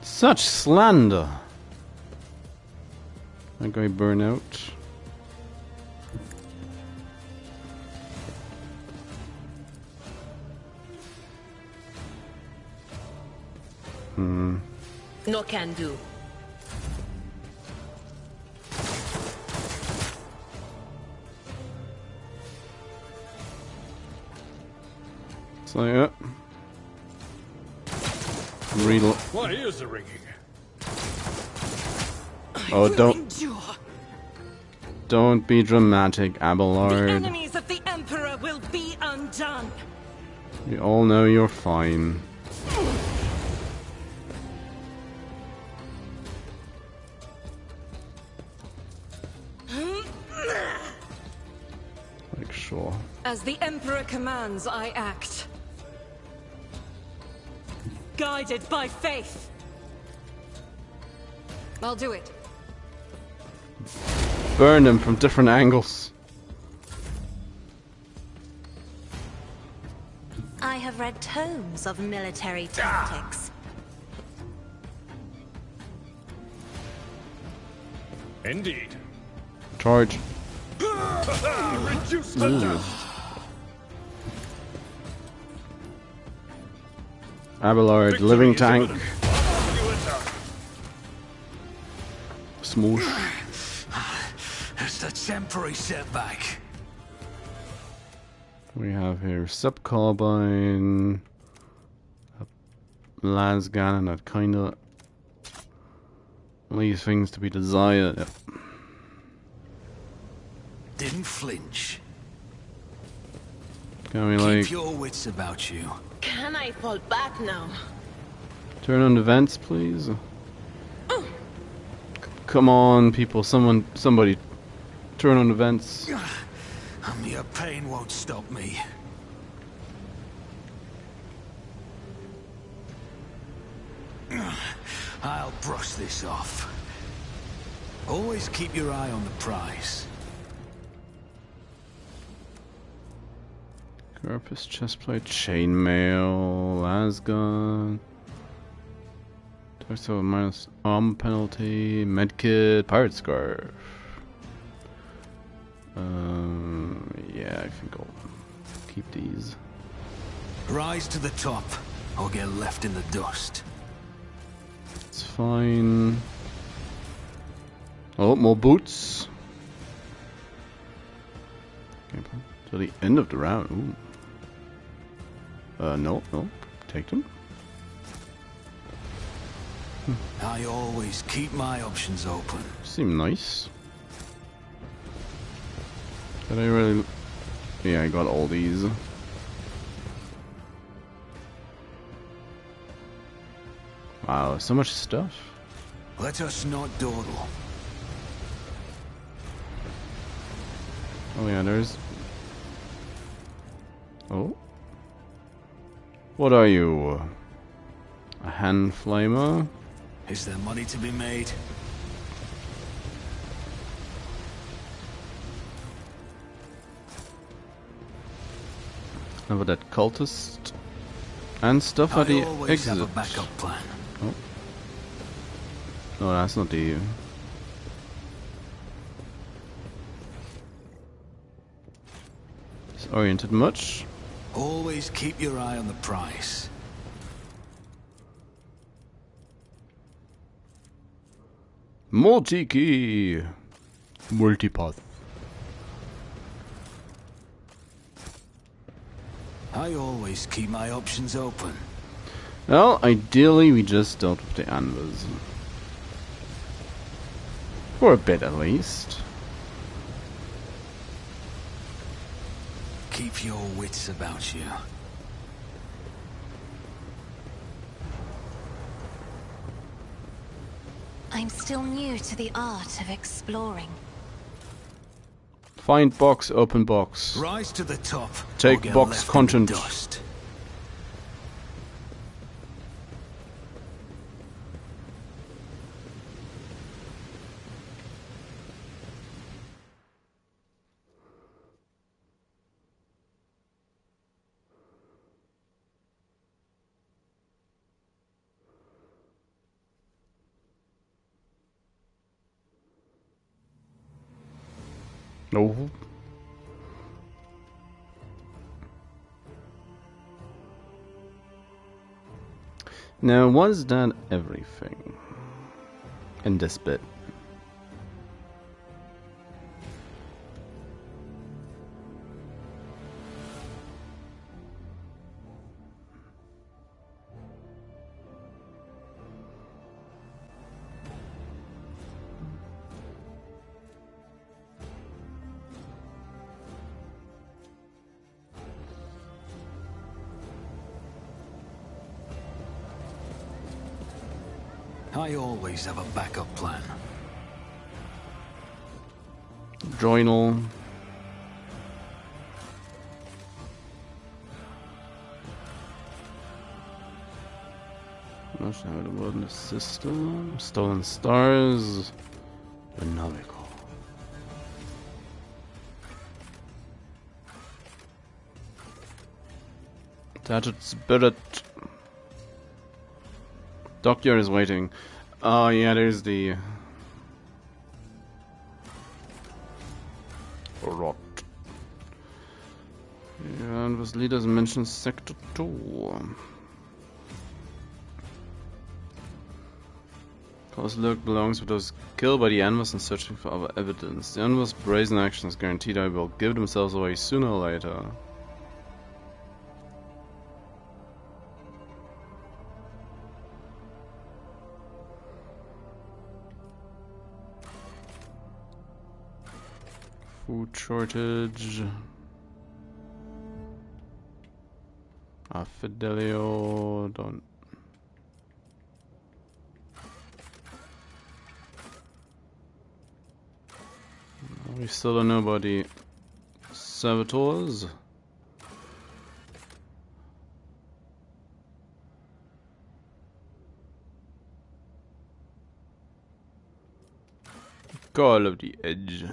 Such slander. That guy burn out.
No can do.
So yeah. Reload.
My ears are ringing.
Oh, don't be dramatic,
The
Abelard.
enemies of the Emperor will be undone.
We all know you're fine. Like, sure.
As the Emperor commands, I act. Guided by faith.
I'll do it.
Burn them from different angles.
I have read tomes of military tactics.
Indeed.
Charge.
Reduce the dust.
Abelard, living tank.
You attack.
Smoosh.
It's a temporary setback.
We have here Subcarbine, Lasgan, and that kinda leaves things to be desired. Yep.
Didn't flinch.
Can we
Keep
like
your wits about you.
Can I fall back now?
turn on the vents, please? Come on, people! Somebody, turn on the vents.
Your pain won't stop me. I'll brush this off. Always keep your eye on the prize.
Carapace, chestplate, chainmail, lasgun. Torso minus arm penalty, medkit, pirate scarf. Yeah, I think I'll keep these.
Rise to the top, or get left in the dust.
It's fine. Oh, more boots. Okay, to the end of the round. Ooh. No. Take them.
I always keep my options open.
Seem nice. Did I really? Yeah, I got all these. Wow, so much stuff.
Let us not dawdle.
Oh yeah, there's... Oh. What are you? A hand flamer?
Is there money to be made?
How about that cultist? And stuff at the
I always
exit.
have a backup plan.
Oh. No, that's not the... Disoriented much?
Always keep your eye on the prize.
Multi-key! Multipath.
I always keep my options open.
Well, ideally we just dealt with the anvers. For a bit at least.
Keep your wits about you.
I'm still new to the art of exploring.
Find box, open box.
Rise to the top.
Take
or get
box
left in the
content.
dust.
No. Now, was that everything in this bit?
I always have a backup plan.
Journal. Not sure how the wilderness system. Stolen stars. Nautical. Tattered spirit. Dockyard is waiting. Oh yeah, there's the Rot. And was leaders mentioned Sector 2. Cause Lurk belongs with those killed by the Anvers and searching for other evidence. The Anvers' brazen actions guaranteed I will give themselves away sooner or later. Food shortage. Fidelio, don't. We still don't know about the saboteurs. Call of the Edge.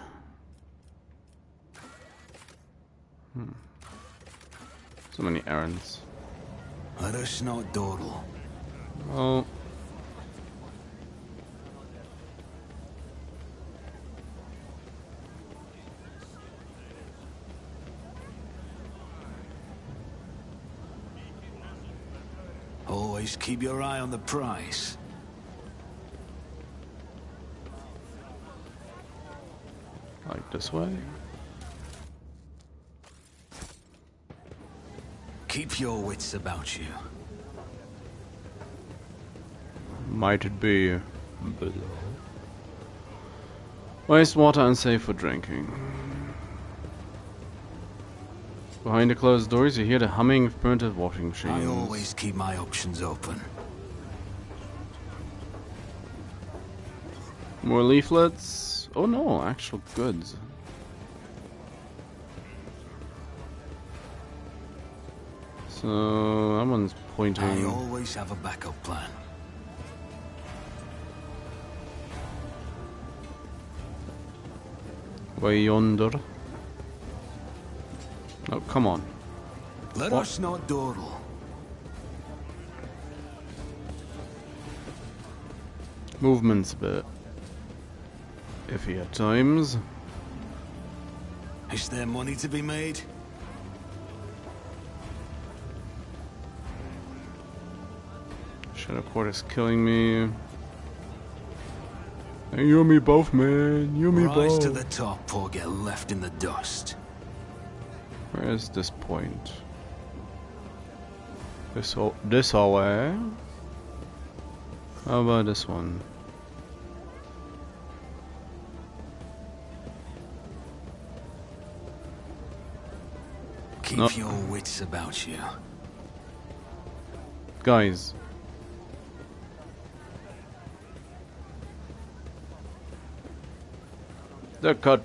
So many errands.
Let us not dawdle.
Oh.
Always keep your eye on the prize.
Like this way?
Keep your wits about you.
Might it be below? Wastewater unsafe for drinking. Behind the closed doors you hear the humming of primitive washing machines.
I always keep my options open.
More leaflets? Oh no, actual goods. So that one's pointing.
I always have a backup plan.
Way yonder. Oh, come on.
Let us not dawdle.
Movement's a bit iffy at times.
Is there money to be made?
Shadow Quarter's killing me. Hey, you and me both, man. You and me both.
Rise to the top or get left in the dust.
Where is this point? This hallway? How about this one?
Keep your wits about you.
Guys. They're cut.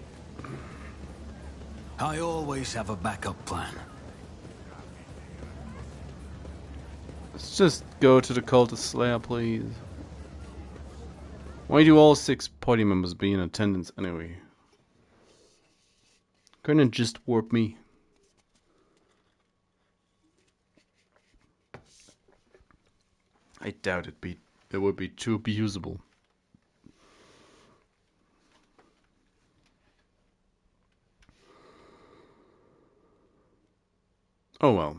I always have a backup plan.
Let's just go to the Cultist Slayer, please. Why do all 6 party members be in attendance anyway? Couldn't it just warp me? I doubt it would be too abusable. Oh well.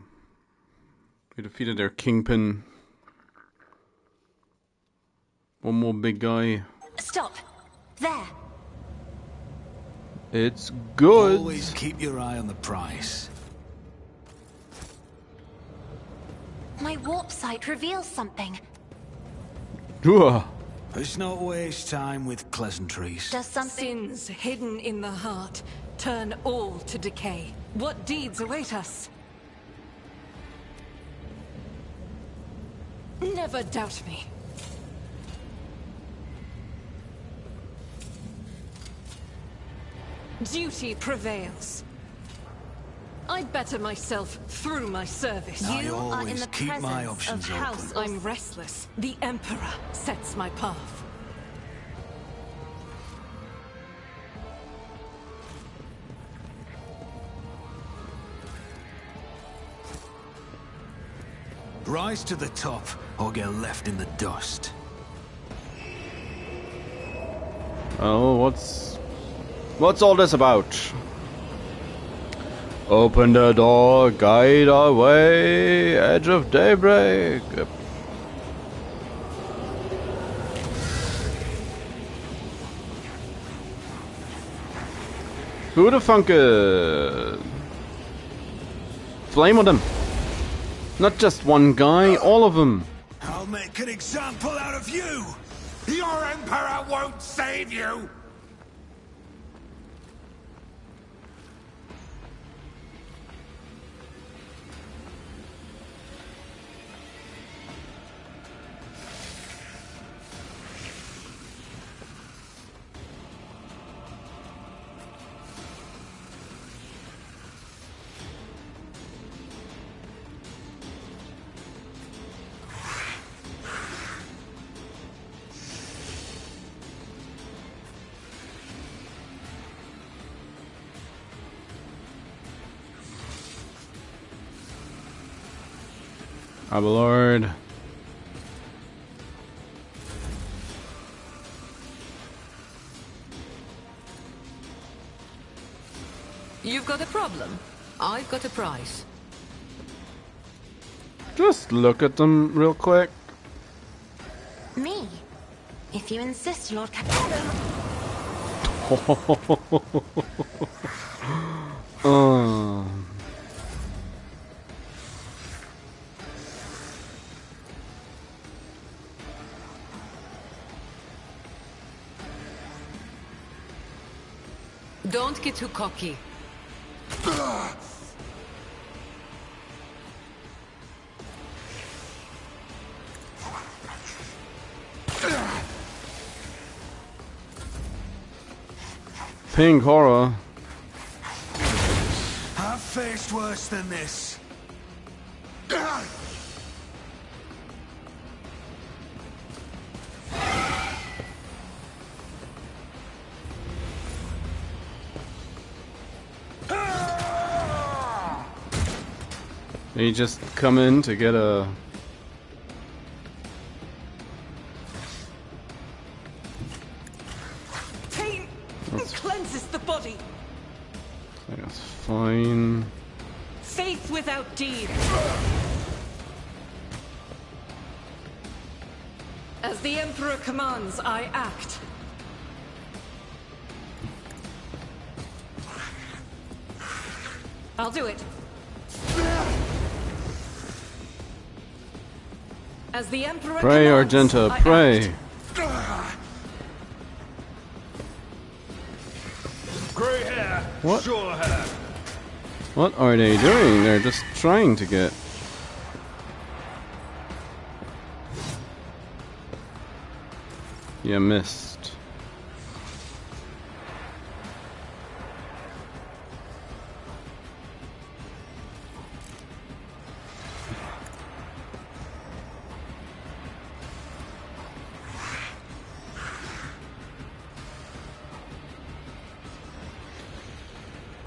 We defeated their kingpin. One more big guy.
Stop! There!
It's good!
Always keep your eye on the prize.
My warp sight reveals something.
Let's not waste time with pleasantries.
Does something...
Sins hidden in the heart turn all to decay. What deeds await us? Never doubt me. Duty prevails. I better myself through my service.
I
You are in
always
the
keep my
presence
options
of House
open.
I'm restless. The Emperor sets my path.
Rise to the top or get left in the dust.
Oh, what's all this about? Open the door, guide our way, edge of daybreak. Who the funk flame on them. Not just one guy, all of them.
I'll make an example out of you!
Your Emperor won't save you!
Our Lord.
You've got a problem. I've got a prize.
Just look at them real quick.
Me? If you insist, Lord
Don't get too cocky.
Pink horror.
I've faced worse than this.
They just come in to get a...
Pain cleanses the body.
That's fine.
Faith without deed. As the Emperor commands, I act. I'll do it. As the Emperor
Pray,
commands,
Argenta,
I
pray.
act.
Grey hair,
What?
sure hair.
What are they doing? They're just trying to get... You missed.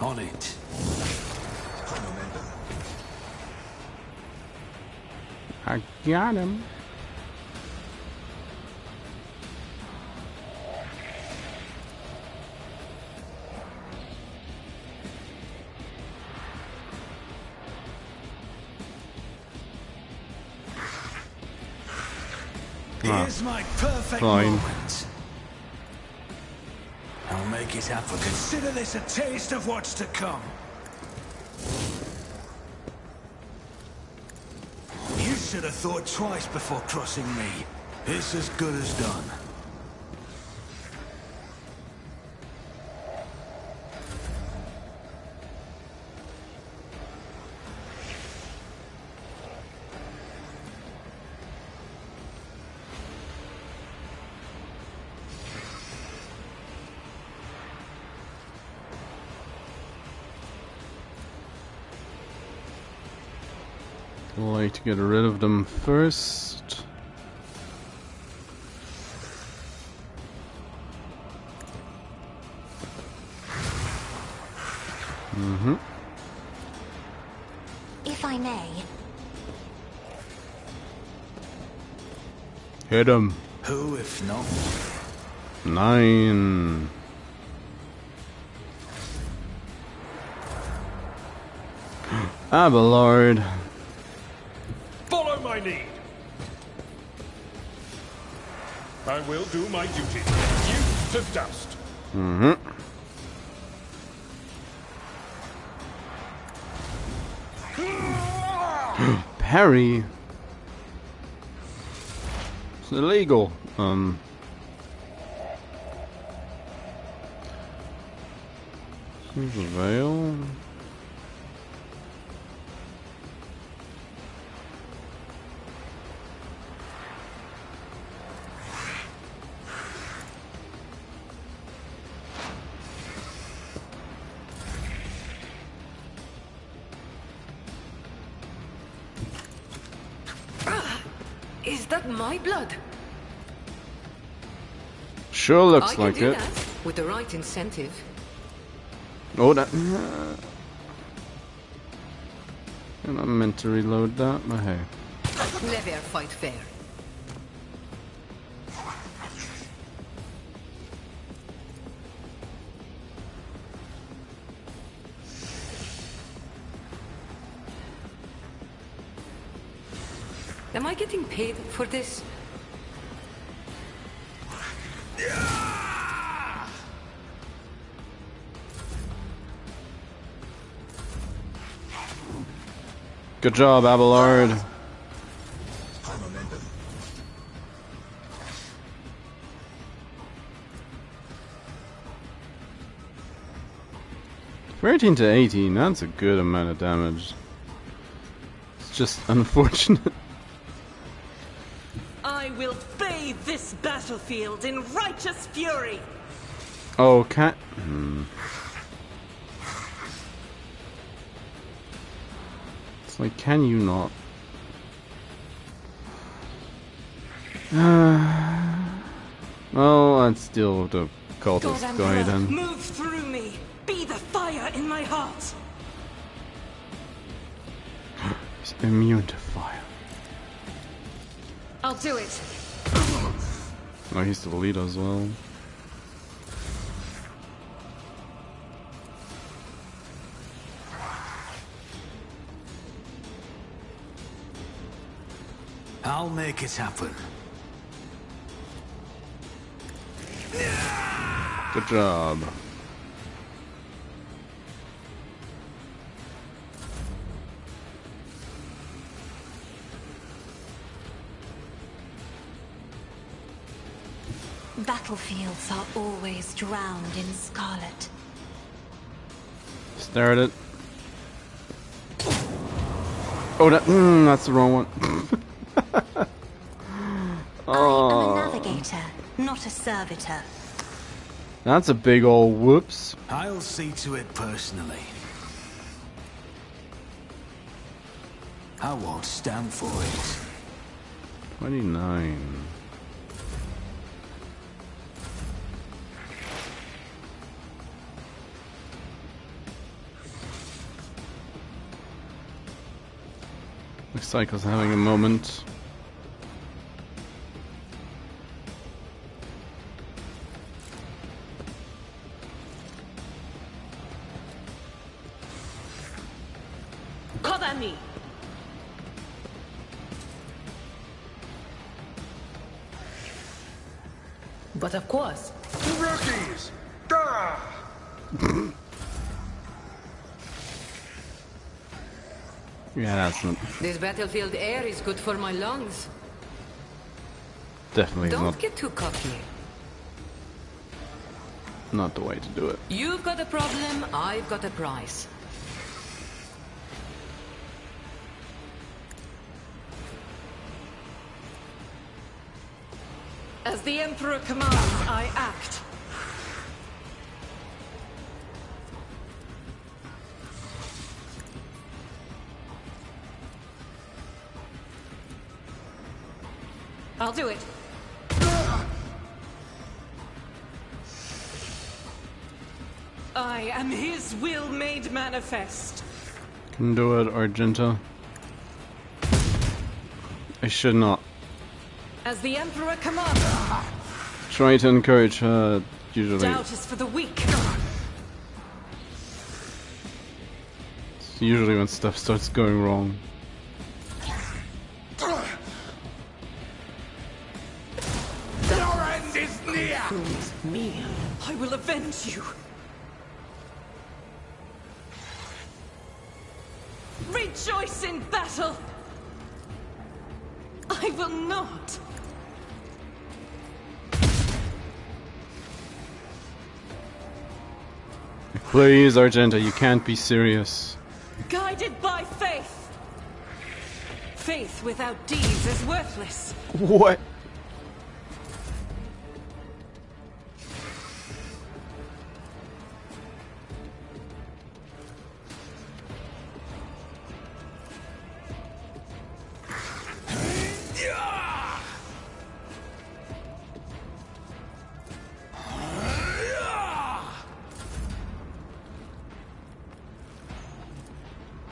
On it.
I got him.
Here's my perfect
Fine.
moment. I'll make it happen. Consider this a taste of what's to come. You should have thought twice before crossing me. It's as good as done.
I'd like to get rid of them first.
If I may,
Hit him.
Who, if not?
9. Abelard.
Follow my lead. I will do my duty. You to dust.
Mm-hmm. Parry. It's illegal. Here's a veil.
Is that my blood?
Sure looks
I can
like
do
it.
that with the right incentive.
Oh, that. I'm not meant to reload that, but hey.
Never fight fair. Am I getting paid for this?
Good job, Abelard. For 18 to 18, that's a good amount of damage. It's just unfortunate.
I will bathe this battlefield in righteous fury.
Oh, cat. It's like, can you not? Well, let's deal with the cultist guy then.
Move through me. Be the fire in my heart.
He's immune to fire.
I'll do it.
Oh, he's the lead as well.
I'll make it happen.
Good job.
Battlefields are always drowned in scarlet.
Stare at it. Oh, that's the wrong one.
I am a navigator, not a servitor.
That's a big old whoops.
I'll see to it personally. I won't stand for it.
29. Looks like I was having a moment.
Cover me. But of course.
Rookies! Gah!
Yeah, that's not
This battlefield air is good for my lungs.
definitely
Don't get too cocky.
not the way to do it.
You've got a problem, I've got a price.
As the Emperor commands, I act. I'll do it. I am his will made manifest.
Can do it, Argenta. I should not.
As the Emperor commands.
Try to encourage her, usually.
Doubt is for the weak.
It's usually when stuff starts going wrong.
Your end is near!
Me, I will avenge you. Rejoice in battle. I will not.
Please, Argenta, you can't be serious.
Guided by faith. Faith without deeds is worthless.
What?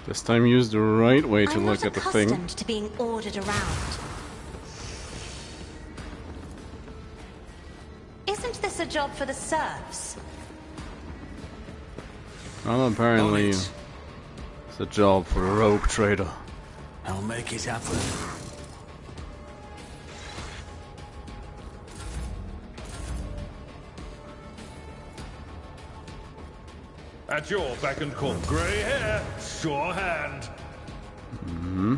This time use the right way to look at the thing.
I'm not accustomed to being ordered around. Isn't this a job for the serfs?
Well, apparently it's a job for a rogue trader.
I'll make it happen.
At your beck and call. Grey hair, sure hand.
Mm-hmm.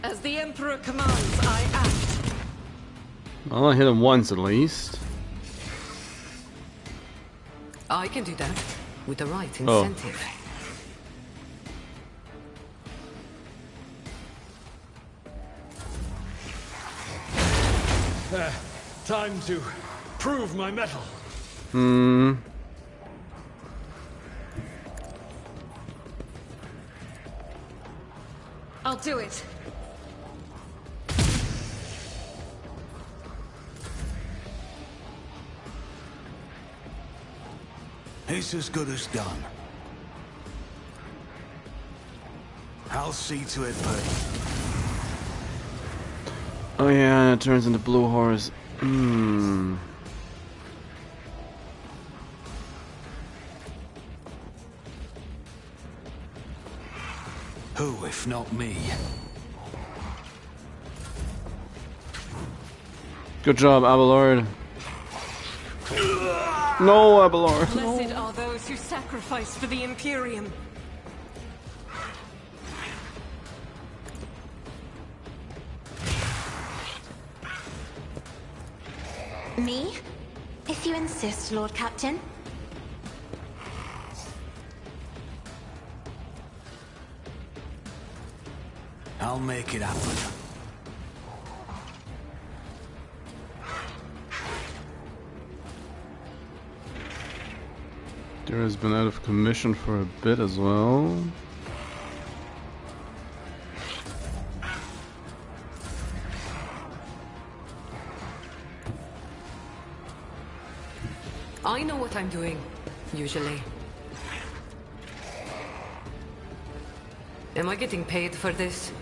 As the Emperor commands, I act.
Well, I hit him once at least.
I can do that with the right incentive.
Time to prove my mettle.
I'll do it.
It's as good as done. I'll see to it, buddy.
Oh yeah, it turns into blue horse. Who,
if not me?
Good job, Abelard. No, Abelard.
Blessed are those who sacrifice for the Imperium.
Me? If you insist, Lord Captain.
I'll make it happen.
Dara has been out of commission for a bit as well.
I know what I'm doing, usually. Am I getting paid for this?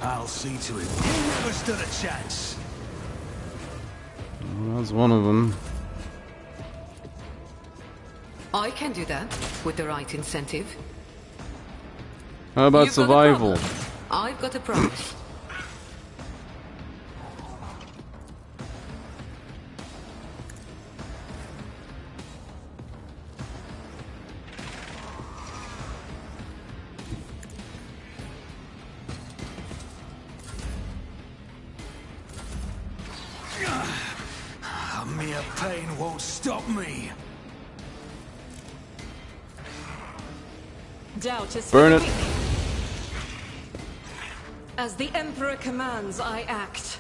I'll see to it. You never stood a chance.
Well, that's one of them.
I can do that with the right incentive.
How about
You've got a
survival?
problem. I've got a promise.
Mere pain won't stop me.
Doubt is
Burn it.
weak. As the Emperor commands, I act.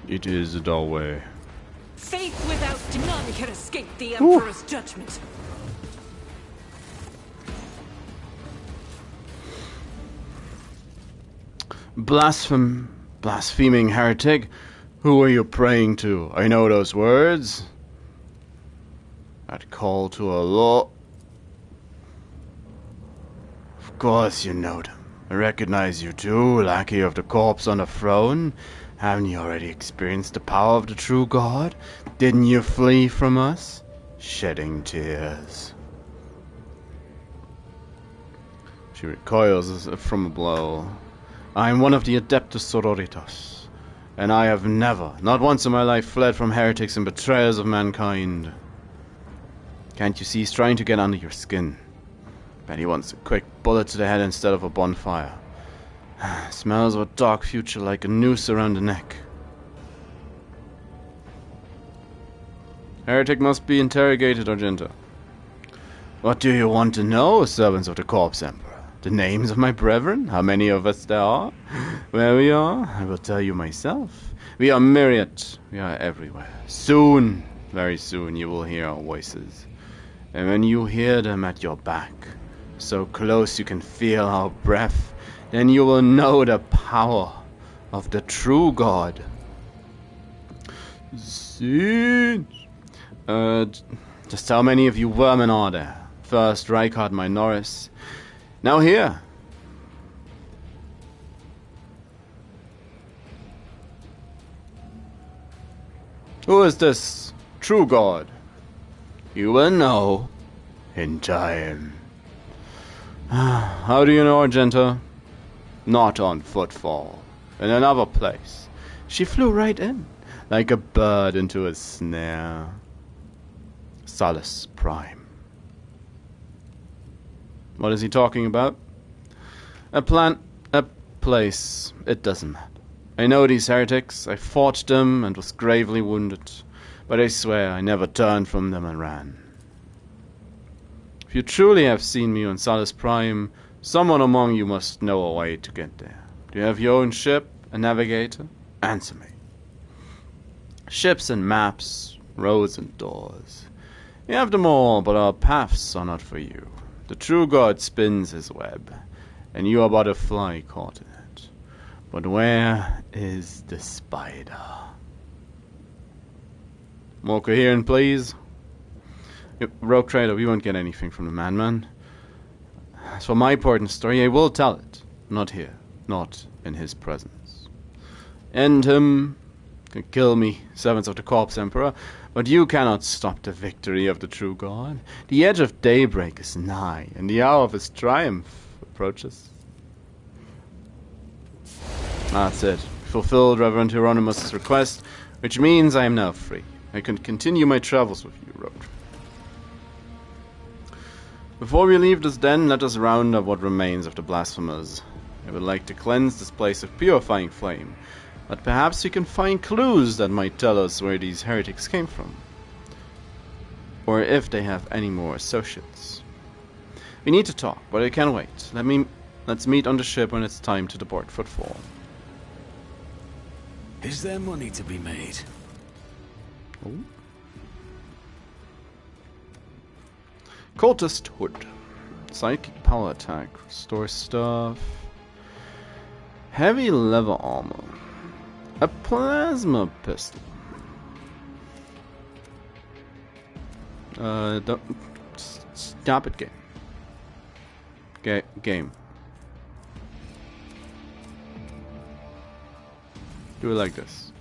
It is a dull way.
Faith without none can escape the Emperor's judgment.
blaspheming heretic. Who are you praying to? I know those words. That call to a law. Of course you know them. I recognize you too, lackey of the corpse on the throne. Haven't you already experienced the power of the true God? Didn't you flee from us? Shedding tears. She recoils from a blow. I am one of the Adeptus Sororitas, and I have never, not once in my life, fled from heretics and betrayers of mankind. Can't you see he's trying to get under your skin? Bet he wants a quick bullet to the head instead of a bonfire. Smells of a dark future like a noose around the neck. Heretic must be interrogated, Argenta. What do you want to know, servants of the Corpse Emperor? The names of my brethren? How many of us there are? Where we are? I will tell you myself. We are myriad. We are everywhere. Soon, very soon, you will hear our voices. And when you hear them at your back, so close you can feel our breath, then you will know the power of the true God. See? Just how many of you vermin are there? First Rykard Minoris. Now here. Who is this true God? You will know in time. How do you know, Argenta? Not on footfall. In another place. She flew right in, like a bird into a snare. Salus Prime. What is he talking about? A place. It doesn't matter. I know these heretics. I fought them and was gravely wounded. But I swear I never turned from them and ran. If you truly have seen me on Salus Prime, someone among you must know a way to get there. Do you have your own ship, a navigator? Answer me. Ships and maps, roads and doors. You have them all, but our paths are not for you. The true God spins his web, and you are but a fly caught in it. But where is the spider? More coherent, please. Rogue Trader, we won't get anything from the madman. As for my part in the story, I will tell it. Not here. Not in his presence. End him. Can kill me, servants of the Corpse Emperor, but you cannot stop the victory of the true God. The edge of daybreak is nigh, and the hour of his triumph approaches. That's it. Fulfilled Reverend Hieronymus' request, which means I am now free. I can continue my travels with you, Rogue. Before we leave this den, let us round up what remains of the blasphemers. I would like to cleanse this place of purifying flame, but perhaps we can find clues that might tell us where these heretics came from. Or if they have any more associates. We need to talk, but I can't wait. Let's meet on the ship when it's time to depart Footfall.
Is there money to be made?
Ooh. Cultist Hood. Psychic power attack. Restore stuff. Heavy leather armor. A plasma pistol. Don't stop it, game. Game. Do it like this.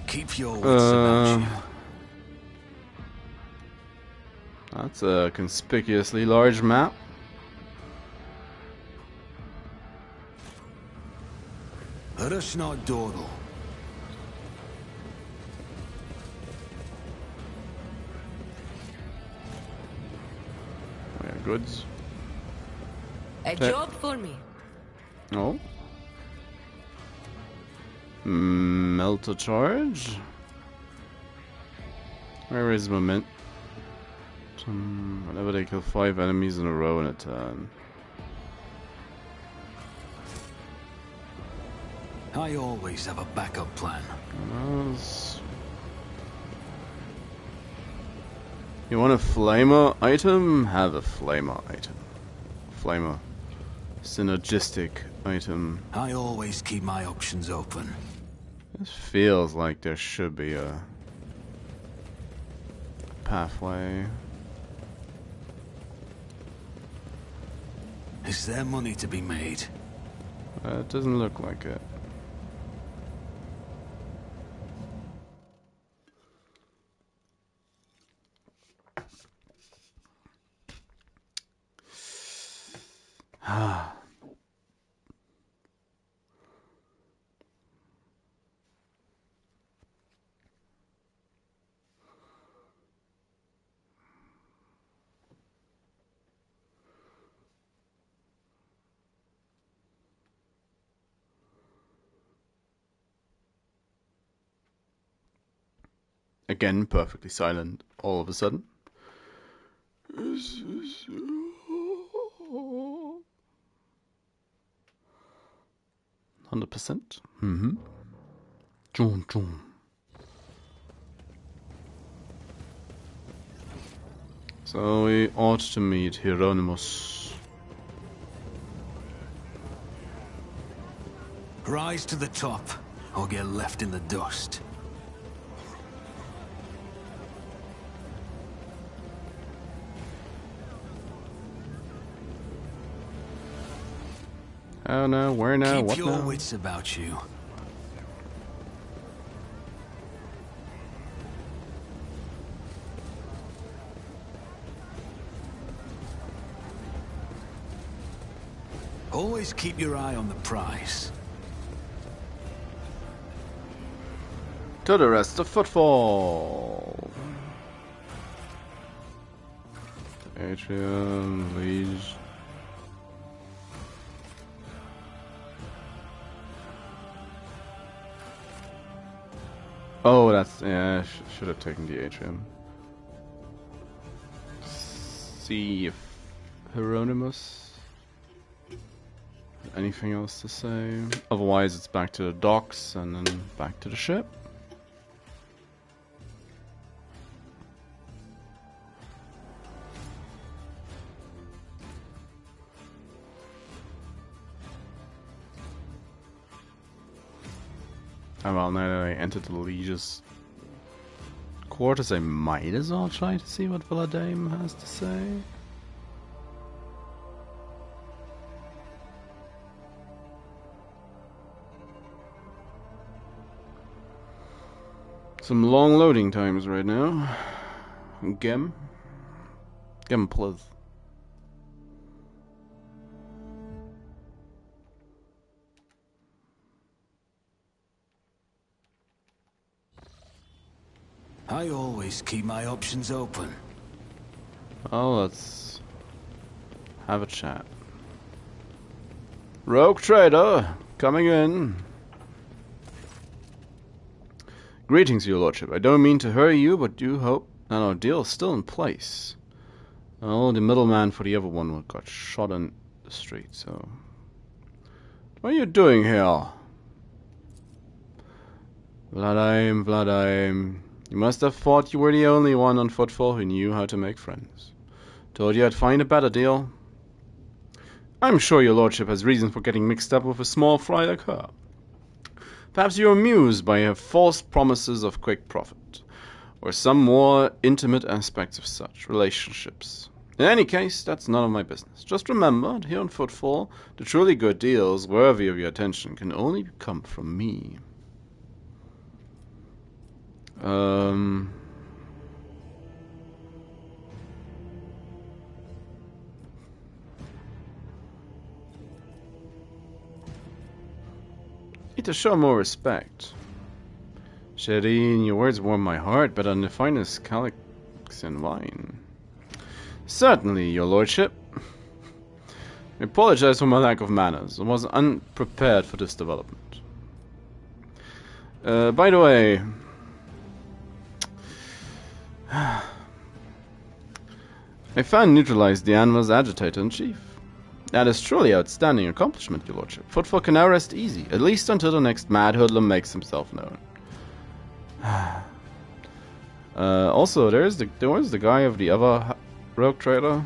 Keep your wits about you.
That's a conspicuously large map.
Let us not dawdle.
Oh, yeah, goods.
A job for me.
Oh. Melter charge. Where is moment? Whenever they kill 5 enemies in a row in a turn.
I always have a backup plan.
You want a flamer item? Have a flamer item. Flamer. synergistic item.
I always keep my options open.
This feels like there should be a pathway.
Is there money to be made?
It doesn't look like it. Again, perfectly silent all of a sudden. 100%. Chum, chum. So we ought to meet Hieronymus.
Rise to the top, or get left in the dust.
Oh no, where now?
Keep
What
your
now?
wits about you. Always keep your eye on the prize.
To the rest of footfall. Atrium, Liege. Oh, that's, yeah, I should have taken the atrium. See if Hieronymus. Anything else to say? Otherwise, it's back to the docks and then back to the ship. Oh well, now that I entered the Liege's quarters, I might as well try to see what Valancius has to say. Some long loading times right now. Gem, please.
I always keep my options open.
Oh, let's have a chat. Rogue Trader, coming in. Greetings, your lordship. I don't mean to hurry you, but do hope that our deal is still in place. Oh, the middleman for the other one got shot on the street, so... What are you doing here? Valancius. You must have thought you were the only one on footfall who knew how to make friends. Told you I'd find a better deal. I'm sure your lordship has reason for getting mixed up with a small fry like her. Perhaps you're amused by her false promises of quick profit, or some more intimate aspects of such relationships. In any case, that's none of my business. Just remember, here on Footfall, the truly good deals worthy of your attention can only come from me. Need to show more respect. Shireen, your words warm my heart, but on the finest Calaxian wine. Certainly, your lordship. I apologize for my lack of manners. I was unprepared for this development. By the way... I found neutralized the Anva's agitator-in-chief. That is truly outstanding accomplishment, your lordship. Footfall can now rest easy, at least until the next mad hoodlum makes himself known. Also, there was the guy of the other rogue trader.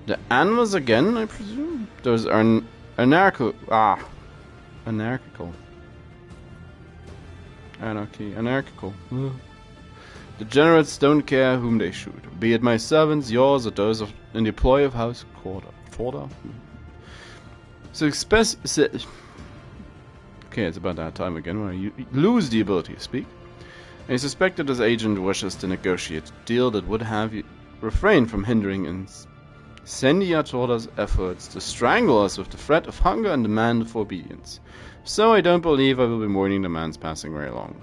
The animals again, I presume? Those are anarchical. Anarchical. Anarchy. Anarchical. Degenerates don't care whom they shoot, be it my servants, yours, or those in the employ of House Quarter. So okay, it's about that time again when you lose the ability to speak. I suspect that this agent wishes to negotiate a deal that would have you refrain from hindering Incendiator's efforts to strangle us with the threat of hunger and demand for obedience. So I don't believe I will be mourning the man's passing very long.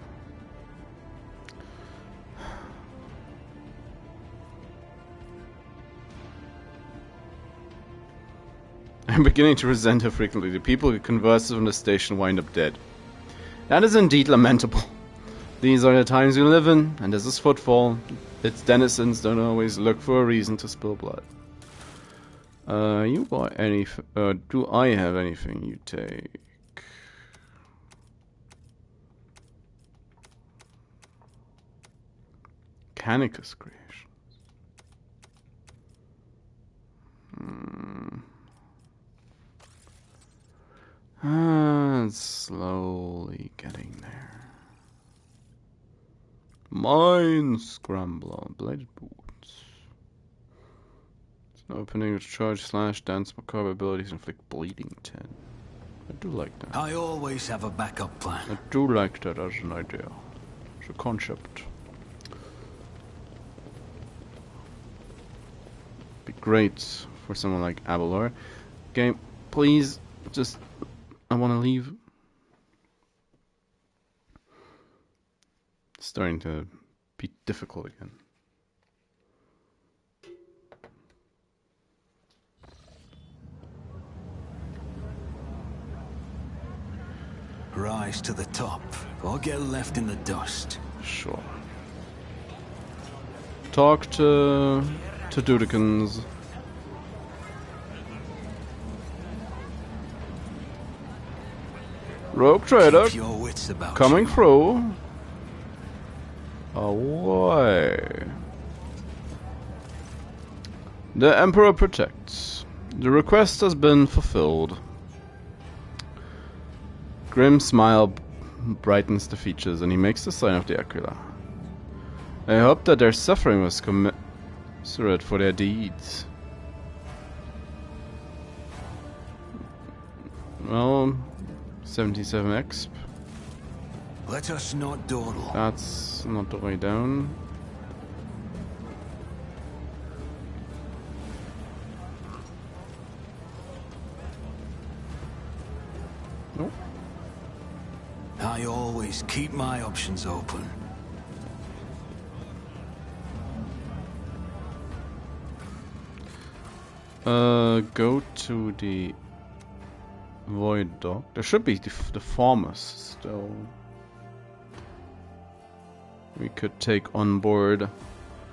I'm beginning to resent her frequently. The people who converse from the station wind up dead. That is indeed lamentable. These are the times we live in, and as is footfall, its denizens don't always look for a reason to spill blood. You buy any? Do I have anything you take? Canicus creations. It's slowly getting there. Mine Scrambler, bladed boots. It's an opening with charge / dance macabre abilities inflict bleeding 10. I do like that.
I always have a backup plan.
I do like that as an idea. It's a concept. Be great for someone like Abelor. Game, please, just I want to leave. It's starting to be difficult again.
Rise to the top, or get left in the dust.
Sure. Talk to Dudikins. Rogue Trader, coming through. Away. The Emperor protects. The request has been fulfilled. Grim smile brightens the features, and he makes the sign of the Aquila. I hope that their suffering was commensurate for their deeds. Well, 77 exp.
Let us not dawdle.
That's not the way down. Nope.
I always keep my options open.
Go to the Void Dock. There should be the farmers still. We could take on board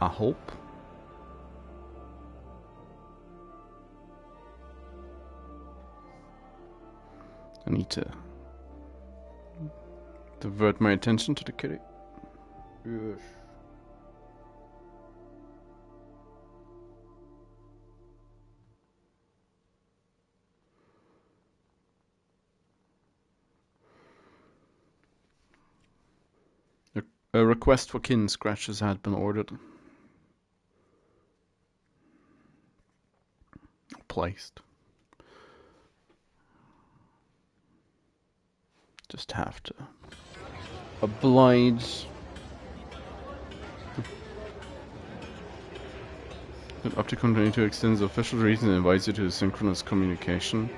a hope. I need to divert my attention to the kitty. Yes. A request for kin scratches had been ordered. Placed. Just have to oblige. The Opticon 22 extends the official reason and invites you to synchronous communication.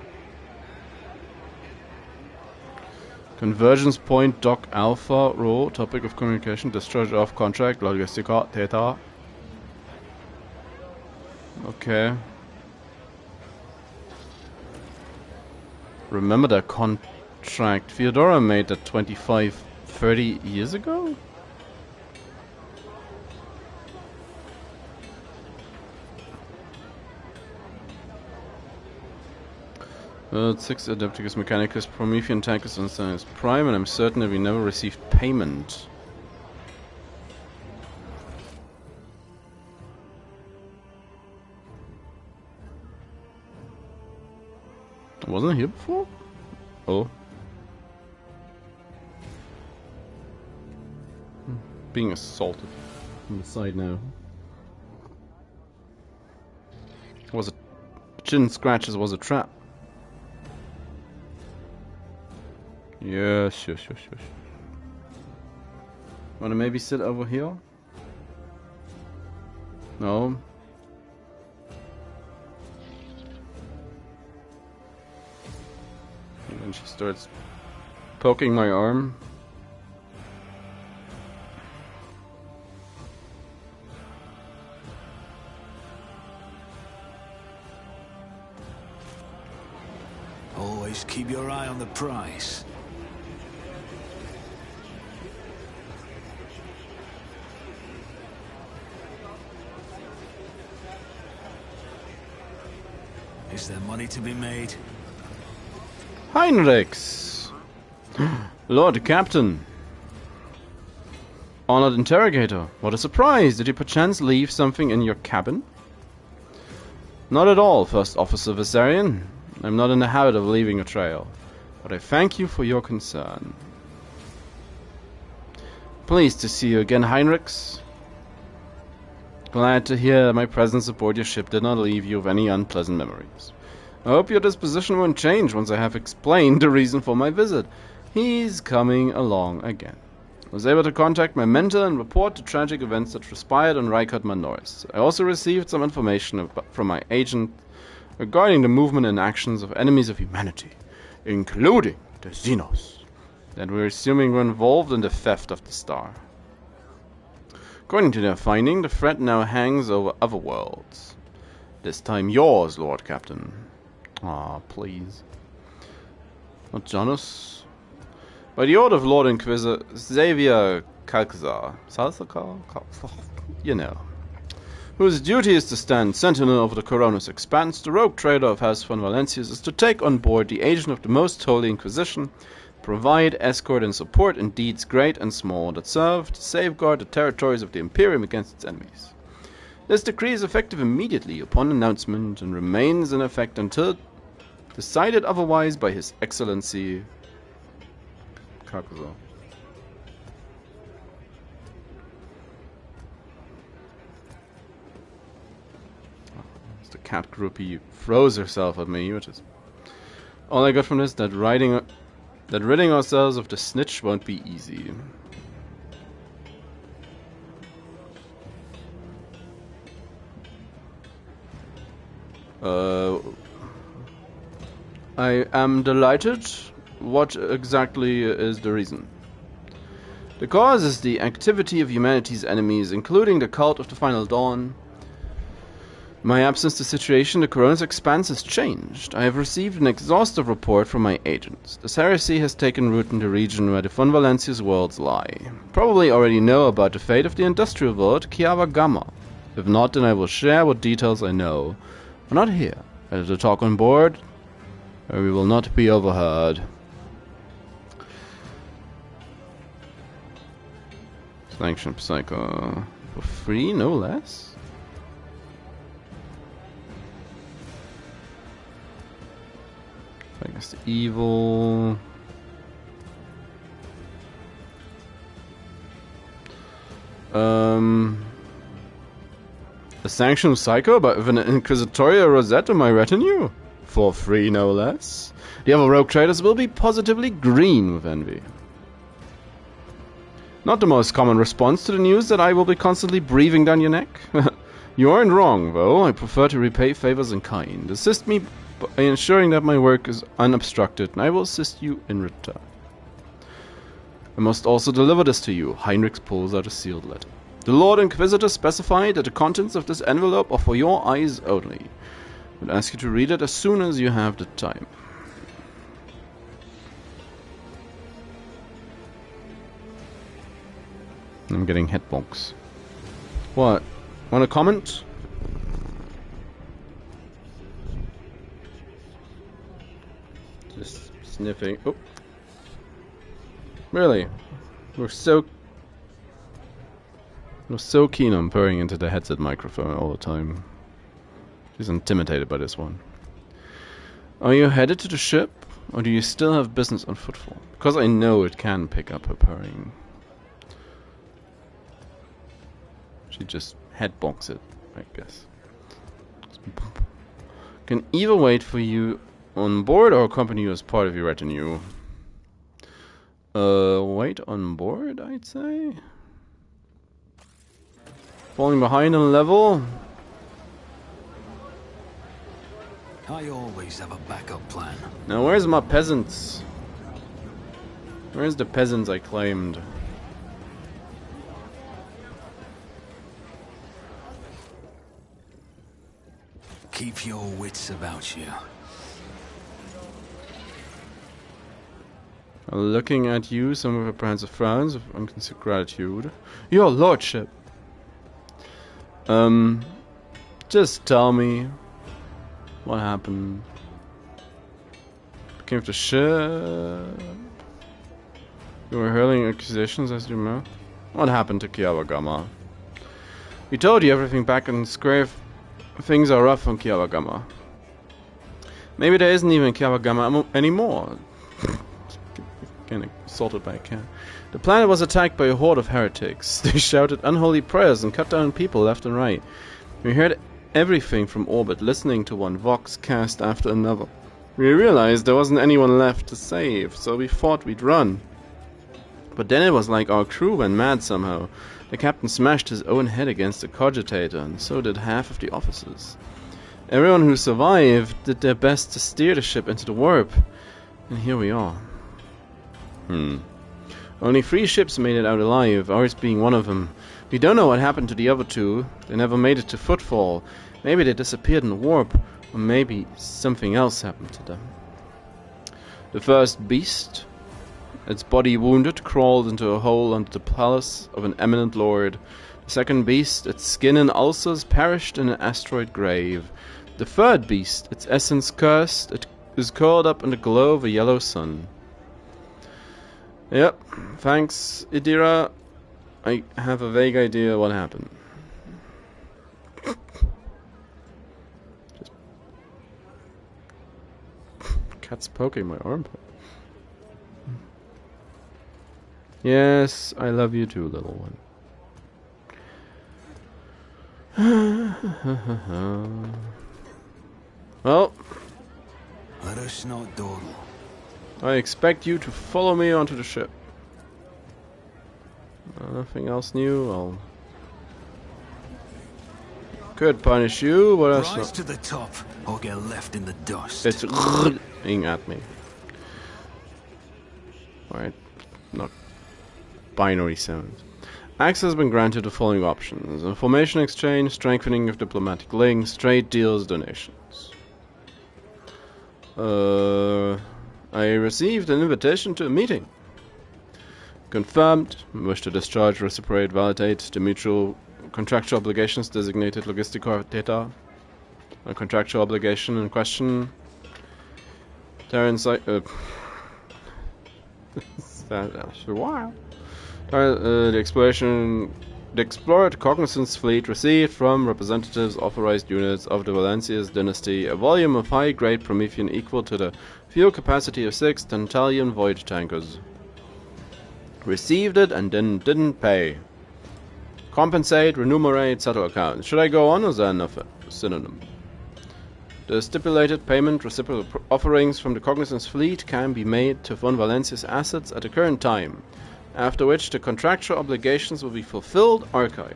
Convergence point dock alpha row, topic of communication, discharge off contract, logistica, theta. Okay. Remember that contract Theodora made that 30 years ago? 6 Adepticus Mechanicus Promethean Tankers on Stannis Prime, and I'm certain that we never received payment. I wasn't here before? Oh. Being assaulted from the side now. Was it chin scratches was a trap? Yes. Wanna maybe sit over here? No. And then she starts poking my arm.
Always keep your eye on the prize. Is there money to be made?
Heinrichs! Lord Captain! Honored interrogator, what a surprise! Did you perchance leave something in your cabin? Not at all, First Officer Viserion. I'm not in the habit of leaving a trail, but I thank you for your concern. Pleased to see you again, Heinrichs. Glad to hear that my presence aboard your ship did not leave you with any unpleasant memories. I hope your disposition won't change once I have explained the reason for my visit. He's coming along again. I was able to contact my mentor and report the tragic events that transpired on Rykard Manoris. I also received some information from my agent regarding the movement and actions of enemies of humanity, including the Xenos, that we're assuming were involved in the theft of the star. According to their finding, the threat now hangs over other worlds. This time yours, Lord Captain. Ah, please. Not Janus. By the order of Lord Inquisitor Xavier Calcazar, you know, whose duty is to stand sentinel over the Coronis Expanse, the rogue trader of House von Valancius is to take on board the agent of the Most Holy Inquisition, provide escort and support in deeds great and small that serve to safeguard the territories of the Imperium against its enemies. This decree is effective immediately upon announcement and remains in effect until decided otherwise by His Excellency Calcazar. The cat groupie throws herself at me, which is all I got from this. That ridding ourselves of the snitch won't be easy. I am delighted. What exactly is the reason? The cause is the activity of humanity's enemies, including the cult of the Final Dawn. In my absence, the situation in the Coronis Expanse has changed. I have received an exhaustive report from my agents. This heresy has taken root in the region where the von Valancius worlds lie. Probably already know about the fate of the industrial world, Kiava Gamma. If not, then I will share what details I know. But not here. Better to talk on board, where we will not be overheard. Sanction Psycho for free, no less? I guess the evil. A sanctioned psycho, but with an Inquisitorial rosette on my retinue? For free, no less. The other rogue traders will be positively green with envy. Not the most common response to the news that I will be constantly breathing down your neck. You aren't wrong, though. I prefer to repay favors in kind. Assist me by ensuring that my work is unobstructed, and I will assist you in return. I must also deliver this to you. Heinrich pulls out a sealed letter. The Lord Inquisitor specified that the contents of this envelope are for your eyes only. I would ask you to read it as soon as you have the time. I'm getting hitbox. What? Want to comment? Just sniffing. Oh. Really? We're so keen on purring into the headset microphone all the time. She's intimidated by this one. Are you headed to the ship, or do you still have business on footfall? Because I know it can pick up her purring. She just headbonks it, I guess. Can either wait for you on board or accompany you as part of your retinue. Wait on board, I'd say. Falling behind on level.
I always have a backup plan.
Now where's my peasants? Where's the peasants I claimed?
Keep your wits about you.
Looking at you, some of apprehensive frowns of unconcealed gratitude. Your lordship! Just tell me what happened. Came to the ship. You were hurling accusations as your mouth. What happened to Kiawagama? We told you everything back in Scrave. Things are rough on Kiawagama. Maybe there isn't even Kiawagama anymore. Getting assaulted by a cat. The planet was attacked by a horde of heretics. They shouted unholy prayers and cut down people left and right. We heard everything from orbit, listening to one vox cast after another. We realized there wasn't anyone left to save, so we thought we'd run. But then it was like our crew went mad somehow. The captain smashed his own head against the cogitator, and so did half of the officers. Everyone who survived did their best to steer the ship into the warp, and here we are. Only 3 ships made it out alive, ours being one of them. We don't know what happened to the other 2. They never made it to Footfall. Maybe they disappeared in the warp, or maybe something else happened to them. The first beast, its body wounded, crawled into a hole under the palace of an eminent lord. The second beast, its skin and ulcers, perished in an asteroid grave. The third beast, its essence cursed, it is curled up in the glow of a yellow sun. Yep, thanks, Idira. I have a vague idea what happened. Just cat's poking my armpit. Yes, I love you too, little one. Well,
let us not dawdle.
I expect you to follow me onto the ship. Nothing else new. Could punish you, but that's
Rise to the top, or get left in the dust.
It's ring at me. Alright, not binary sounds. Access has been granted the following options: information exchange, strengthening of diplomatic links, trade deals, donations. I received an invitation to a meeting. Confirmed. Wish to discharge, reciprocate, validate the mutual contractual obligations designated logistic data. A contractual obligation in question. Terran site. That's a while. The explored Cognizance fleet received from representatives authorized units of the Valancius dynasty a volume of high-grade Promethean equal to the fuel capacity of 6 Tantalian void tankers. Received it and then didn't pay. Compensate, remunerate, settle accounts. Should I go on or is that enough synonym? The stipulated payment reciprocal offerings from the Cognizance fleet can be made to fund Valancius assets at the current time, after which the contractual obligations will be fulfilled, archived.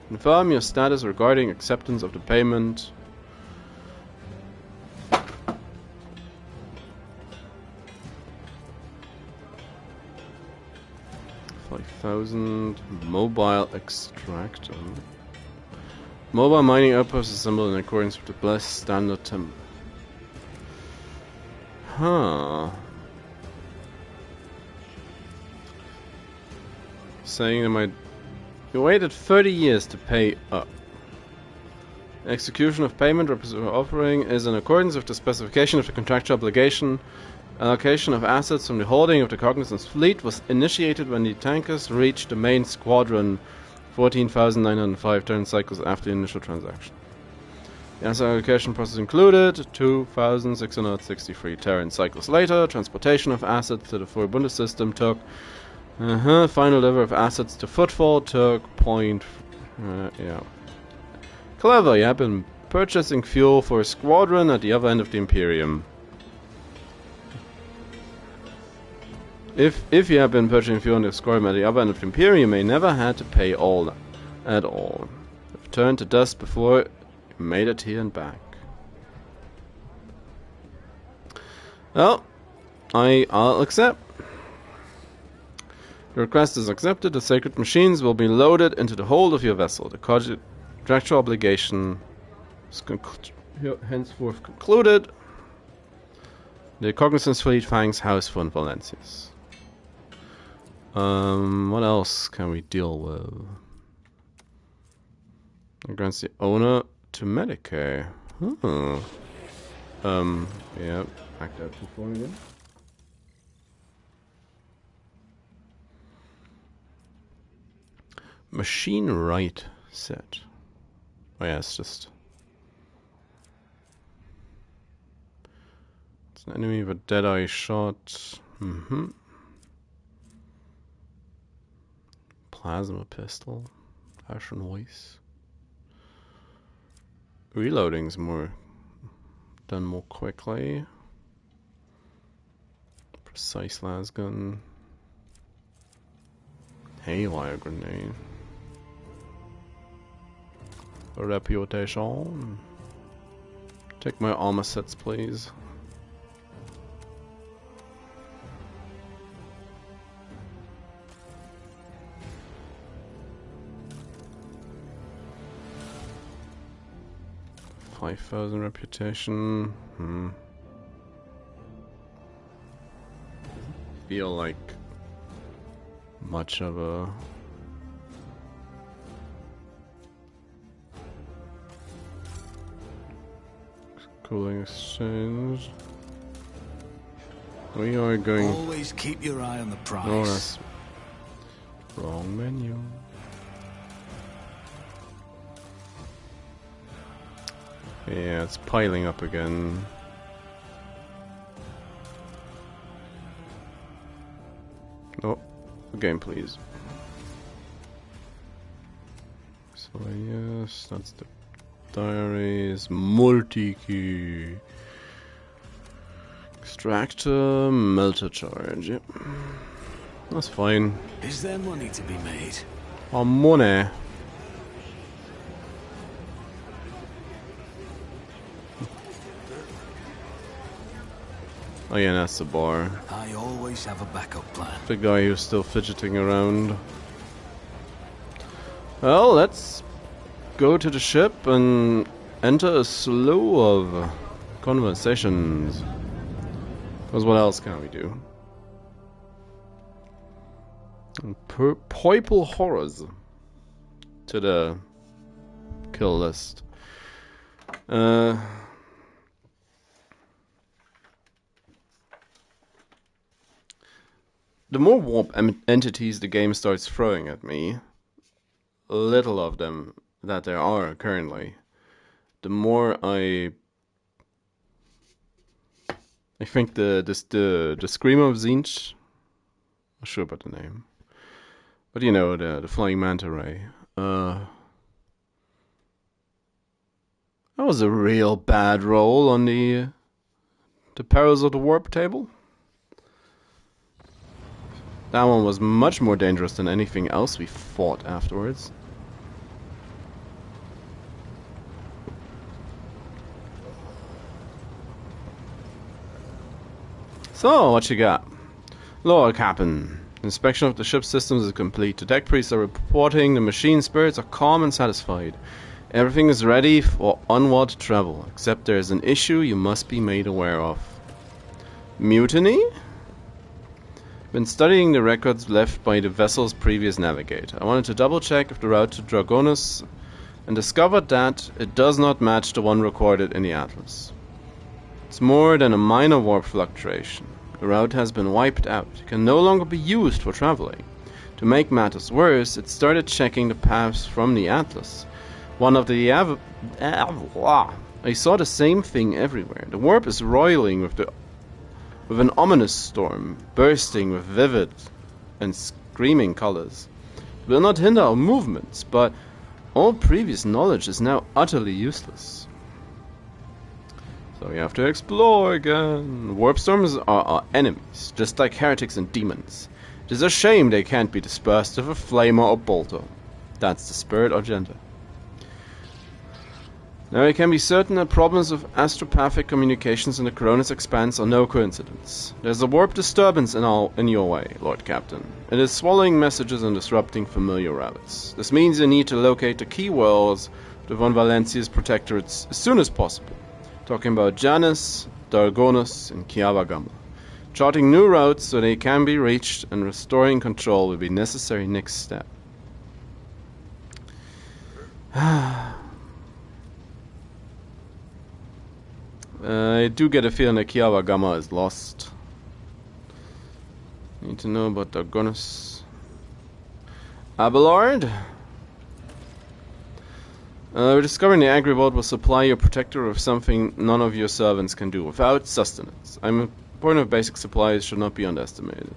Confirm your status regarding acceptance of the payment. 5,000 mobile extractor. Mobile mining outpost assembled in accordance with the blessed standard temp. Huh. Saying that you waited 30 years to pay up. Execution of payment offering is in accordance with the specification of the contractual obligation. Allocation of assets from the holding of the Cognizance fleet was initiated when the tankers reached the main squadron 14,905 turn cycles after the initial transaction. Asset allocation process included. 2,663 Terran cycles later, transportation of assets to the Verbunde system took. Final delivery of assets to Footfall took point. Yeah. Clever, you have been purchasing fuel for a squadron at the other end of the Imperium. If you have been purchasing fuel on the squadron at the other end of the Imperium, you may never had to pay all at all. You've turned to dust before you made it here and back. Well, I'll accept. The request is accepted. The sacred machines will be loaded into the hold of your vessel. The contractual obligation is henceforth concluded. The Cognizance Fleet Fangs House von Valancius. What else can we deal with? It grants the owner to Medicare. Yeah, act out to phone again. Machine right set. Oh yeah, it's just... It's an enemy with a dead-eye shot. Plasma pistol. Ashen voice. Reloading's done more quickly. Precise lasgun. Haywire grenade. A reputation. Take my armor sets, please. $5,000 reputation. Feel like much of a cooling exchange. We are going.
Always keep your eye on the price.
Oh, that's wrong menu. Yeah, it's piling up again. Oh, game, please. So yes, that's the diaries. Multi-key. Extractor, melter charge. Yep, that's fine.
Is there money to be made?
Oh, money. Oh yeah, that's the bar.
I always have a backup plan.
The guy who's still fidgeting around. Well, let's go to the ship and enter a slew of conversations. Because what else can we do? Purple horrors to the kill list. The more warp entities the game starts throwing at me, little of them that there are currently, the more I think the Screamer of Zinch, I'm not sure about the name, but you know, the flying manta ray. That was a real bad roll on the perils of the warp table. That one was much more dangerous than anything else we fought afterwards. So, what you got? Lord Captain. Inspection of the ship's systems is complete. The deck priests are reporting the machine spirits are calm and satisfied. Everything is ready for onward travel, except there is an issue you must be made aware of. Mutiny? Been studying the records left by the vessel's previous navigator. I wanted to double check if the route to Dragonus and discovered that it does not match the one recorded in the Atlas. It's more than a minor warp fluctuation. The route has been wiped out. It can no longer be used for traveling. To make matters worse, it started checking the paths from the Atlas. One of the I saw the same thing everywhere. The warp is roiling with an ominous storm, bursting with vivid and screaming colors. It will not hinder our movements, but all previous knowledge is now utterly useless. So we have to explore again. Warp storms are our enemies, just like heretics and demons. It is a shame they can't be dispersed with a flamer or bolter. That's the spirit agenda. Now we can be certain that problems with astropathic communications in the Coronis Expanse are no coincidence. There's a warp disturbance in your way, Lord Captain. It is swallowing messages and disrupting familiar routes. This means you need to locate the key worlds of the von Valancius protectorates as soon as possible. Talking about Janus, Dargonus, and Kiava-Gamma. Charting new routes so they can be reached and restoring control will be necessary next step. I do get a feeling that Kiava-Gamma is lost. Need to know about Dargonus. Abelard? We're discovering the Agri-Vault will supply your protector with something none of your servants can do without sustenance. The point of basic supplies should not be underestimated.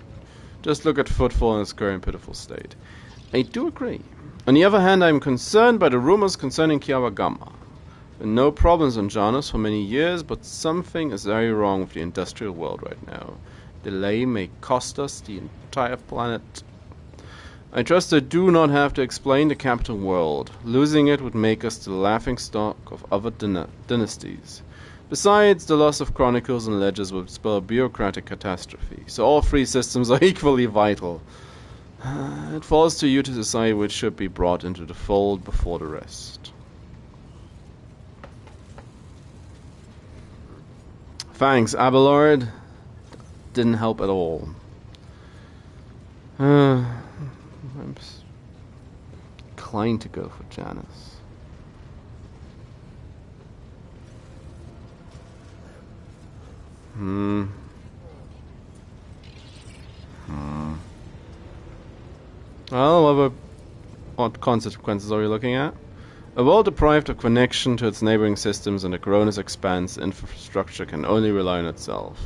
Just look at Footfall in its current pitiful state. I do agree. On the other hand, I am concerned by the rumors concerning Kiava-Gamma. No problems on Janus for many years, but something is very wrong with the industrial world right now. Delay may cost us the entire planet. I trust I do not have to explain the capital world. Losing it would make us the laughingstock of other dynasties. Besides, the loss of chronicles and ledgers would spell a bureaucratic catastrophe, so all three systems are equally vital. It falls to you to decide which should be brought into the fold before the rest. Thanks, Abelard. Didn't help at all. I'm inclined to go for Janus. Well, what consequences are we looking at? A world deprived of connection to its neighboring systems and the Coronis Expanse infrastructure can only rely on itself.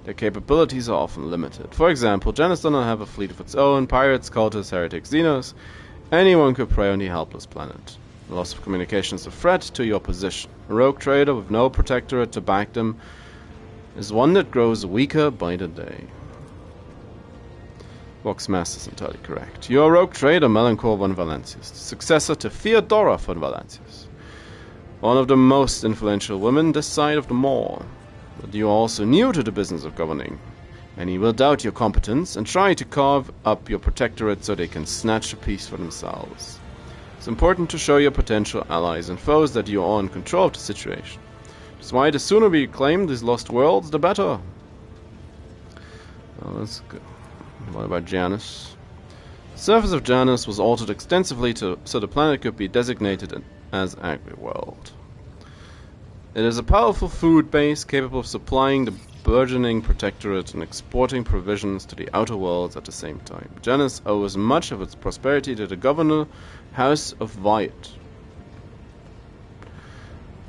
Their capabilities are often limited. For example, Janus does not have a fleet of its own. Pirates, cultists, heretics, Xenos. Anyone could prey on the helpless planet. The loss of communication is a threat to your position. A rogue trader with no protectorate to back them is one that grows weaker by the day. Voxmaster is entirely correct. You are a rogue trader, Melanchor von Valancius, the successor to Theodora von Valancius, one of the most influential women this side of the Maw. But you are also new to the business of governing. Many will doubt your competence and try to carve up your protectorate so they can snatch a piece for themselves. It's important to show your potential allies and foes that you are in control of the situation. That's why the sooner we claim these lost worlds, the better. Well, let's go. What about Janus? The surface of Janus was altered extensively so the planet could be designated as Agri-World. It is a powerful food base capable of supplying the burgeoning protectorate and exporting provisions to the outer worlds at the same time. Janus owes much of its prosperity to the governor, House of Wyatt.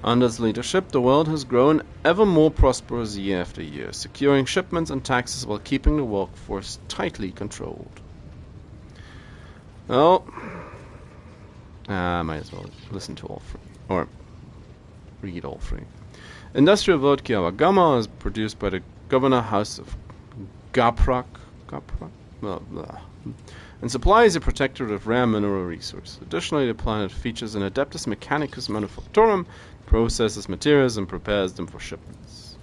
Under its leadership, the world has grown ever more prosperous year after year, securing shipments and taxes while keeping the workforce tightly controlled. Well, I might as well listen to all three, or read all three. Industrial World Kiava-Gamma is produced by the Governor House of Gaprak, and supplies a protectorate of rare mineral resources. Additionally, the planet features an Adeptus Mechanicus Manufactorum, processes materials and prepares them for shipments.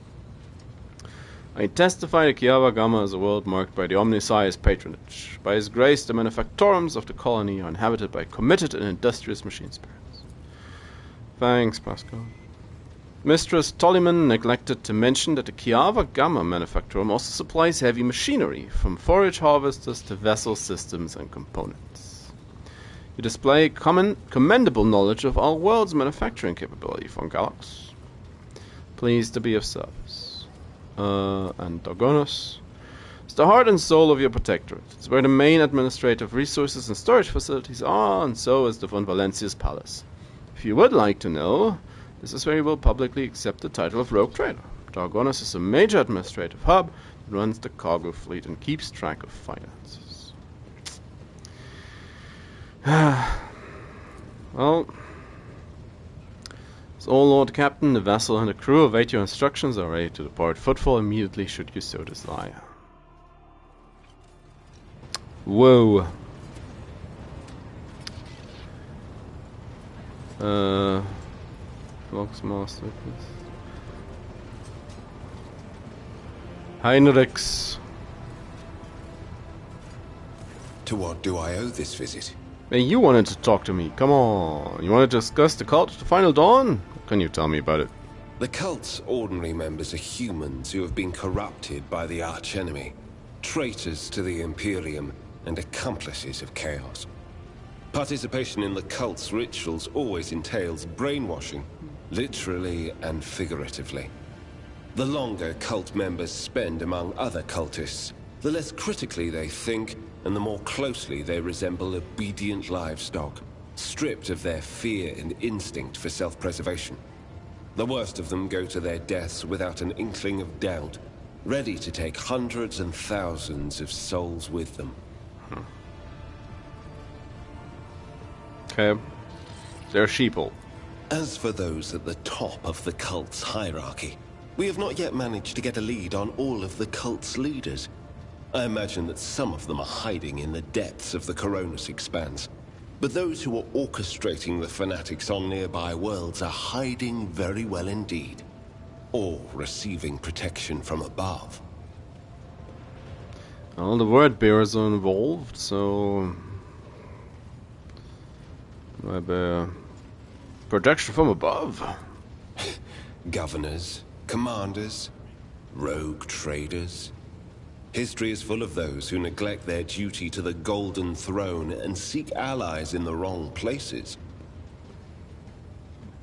I testify that Kiava-Gamma is a world marked by the Omniscience patronage. By his grace, the manufactorums of the colony are inhabited by committed and industrious machine spirits. Thanks, Pascal. Mistress Tolliman neglected to mention that the Kiava-Gamma manufactorum also supplies heavy machinery, from forage harvesters to vessel systems and components. You display commendable knowledge of our world's manufacturing capability, von Galax. Pleased to be of service. And Dargonus. It's the heart and soul of your protectorate. It's where the main administrative resources and storage facilities are, and so is the von Valancius Palace. If you would like to know, This is where he will publicly accept the title of Rogue Trader. Targonis is a major administrative hub that runs the cargo fleet and keeps track of finances. Well, as all Lord Captain, the vessel and the crew await your instructions are ready to depart footfall immediately should you so desire. Whoa. Vlogs Master, please. Heinrichs.
To what do I owe this visit?
Hey, you wanted to talk to me. Come on. You want to discuss the cult of the Final Dawn? Can you tell me about it?
The cult's ordinary members are humans who have been corrupted by the archenemy, traitors to the Imperium, and accomplices of chaos. Participation in the cult's rituals always entails brainwashing, literally and figuratively. The longer cult members spend among other cultists, the less critically they think, and the more closely they resemble obedient livestock, stripped of their fear and instinct for self-preservation. The worst of them go to their deaths without an inkling of doubt, ready to take hundreds and thousands of souls with them.
Okay. They're sheeple.
As for those at the top of the cult's hierarchy, we have not yet managed to get a lead on all of the cult's leaders. I imagine that some of them are hiding in the depths of the Coronis Expanse. But those who are orchestrating the fanatics on nearby worlds are hiding very well indeed. Or receiving protection from above.
Well, the word bearers are involved, so... maybe... protection from above.
Governors, commanders, rogue traders. History is full of those who neglect their duty to the Golden Throne and seek allies in the wrong places.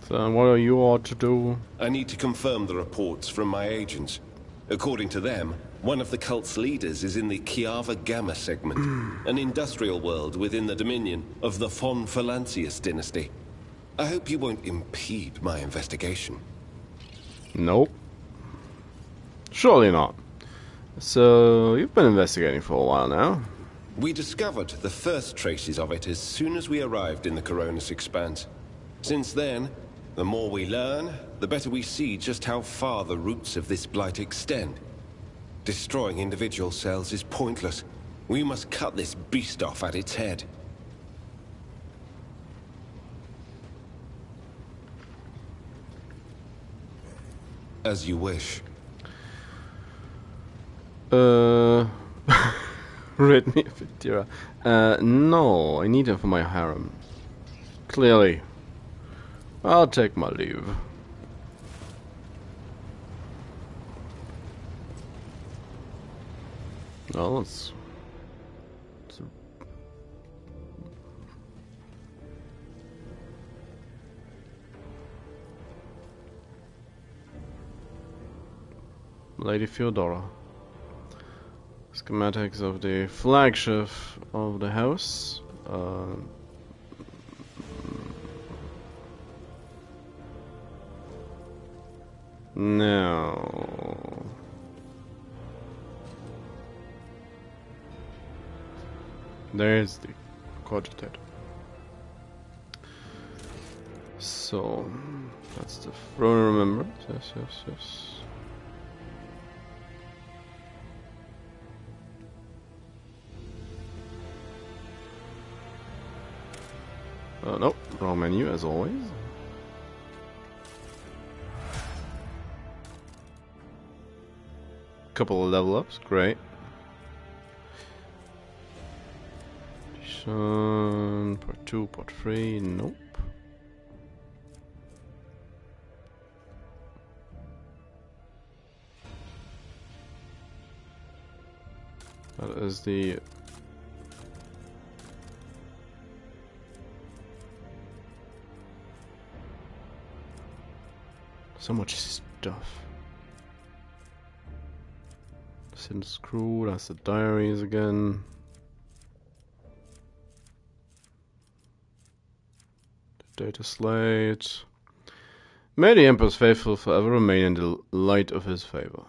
So what are you all to do?
I need to confirm the reports from my agents. According to them, one of the cult's leaders is in the Kiava Gamma segment, an industrial world within the dominion of the von Valancius dynasty. I hope you won't impede my investigation.
Nope. Surely not. So, you've been investigating for a while now.
We discovered the first traces of it as soon as we arrived in the Coronis Expanse. Since then, the more we learn, the better we see just how far the roots of this blight extend. Destroying individual cells is pointless. We must cut this beast off at its head. As you wish.
Rid me of it, Tira. No, I need him for my harem. Clearly. I'll take my leave. Well, it's Lady Theodora. Schematics of the flagship of the house. No. There's the cogitate. So that's the throne remembered. Yes, yes, yes. Nope, wrong menu as always. Couple of level ups, great. Part 2, part 3, nope. That is the so much stuff. Send screw, that's the diaries again. The data slate. May the Emperor's faithful forever remain in the light of his favor.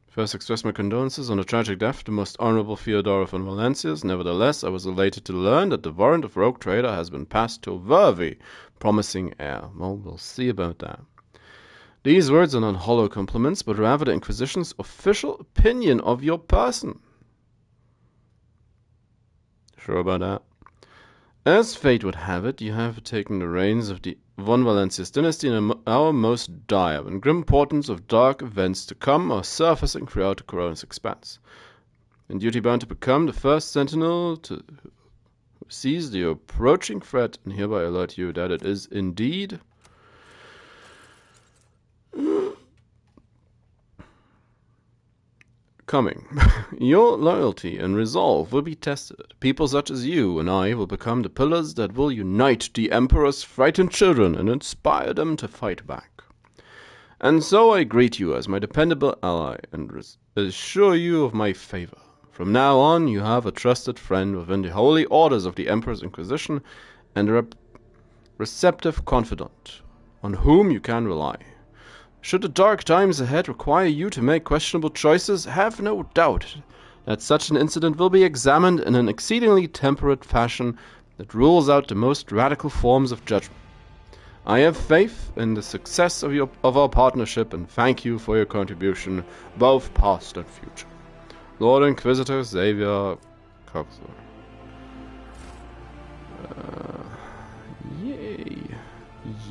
First express my condolences on the tragic death of the most honorable Theodora von Valancius. Nevertheless, I was elated to learn that the warrant of Rogue Trader has been passed to a worthy, promising heir. Well, we'll see about that. These words are not hollow compliments, but rather the Inquisition's official opinion of your person. Sure about that? As fate would have it, you have taken the reins of the von Valancius dynasty in our most dire and grim portents of dark events to come are surfacing throughout the Corona's expanse. In duty bound to become the first sentinel to seize the approaching threat, and hereby alert you that it is indeed coming. Your loyalty and resolve will be tested. People such as you and I will become the pillars that will unite the Emperor's frightened children and inspire them to fight back. And so I greet you as my dependable ally and assure you of my favor. From now on, you have a trusted friend within the holy orders of the Emperor's Inquisition and a receptive confidant on whom you can rely. Should the dark times ahead require you to make questionable choices, have no doubt that such an incident will be examined in an exceedingly temperate fashion that rules out the most radical forms of judgment. I have faith in the success of our partnership and thank you for your contribution, both past and future. Lord Inquisitor Xavier Coxer. Yay.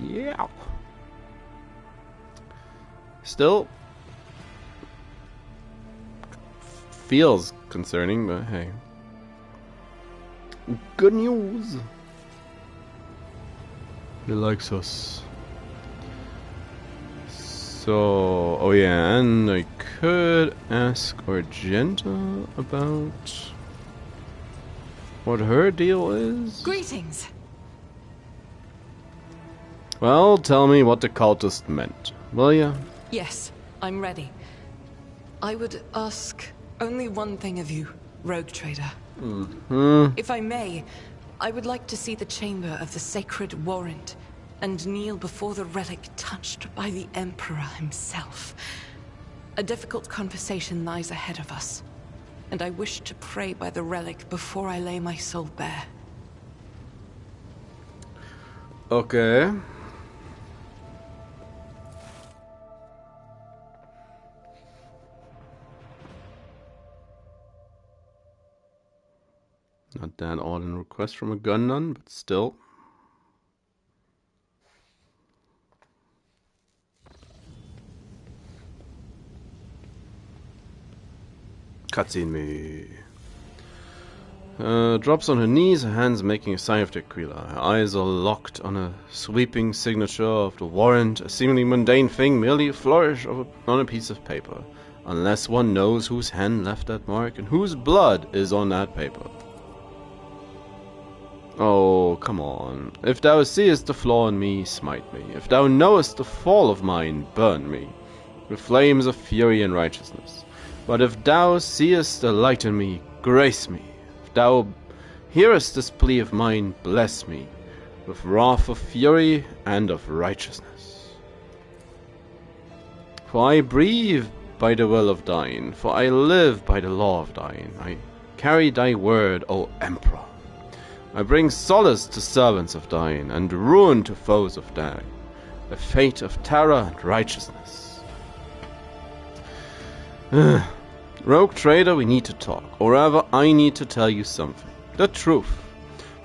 Yeah. Still feels concerning, but hey. Good news. He likes us. So, oh yeah, and I could ask Argenta about what her deal is.
Greetings.
Well, tell me what the cultist meant, will ya?
Yes, I'm ready. I would ask only one thing of you, Rogue Trader. If I may, I would like to see the chamber of the sacred warrant and kneel before the relic touched by the Emperor himself. A difficult conversation lies ahead of us, and I wish to pray by the relic before I lay my soul bare.
Okay. Not that odd a request from a gun nun, but still. Cutscene me. Drops on her knees, her hands making a sign of tequila. Her eyes are locked on a sweeping signature of the warrant, a seemingly mundane thing, merely a flourish on a piece of paper. Unless one knows whose hand left that mark and whose blood is on that paper. Oh, come on. If thou seest the flaw in me, smite me. If thou knowest the fall of mine, burn me with flames of fury and righteousness. But if thou seest the light in me, grace me. If thou hearest this plea of mine, bless me with wrath of fury and of righteousness. For I breathe by the will of thine, for I live by the law of thine. I carry thy word, O Emperor. I bring solace to servants of thine, and ruin to foes of thine, a fate of terror and righteousness. Rogue Trader, we need to talk, or rather, I need to tell you something. The truth.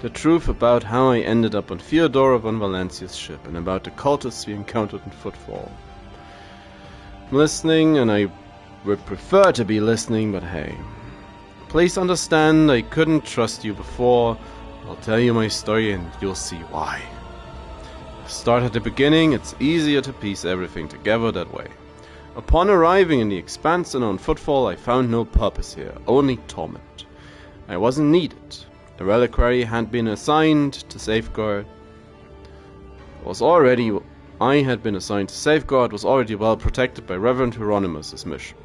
The truth about how I ended up on Theodora von Valancius' ship, and about the cultists we encountered in Footfall. I'm listening, and I would prefer to be listening, but hey. Please understand, I couldn't trust you before. I'll tell you my story and you'll see why. Start at the beginning, it's easier to piece everything together that way. Upon arriving in the Expanse and on Footfall, I found no purpose here, only torment. I wasn't needed. The reliquary had been assigned to safeguard. I had been assigned to safeguard was already well protected by Reverend Hieronymus' mission.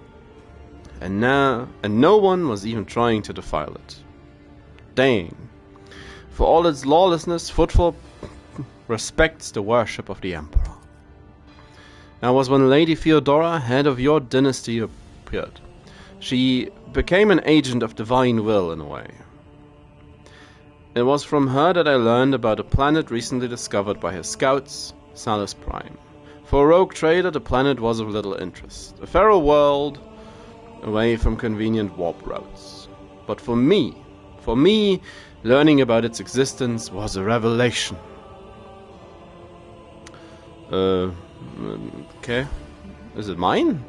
And no one was even trying to defile it. Dang. For all its lawlessness, Footfall respects the worship of the Emperor. That was when Lady Theodora, head of your dynasty, appeared. She became an agent of divine will in a way. It was from her that I learned about a planet recently discovered by his scouts, Salus Prime. For a rogue trader, the planet was of little interest. A feral world away from convenient warp routes. But for me, learning about its existence was a revelation. Okay. Is it mine?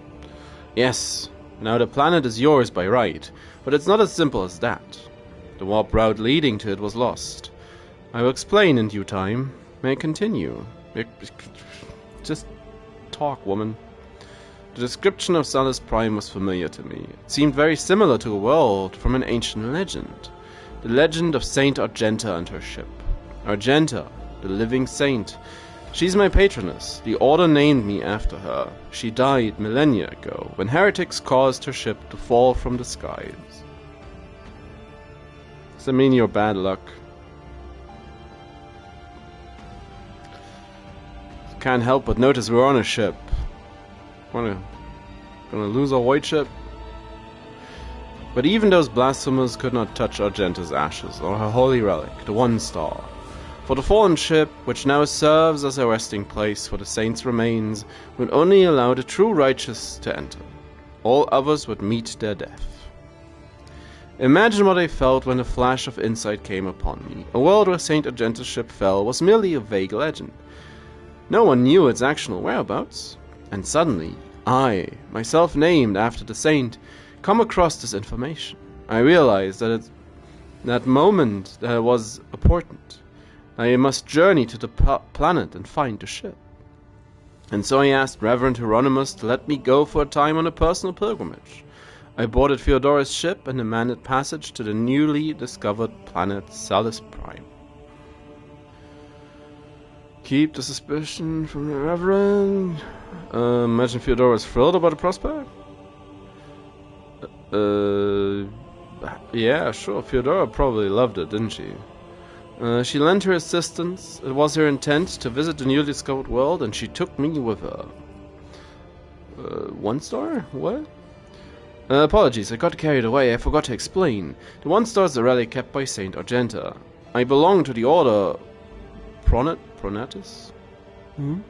Yes. Now the planet is yours by right, but it's not as simple as that. The warp route leading to it was lost. I will explain in due time. May I continue? Just talk, woman. The description of Salus Prime was familiar to me. It seemed very similar to a world from an ancient legend. The legend of Saint Argenta and her ship. Argenta, the living saint. She's my patroness. The Order named me after her. She died millennia ago, when heretics caused her ship to fall from the skies. Does that mean you're bad luck? Can't help but notice we're on a ship. Gonna lose our white ship? But even those blasphemers could not touch Argenta's ashes, or her holy relic, the One Star. For the fallen ship, which now serves as a resting place for the saints' remains, would only allow the true righteous to enter. All others would meet their death. Imagine what I felt when a flash of insight came upon me. A world where Saint Argenta's ship fell was merely a vague legend. No one knew its actual whereabouts. And suddenly, I, myself named after the saint, come across this information. I realized that at that moment that it was important. I must journey to the planet and find the ship. And so I asked Reverend Hieronymus to let me go for a time on a personal pilgrimage. I boarded Theodora's ship and demanded passage to the newly discovered planet Salus Prime. Keep the suspicion from the Reverend. Imagine Theodora is thrilled about the prospect. Yeah, sure. Theodora probably loved it, didn't she? She lent her assistance. It was her intent to visit the newly discovered world, and she took me with her. One star? What? Apologies, I got carried away. I forgot to explain. The One Star is a relic kept by Saint Argenta. I belong to the Order Pronatus? And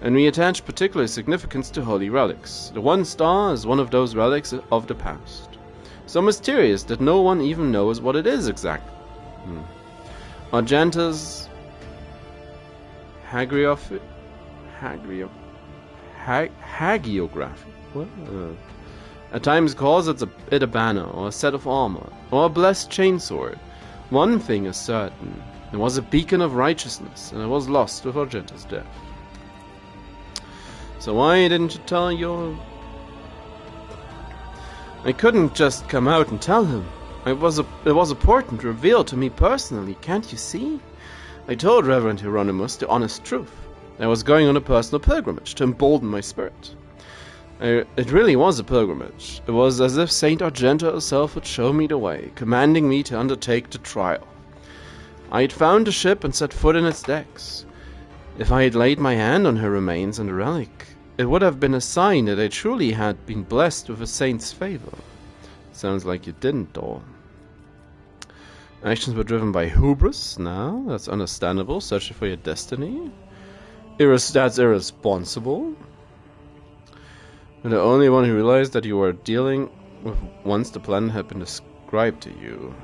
we attach particular significance to holy relics. The One Star is one of those relics of the past. So mysterious that no one even knows what it is exactly. Argenta's hagiography? What? At times calls it a banner, or a set of armor, or a blessed chainsword. One thing is certain. It was a beacon of righteousness, and it was lost with Argenta's death. So why didn't you tell your... I couldn't just come out and tell him. It was important revealed to me personally, can't you see? I told Reverend Hieronymus the honest truth. I was going on a personal pilgrimage to embolden my spirit. It really was a pilgrimage. It was as if Saint Argenta herself would show me the way, commanding me to undertake the trial. I had found the ship and set foot in its decks. If I had laid my hand on her remains and the relic, it would have been a sign that I truly had been blessed with a saint's favor. Sounds like you didn't, though. Actions were driven by hubris? No, that's understandable. Searching for your destiny? That's irresponsible. You're the only one who realized that you were dealing with once the plan had been described to you.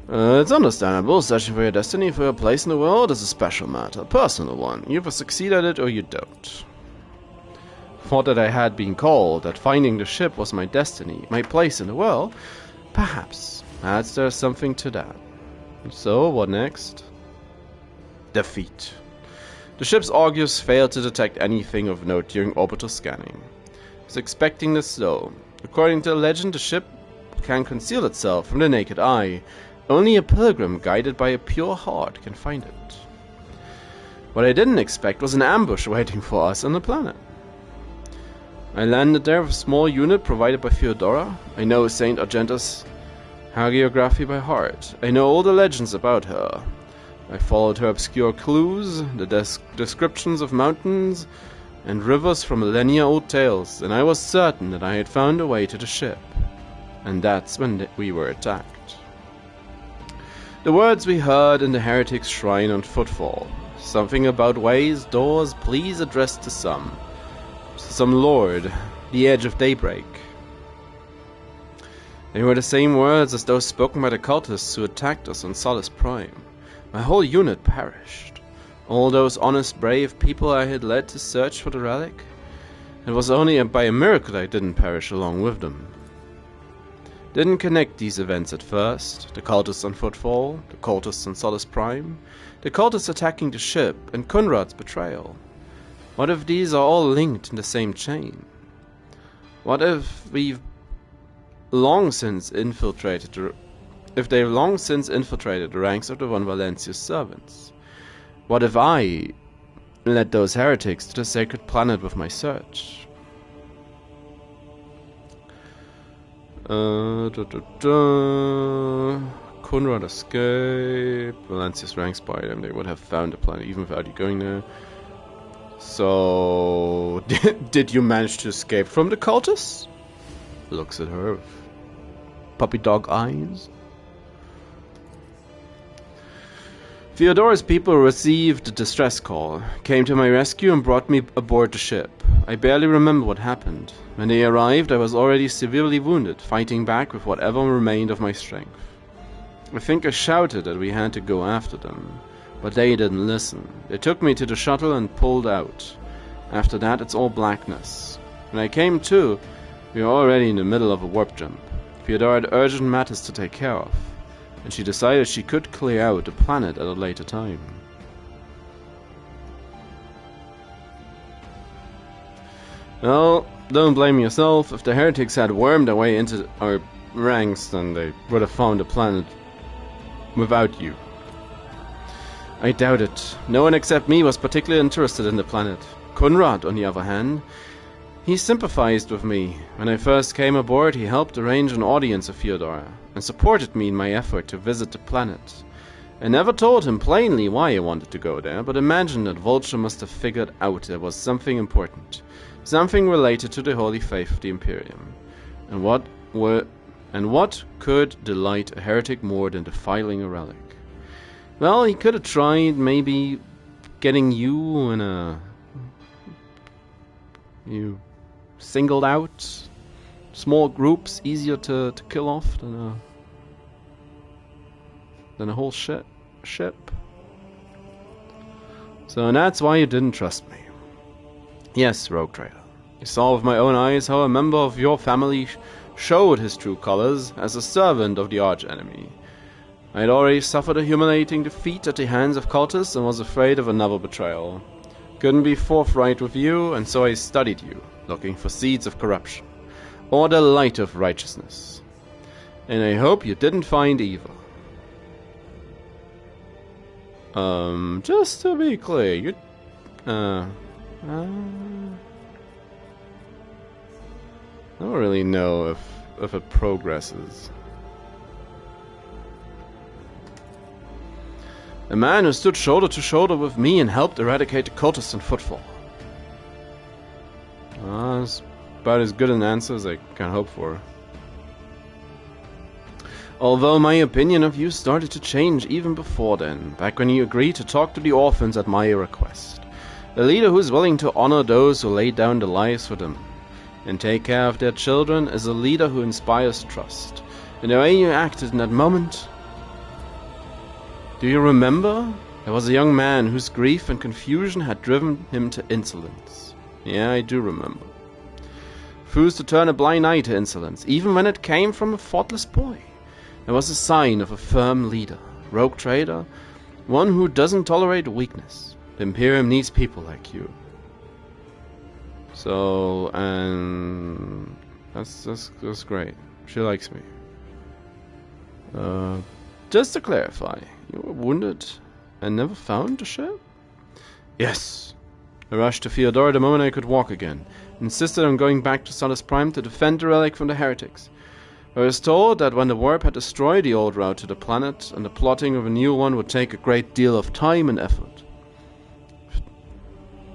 It's understandable. Searching for your destiny, for your place in the world, is a special matter, a personal one. You either succeed at it or you don't. Thought that I had been called, that finding the ship was my destiny, my place in the world. Perhaps. Perhaps there's something to that. So, what next? Defeat. The ship's Augeus failed to detect anything of note during orbital scanning. I was expecting this though. According to the legend, the ship can conceal itself from the naked eye. Only a pilgrim guided by a pure heart can find it. What I didn't expect was an ambush waiting for us on the planet. I landed there with a small unit provided by Theodora. I know Saint Argenta's hagiography by heart. I know all the legends about her. I followed her obscure clues, the descriptions of mountains and rivers from millennia-old tales, and I was certain that I had found a way to the ship. And that's when we were attacked. The words we heard in the heretic's shrine on footfall. Something about ways, doors, please addressed to some lord, the edge of daybreak. They were the same words as those spoken by the cultists who attacked us on Solace Prime. My whole unit perished. All those honest, brave people I had led to search for the relic. It was only by a miracle I didn't perish along with them. Didn't connect these events at first. The cultists on Footfall, the cultists on Solace Prime, the cultists attacking the ship, and Kunrad's betrayal. What if these are all linked in the same chain? What if they've long since infiltrated the ranks of the one Valancius servants? What if I led those heretics to the sacred planet with my search? Kunrad escape. Valancius ranks by them. They would have found the planet even without you going there. So, did you manage to escape from the cultists? Looks at her with puppy dog eyes. Theodora's people received a distress call, came to my rescue and brought me aboard the ship. I barely remember what happened. When they arrived, I was already severely wounded, fighting back with whatever remained of my strength. I think I shouted that we had to go after them, but they didn't listen. They took me to the shuttle and pulled out. After that, it's all blackness. When I came to, we were already in the middle of a warp jump. Theodora had urgent matters to take care of, and she decided she could clear out the planet at a later time. Well, don't blame yourself. If the heretics had wormed their way into our ranks, then they would have found the planet without you. I doubt it. No one except me was particularly interested in the planet. Kunrad, on the other hand, he sympathized with me. When I first came aboard, he helped arrange an audience of Theodora, and supported me in my effort to visit the planet. I never told him plainly why I wanted to go there, but imagined that Vulture must have figured out there was something important, something related to the holy faith of the Imperium. And what could delight a heretic more than defiling a relic? Well, he could have tried maybe getting you singled out, small groups, easier to kill off than a whole ship. So that's why you didn't trust me. Yes, Rogue Trader. I saw with my own eyes how a member of your family showed his true colors as a servant of the arch-enemy. I had already suffered a humiliating defeat at the hands of cultists and was afraid of another betrayal. Couldn't be forthright with you, and so I studied you, looking for seeds of corruption, or the light of righteousness. And I hope you didn't find evil. Just to be clear, you... I don't really know if it progresses. A man who stood shoulder to shoulder with me and helped eradicate the cultists in Footfall. That's about as good an answer as I can hope for. Although my opinion of you started to change even before then, back when you agreed to talk to the orphans at my request. A leader who is willing to honor those who lay down their lives for them and take care of their children is a leader who inspires trust. And the way you acted in that moment... Do you remember? There was a young man whose grief and confusion had driven him to insolence. Yeah, I do remember. Refused to turn a blind eye to insolence, even when it came from a thoughtless boy. There was a sign of a firm leader, Rogue Trader, one who doesn't tolerate weakness. The Imperium needs people like you. So, and that's great. She likes me. Just to clarify, you were wounded and never found the ship? Yes. I rushed to Theodora the moment I could walk again. Insisted on going back to Solace Prime to defend the relic from the heretics. I was told that when the warp had destroyed the old route to the planet, and the plotting of a new one would take a great deal of time and effort.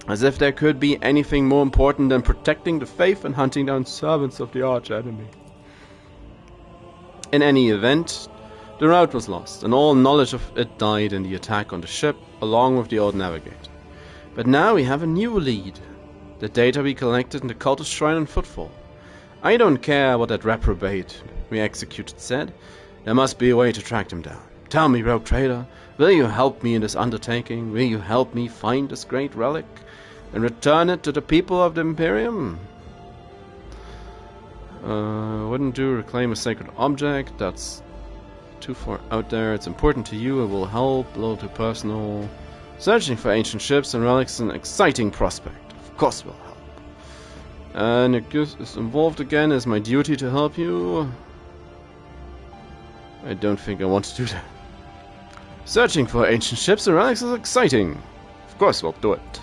As if there could be anything more important than protecting the faith and hunting down servants of the arch-enemy. In any event, the route was lost, and all knowledge of it died in the attack on the ship, along with the old navigator. But now we have a new lead. The data we collected in the cultist shrine and footfall. I don't care what that reprobate we executed said. There must be a way to track them down. Tell me, Rogue Trader, will you help me in this undertaking? Will you help me find this great relic and return it to the people of the Imperium? Wouldn't do. Reclaim a sacred object. That's too far out there. It's important to you. It will help. A little too personal. Searching for ancient ships and relics is an exciting prospect. Of course, will help. And it is involved again. Is my duty to help you? I don't think I want to do that. Searching for ancient ships and relics is exciting. Of course, we'll do it.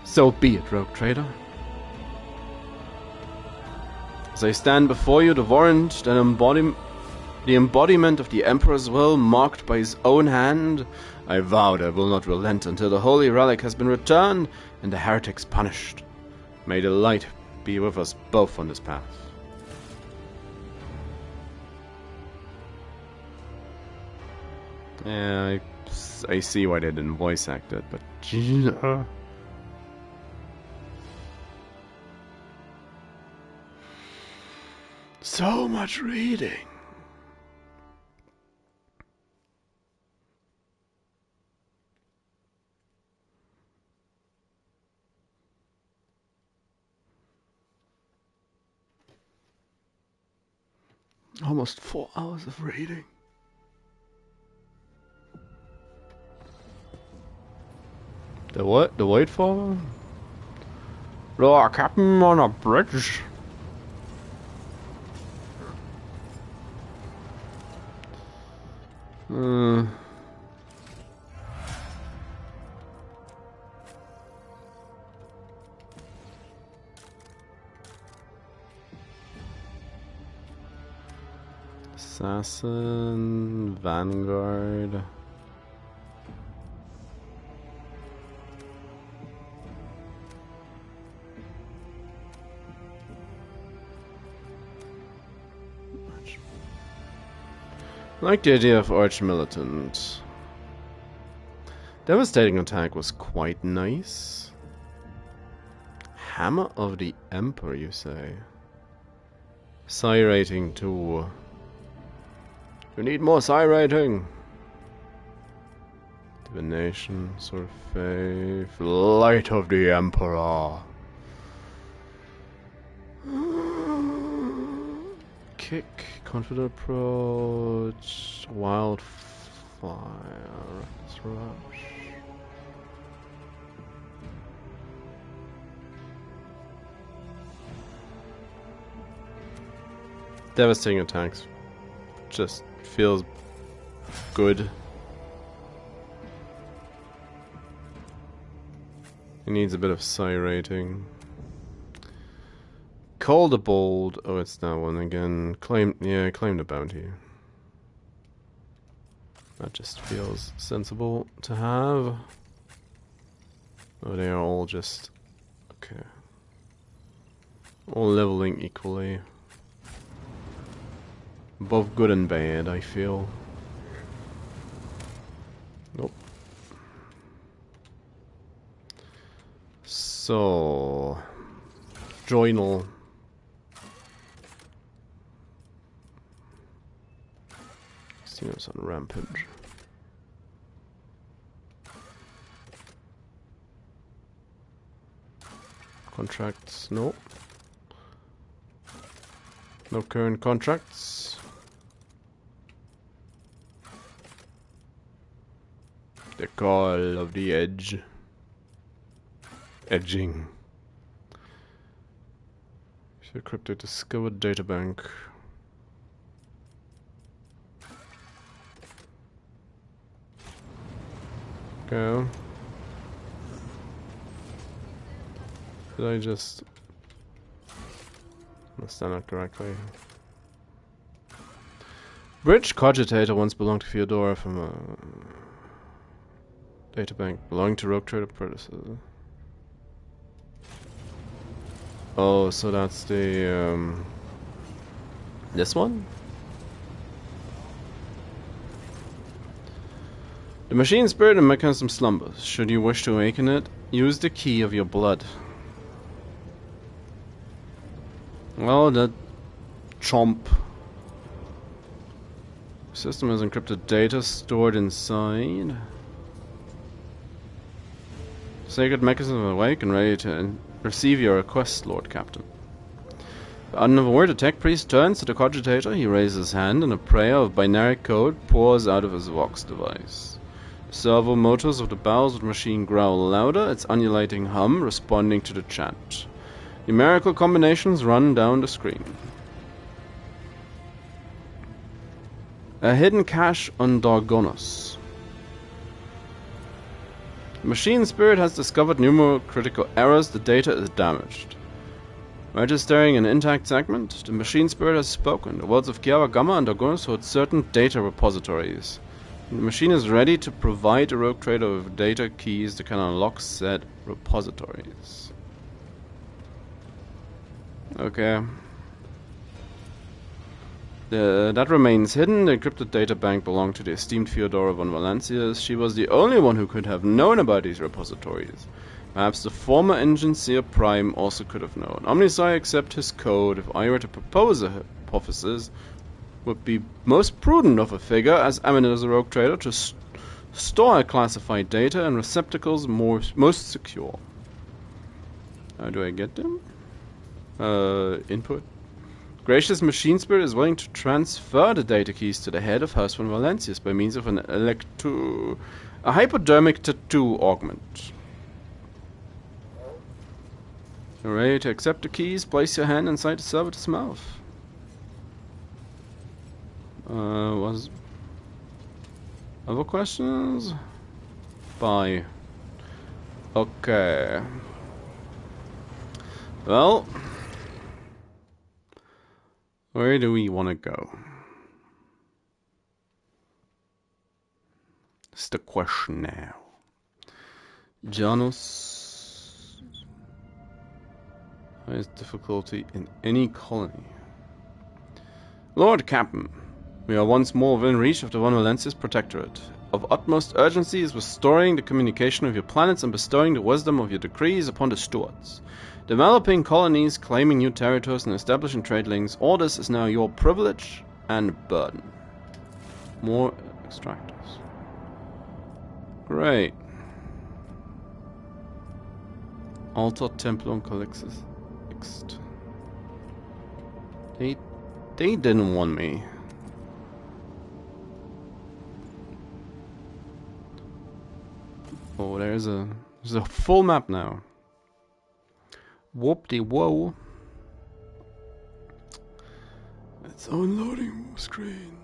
So be it, Rogue Trader. As I stand before you, the warrant, the embodiment of the Emperor's will, marked by his own hand, I vow that I will not relent until the holy relic has been returned and the heretics punished. May the light be with us both on this path. Yeah, I see why they didn't voice act it, but so much reading. Almost 4 hours of reading. The what? The white father? Oh, Captain on a bridge. Assassin, Vanguard. I like the idea of Arch Militant. Devastating attack was quite nice. Hammer of the Emperor, you say? Psi rating 2. You need more psi rating. Divination, Sword of Faith, Light of the Emperor. Kick, Confident Approach, Wildfire, Reckless Rush. Devastating attacks. Just feels good. It needs a bit of psi rating. Call the Bold. Oh, it's that one again. Claim the bounty. That just feels sensible to have. Oh, they are all just okay. All leveling equally. Both good and bad, I feel. Nope. So, journal. Casino's on rampage. Contracts, no. No current contracts. The call of the edge. Edging. Crypto discovered databank. Go. Did I just understand that correctly? Bridge Cogitator once belonged to Theodora from a databank belonging to Rogue Trader predecessor. Oh, so that's the this one? The machine spirit and mechanism slumbers. Should you wish to awaken it, use the key of your blood. Well, that chomp. System has encrypted data stored inside. Sacred mechanism awake and ready to receive your request, Lord Captain. The unavoided tech priest turns to the cogitator. He raises his hand and a prayer of binary code pours out of his Vox device. The servo motors of the bowels of the machine growl louder, its undulating hum responding to the chant. Numerical combinations run down the screen. A hidden cache on Dargonos. The machine spirit has discovered numerous critical errors. The data is damaged. Registering an intact segment, the machine spirit has spoken. The worlds of Kiara Gamma and Dargonos hold certain data repositories. The machine is ready to provide a rogue trader with data keys that can unlock said repositories. Okay. That remains hidden. The encrypted data bank belonged to the esteemed Theodora von Valancius. She was the only one who could have known about these repositories. Perhaps the former Engineer Prime also could have known. Omnisci accept his code. If I were to propose a hypothesis, would be most prudent of a figure as eminent as a rogue trader to store classified data in receptacles most secure. How do I get them? Input. Gracious machine spirit is willing to transfer the data keys to the head of House von Valancius by means of a hypodermic tattoo augment. You're ready to accept the keys? Place your hand inside the servitor's mouth. Was other questions? Bye. Okay. Well, where do we want to go? That's the question now. Janus. Highest difficulty in any colony. Lord Captain, we are once more within reach of the Von Valancius Protectorate. Of utmost urgency is restoring the communication of your planets and bestowing the wisdom of your decrees upon the stewards. Developing colonies, claiming new territories, and establishing trade links, all this is now your privilege and burden. More extractors. Great. Altar Templum Calixis. They didn't want me. Oh, there's a full map now. Whoop-de-whoa. It's unloading screen.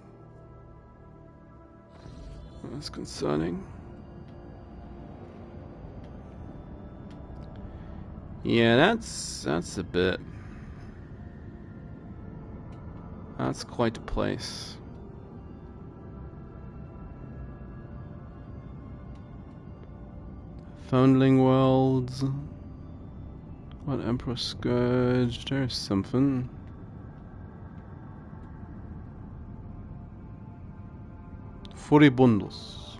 That's concerning. Yeah, that's a bit. That's quite a place. Foundling Worlds. What Emperor Scourge? There's something. Furibundos.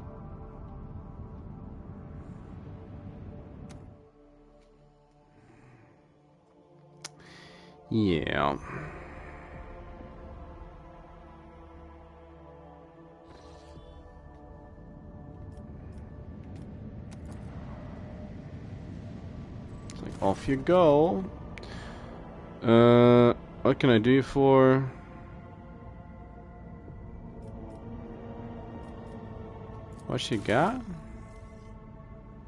Yeah. It's like, off you go. What can I do you for? What she got?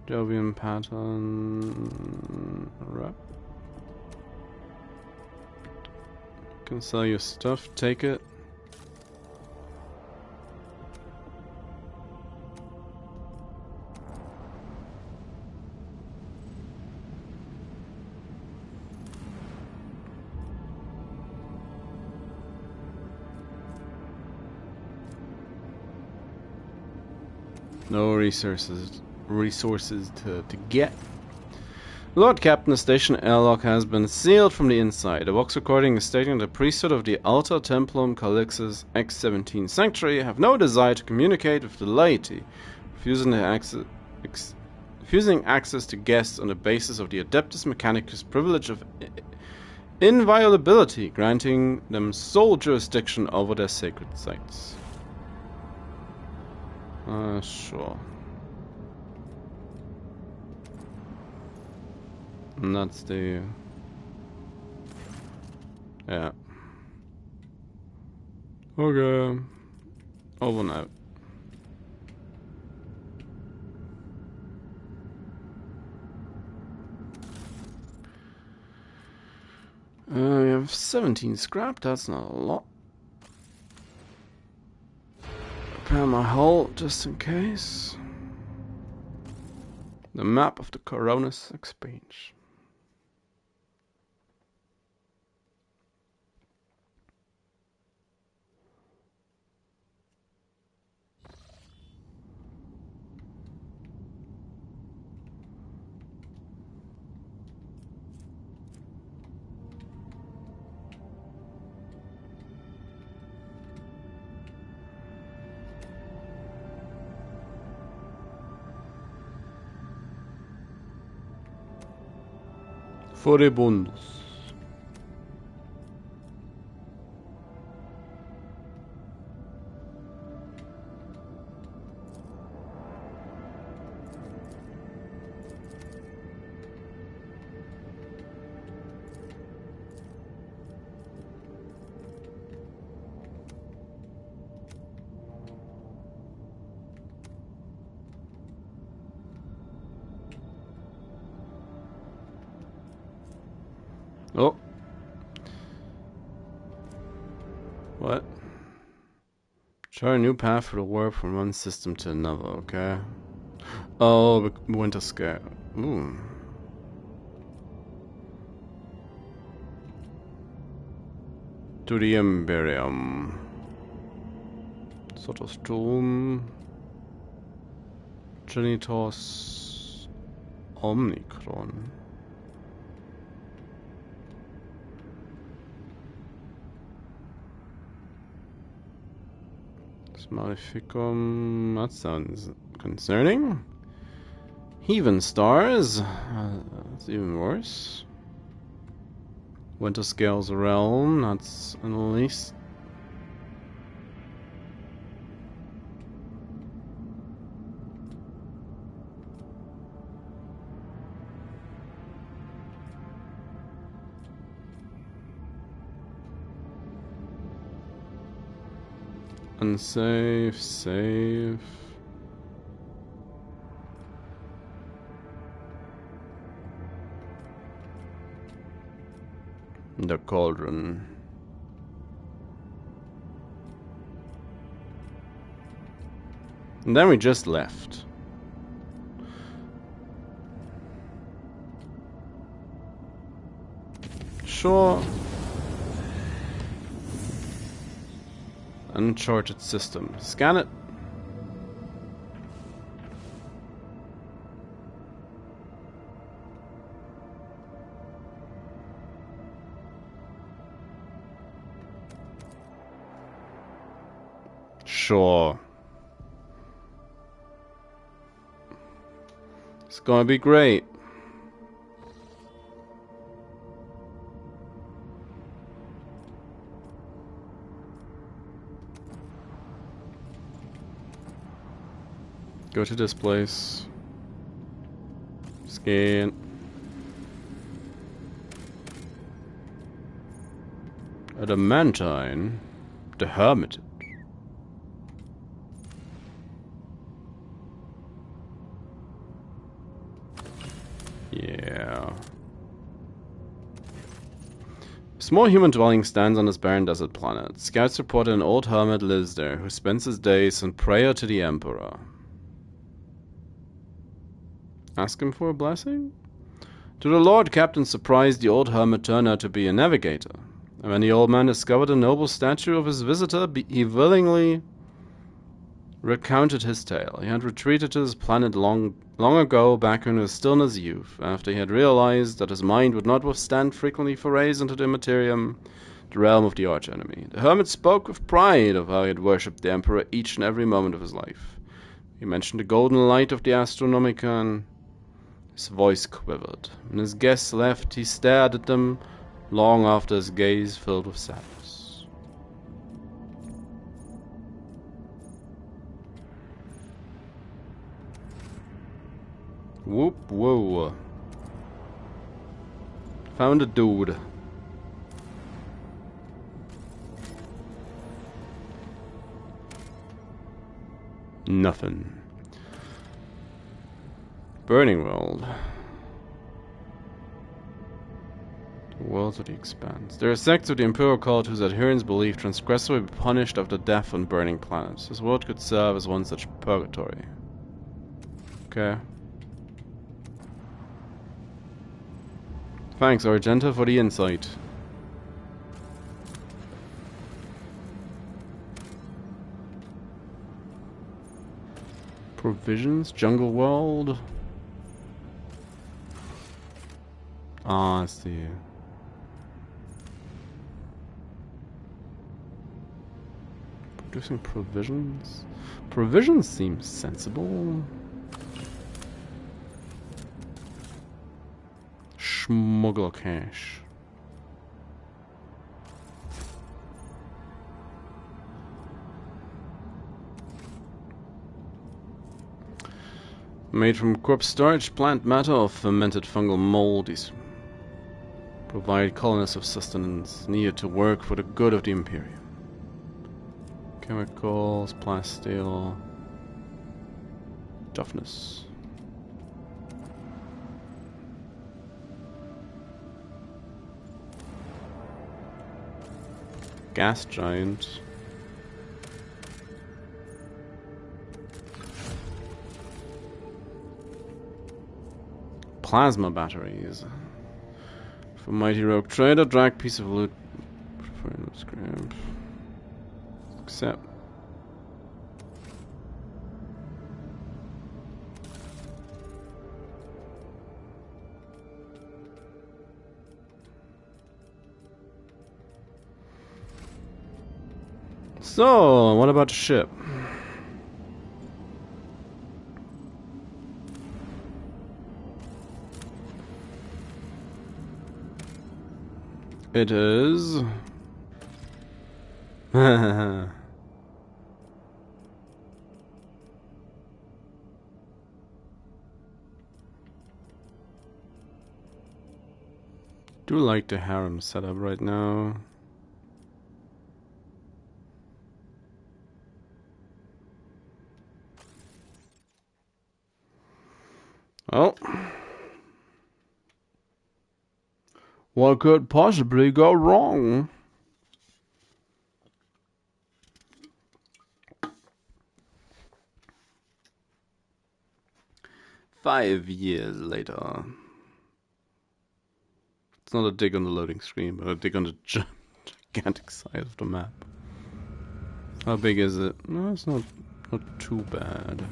Jovian pattern. Rep. Can sell your stuff, take it. No resources to get. Lord Captain, the station airlock has been sealed from the inside. A Vox recording is stating the priesthood of the Alta Templum Calix's X-17 Sanctuary have no desire to communicate with the laity, refusing access to guests on the basis of the Adeptus Mechanicus privilege of inviolability, granting them sole jurisdiction over their sacred sites. Sure. And that's the... yeah. Okay. Over and out. We have 17 scrap, that's not a lot. Prepare my hull just in case. The map of the Coronis Exchange. Furibundos. Oh. What? Chart a new path for the warp from one system to another, okay? Oh, Winter Scale. Ooh. To the Imperium. Sotostrom. Genitos. Omnicron. Maleficum, that sounds concerning. Heaven Stars, that's even worse. Winter Scale's Realm, that's at least. Unsafe, safe. The Cauldron. And then we just left. Sure. Uncharted system. Scan it. Sure. It's gonna be great. Go to this place. Scan. Adamantine. The Hermitage. Yeah. A small human dwelling stands on this barren desert planet. Scouts report an old hermit lives there, who spends his days in prayer to the Emperor. Ask him for a blessing? To the Lord Captain's surprise, the old hermit turned out to be a navigator. And when the old man discovered a noble statue of his visitor, he willingly recounted his tale. He had retreated to his planet long ago, back in his stillness youth, after he had realized that his mind would not withstand frequently forays into the Immaterium, the realm of the archenemy. The hermit spoke with pride of how he had worshipped the Emperor each and every moment of his life. He mentioned the golden light of the Astronomicon. His voice quivered. When his guests left, he stared at them long after, his gaze filled with sadness. Whoop, whoa. Found a dude. Nothing. Burning world. The worlds of the expanse. There are sects of the Imperial cult whose adherents believe transgressors will be punished after death on burning planets. This world could serve as one such purgatory. Okay. Thanks, Argenta, for the insight. Provisions, jungle world. Ah, I see. Producing provisions. Provisions seem sensible. Smuggle cash. Made from corpse storage, plant matter, or fermented fungal mold, these provide colonists of sustenance needed to work for the good of the Imperium. Chemicals, plasteel, toughness. Gas giant. Plasma batteries. For mighty rogue trader, drag piece of loot. Scrap. Accept. So, what about the ship? It is... do like the harem setup right now. Oh. What could possibly go wrong? Five years later. It's not a dig on the loading screen, but a dig on the gigantic size of the map. How big is it? No, it's not too bad.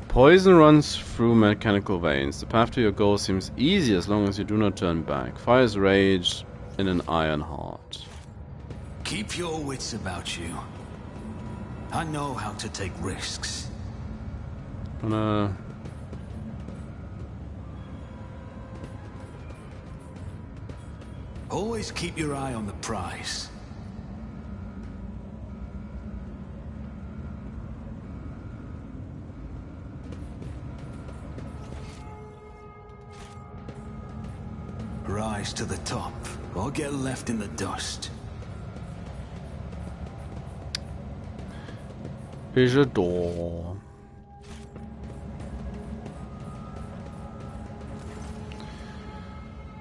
Poison runs through mechanical veins. The path to your goal seems easy as long as you do not turn back. Fire's rage in an iron heart.
Keep your wits about you. I know how to take risks. Always keep your eye on the prize. Rise to the top, or get left in the dust.
Here's a door.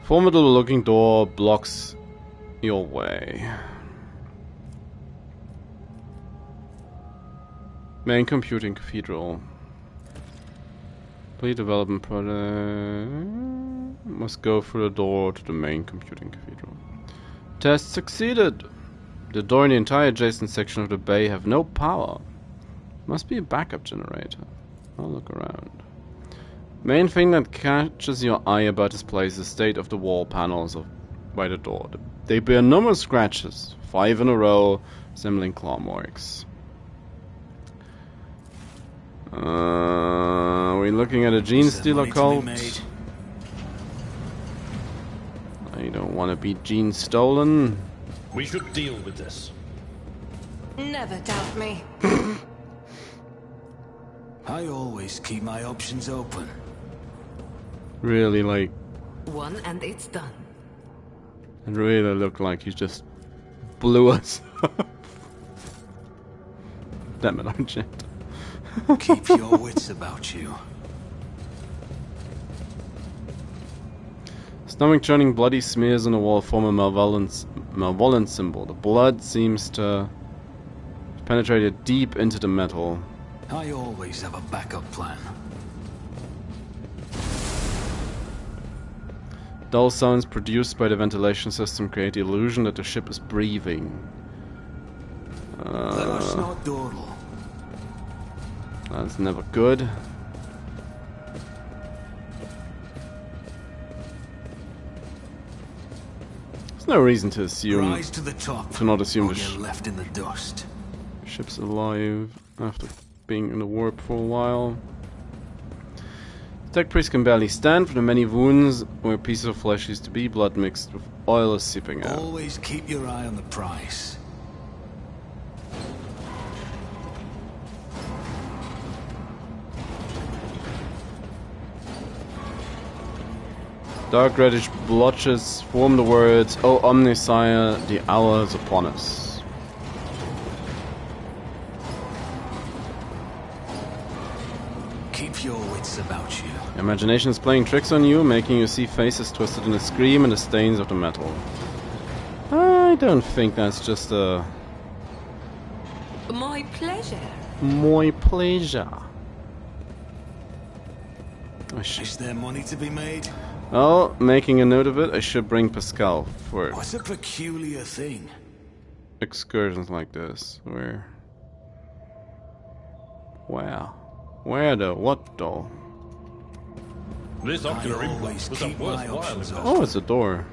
Formidable looking door blocks your way. Main computing cathedral. Complete development product. Must go through the door to the main computing cathedral. Test succeeded. The door and the entire adjacent section of the bay have no power. Must be a backup generator. I'll look around. Main thing that catches your eye about this place is the state of the wall panels by the door. They bear numerous scratches, 5 in a row, resembling claw marks. Are we looking at a gene stealer cult? I don't want to be gene stolen.
We should deal with this.
Never doubt me.
I always keep my options open.
Really, like...
One and it's done.
It really looked like you just blew us up. Damn it, Argent.
Keep your wits about you.
Stomach-churning bloody smears on the wall form a malevolent symbol. The blood seems to have penetrated deep into the metal.
I always have a backup plan.
Dull sounds produced by the ventilation system create the illusion that the ship is breathing. That's never good. There's no reason to assume.
Rise to the top,
to not assume the
left in the dust.
Ship's alive after being in the warp for a while. The tech priest can barely stand from the many wounds where pieces of flesh used to be. Blood mixed with oil is seeping out.
Always keep your eye on the prize.
Dark reddish blotches form the words, "O Omnisire, the hour is upon us."
Keep your wits about you.
Imagination is playing tricks on you, making you see faces twisted in a scream and the stains of the metal. I don't think that's just a...
My pleasure.
My pleasure.
Is there money to be made?
Well, making a note of it, I should bring Pascal for
What's a peculiar thing?
excursions like this. Wow. Where though? What though?
This ocular implant was a worthwhile investment.
Oh, it's a door.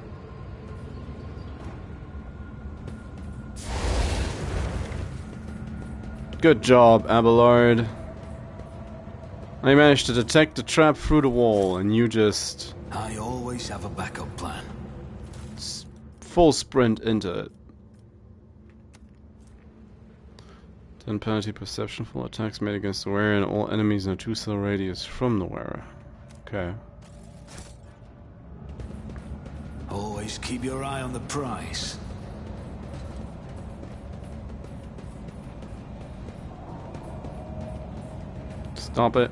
Good job, Abelard. I managed to detect the trap through the wall, and you just...
I always have a backup plan.
Full sprint into it. 10 penalty perception for attacks made against the wearer and all enemies in a 2-cell radius from the wearer. Okay.
Always keep your eye on the prize.
Stop it.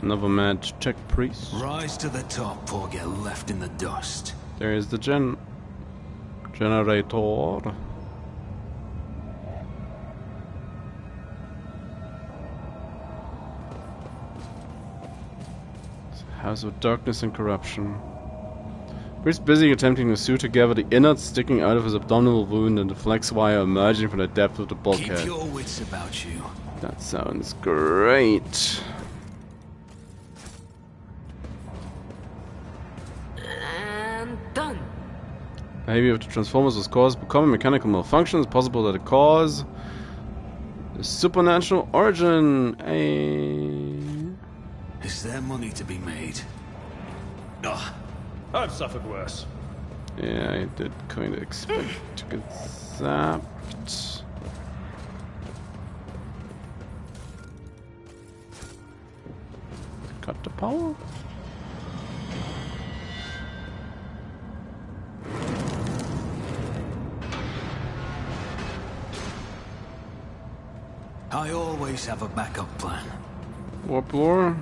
Another mad check priest.
Rise to the top or get left in the dust.
There is the generator. It's a house of darkness and corruption. Priest busy attempting to sew together the innards sticking out of his abdominal wound and the flex wire emerging from the depth of the bulkhead.
Keep your wits about you.
That sounds great.
And done.
Behavior of the Transformers was caused by common mechanical malfunction. It's possible that the cause is supernatural origin.
Is there money to be made?
Ugh. I've suffered worse.
Yeah, I did kind of expect to get zapped. Cut the power.
I always have a backup plan.
Warp lore.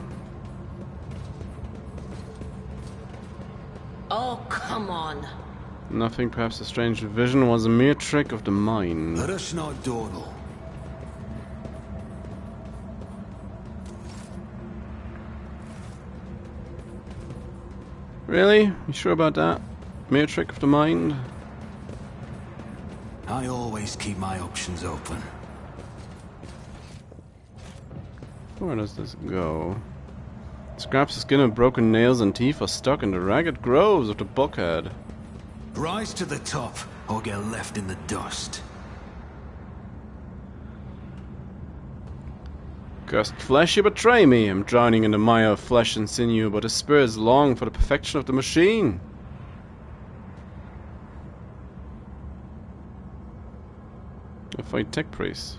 Oh, come on.
Nothing, perhaps a strange vision was a mere trick of the mind.
Let us not dawdle.
Really? You sure about that? mere trick of the mind?
I always keep my options open.
Where does this go? Scraps of skin and broken nails and teeth are stuck in the ragged grooves of the bulkhead.
Rise to the top, or get left in the dust.
Cursed flesh, you betray me. I'm drowning in the mire of flesh and sinew, but the spirits long for the perfection of the machine. I fight tech priest.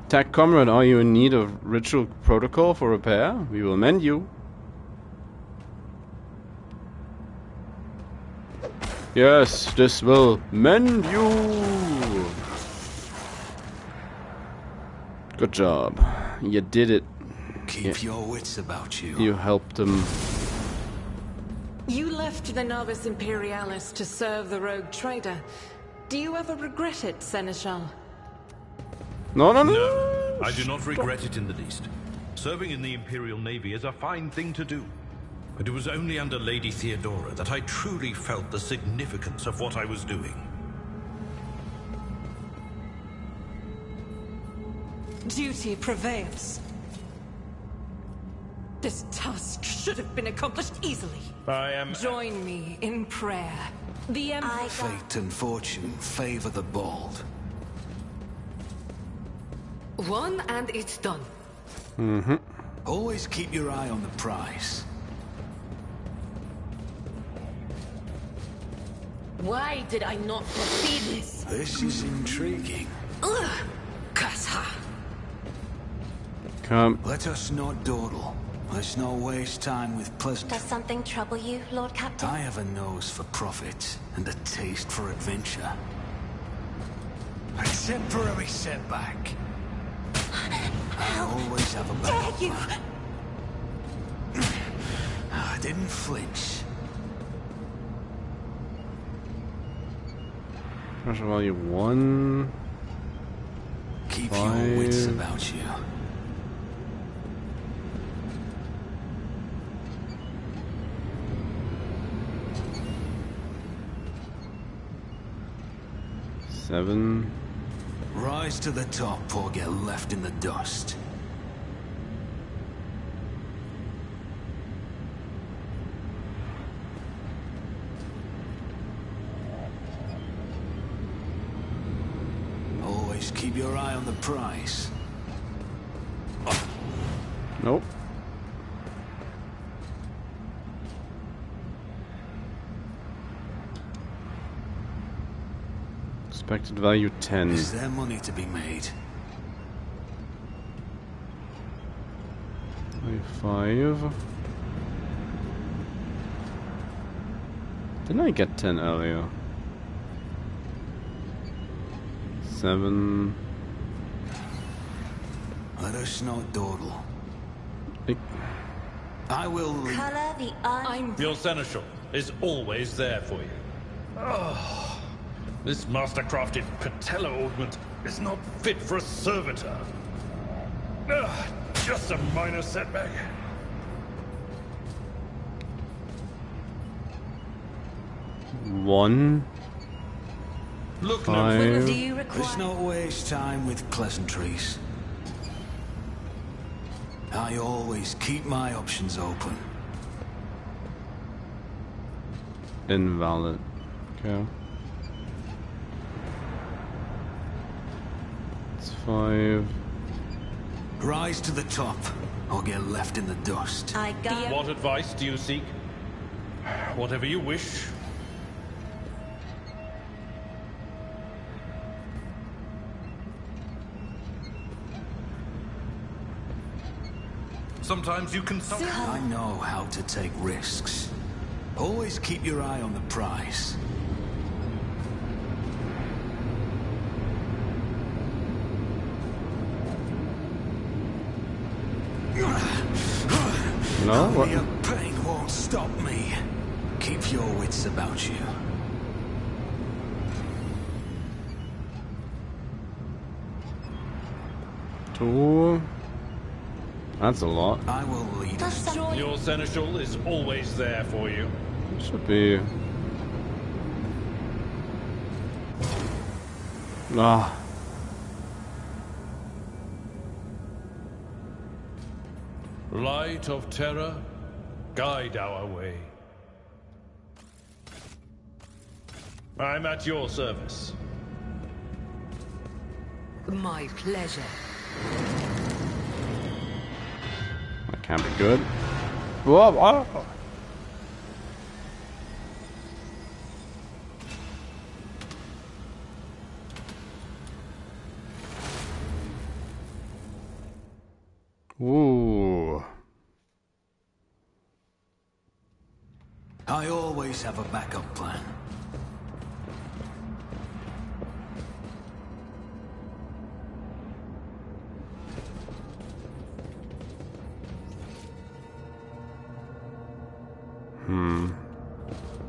Tech comrade, are you in need of ritual protocol for repair? We will mend you. Yes, this will mend you. Good job. You did it.
Keep your wits about you.
You helped them.
You left the Novus Imperialis to serve the Rogue Trader. Do you ever regret it, Seneschal?
No.
No, I do not regret it in the least. Serving in the Imperial Navy is a fine thing to do. But it was only under Lady Theodora that I truly felt the significance of what I was doing.
Duty prevails. This task should have been accomplished easily.
I am...
Join me in prayer. The Emperor...
Fate and fortune favor the bold.
One and it's done.
Mm-hmm.
Always keep your eye on the prize.
Why did I not foresee this?
This is intriguing.
Ugh! Kasa!
Come.
Let us not dawdle. Let's not waste time with pleasant...
Does something trouble you, Lord Captain?
I have a nose for profit and a taste for adventure. A temporary setback. I always have a
Dare you!
I didn't flinch.
Pressure value 1.
Keep
5.
your wits about you.
Seven.
Rise to the top or get left in the dust. Always keep your eye on the prize.
Nope. Expected value 10.
Is there money to be made?
5. Didn't I get 10 earlier? 7.
Let us not dawdle. I will...
Color the
Your Seneschal is always there for you. Oh, this master-crafted patella augment is not fit for a servitor. Just a minor setback.
One.
Look,
5.
Do you require...
Let's not waste time with pleasantries. I always keep my options open.
Invalid. Okay. It's 5.
Rise to the top, or get left in the dust.
I got...
what advice do you seek? Whatever you wish. Sometimes you consult...
I know how to take risks. Always keep your eye on the prize.
No? What?
Your pain won't stop me. Keep your wits about you.
Two. That's a lot.
I will lead us.
Your Seneschal is always there for you.
Should be. Ah.
Light of terror, guide our way. I'm at your service.
My pleasure.
That can't be good. Whoa, whoa. Ooh.
I always have a backup plan.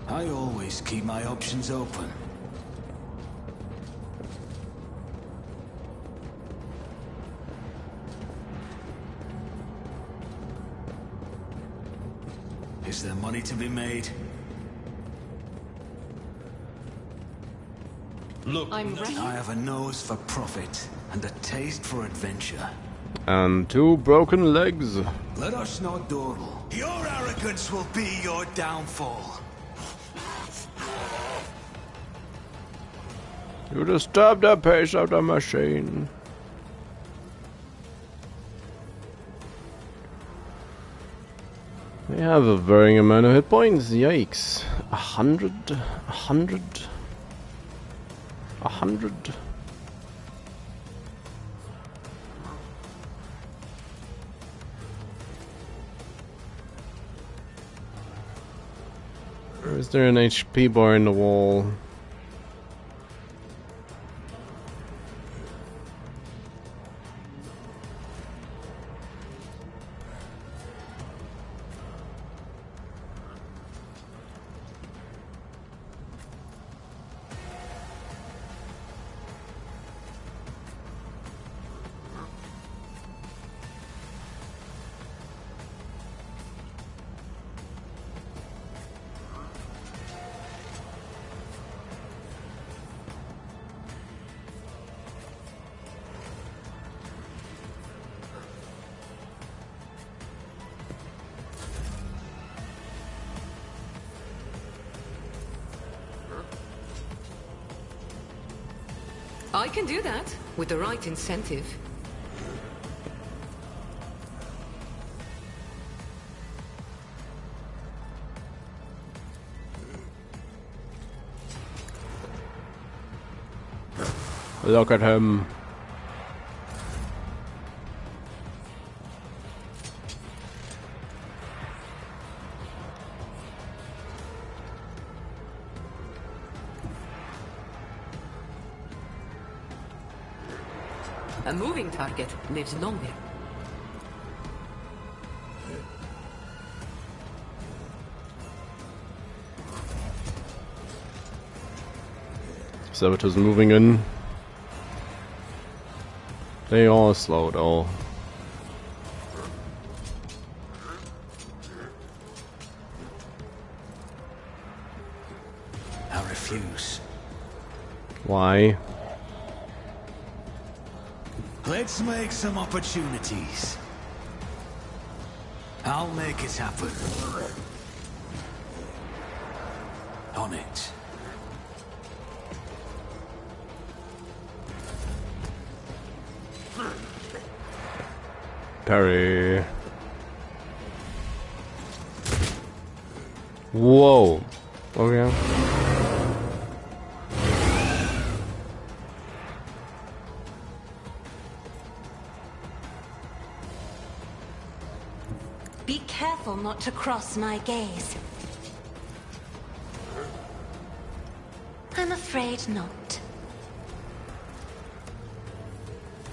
I always keep my options open. Is there money to be made?
Look,
I'm ready.
I have a nose for profit and a taste for adventure.
And 2 broken legs.
Let us not dawdle. Your arrogance will be your downfall.
You disturb the pace of the machine. They have a varying amount of hit points. Yikes. 100, 100, 100. Or is there an HP bar in the wall?
I can do that, with the right incentive.
Look at him.
A moving target lives longer.
Saboteurs moving in. They all slow though.
I refuse.
Why?
Let's make some opportunities. I'll make it happen. On it.
Parry. Whoa. Okay.
Be careful not to cross my gaze. I'm afraid not.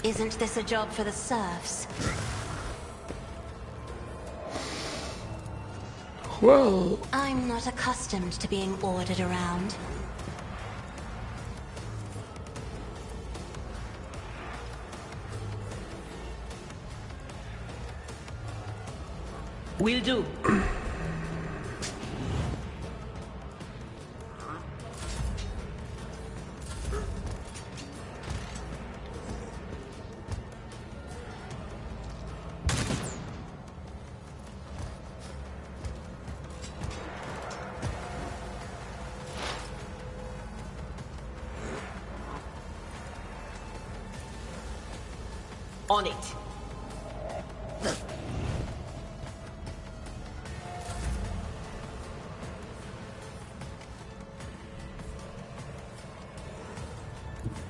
Isn't this a job for the serfs?
Well,
I'm not accustomed to being ordered around.
Will do. On it.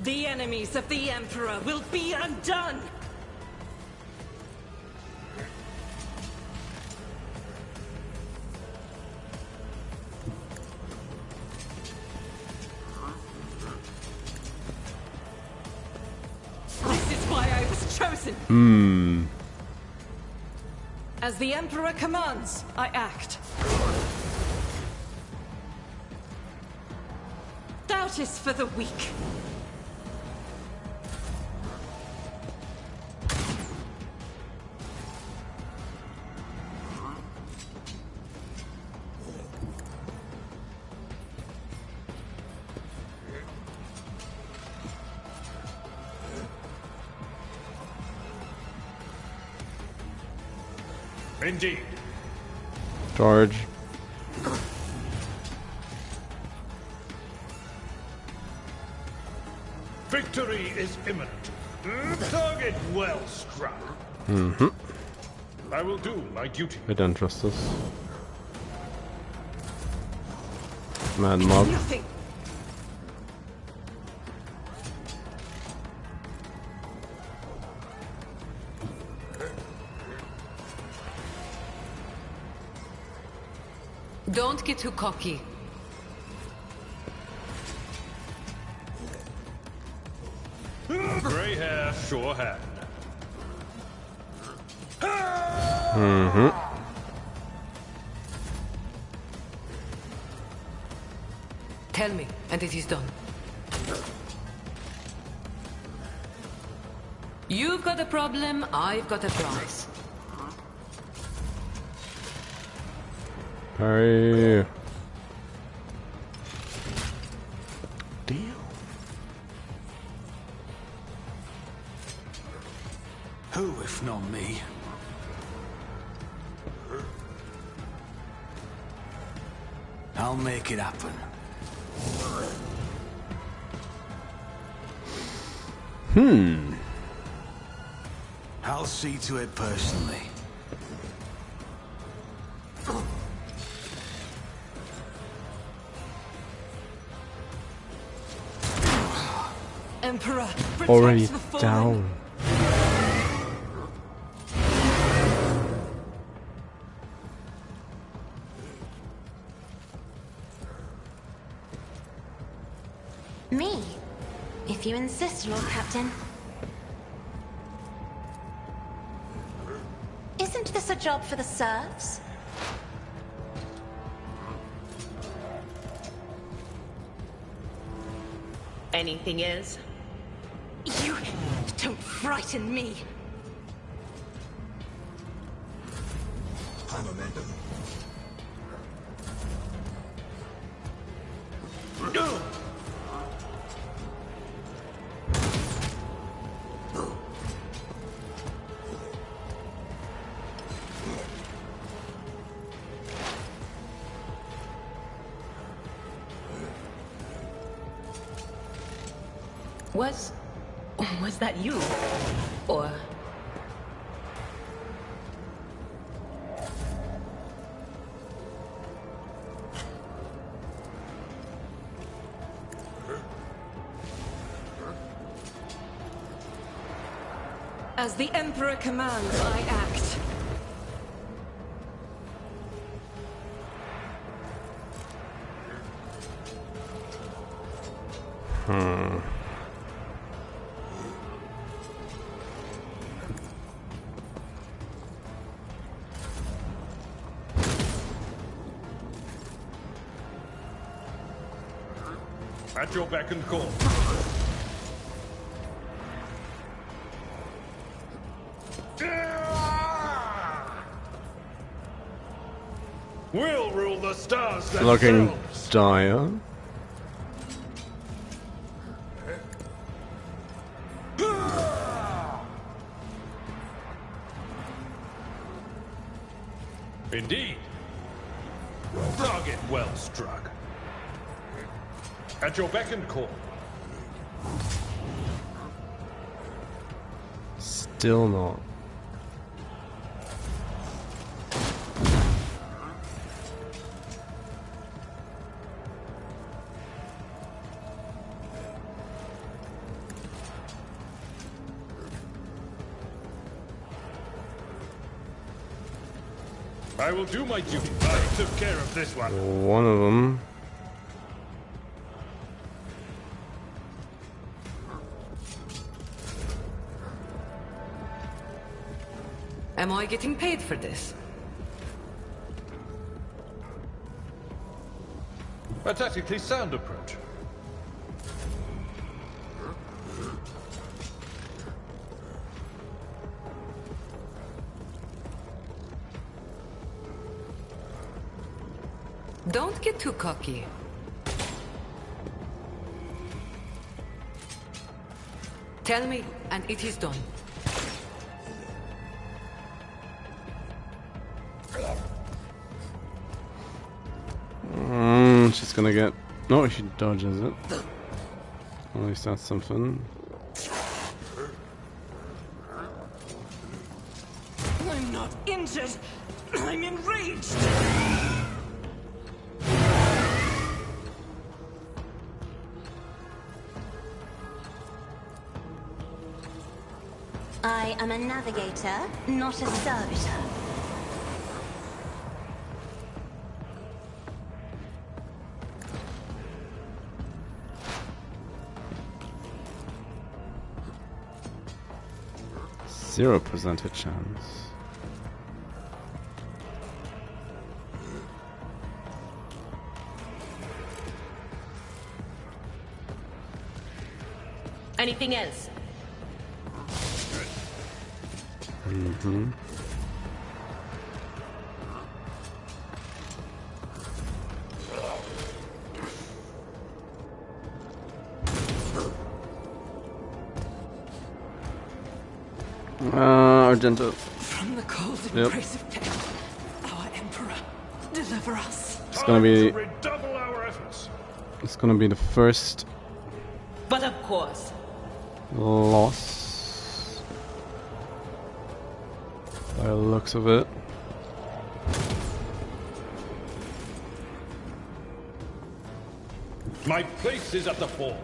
The enemies of the Emperor will be undone! This is why I was chosen! As the Emperor commands, I act. Doubt is for the weak.
Indeed.
Charge.
Victory is imminent. Target well struck. I will do my duty.
I don't trust this. Mad mob.
Nothing.
Don't get too cocky.
Grey hair, sure hand.
Tell me, and it is done. You've got a problem, I've got a prize.
Parry. Damn.
Who, if not me? I'll make it happen. I'll see to it personally.
Emperor, protect
Already
the fallen.
down.
Me? If you insist, Lord Captain. Isn't this a job for the serfs?
Anything else?
You don't frighten me.
High momentum.
Was that you? Or...
As the Emperor commands, I act.
At your beck and call. We'll rule the stars themselves.
Looking dire.
Indeed. Target well struck. At your beck and call.
Still not.
I will do my duty. I took care of this one.
One of them.
Am I getting paid for this?
A tactically sound approach.
Don't get too cocky. Tell me, and it is done.
She's gonna get... No, she dodges it. At least that's something.
I'm not injured. I'm enraged.
I am a navigator, not a servitor.
%0 chance.
Anything else?
Mm-hmm. Argento.
From the cold embrace of death, our Emperor, deliver us.
It's gonna be...
Redouble our efforts.
It's gonna be the first...
But of course.
Loss. By the looks of it.
My place is at the fore.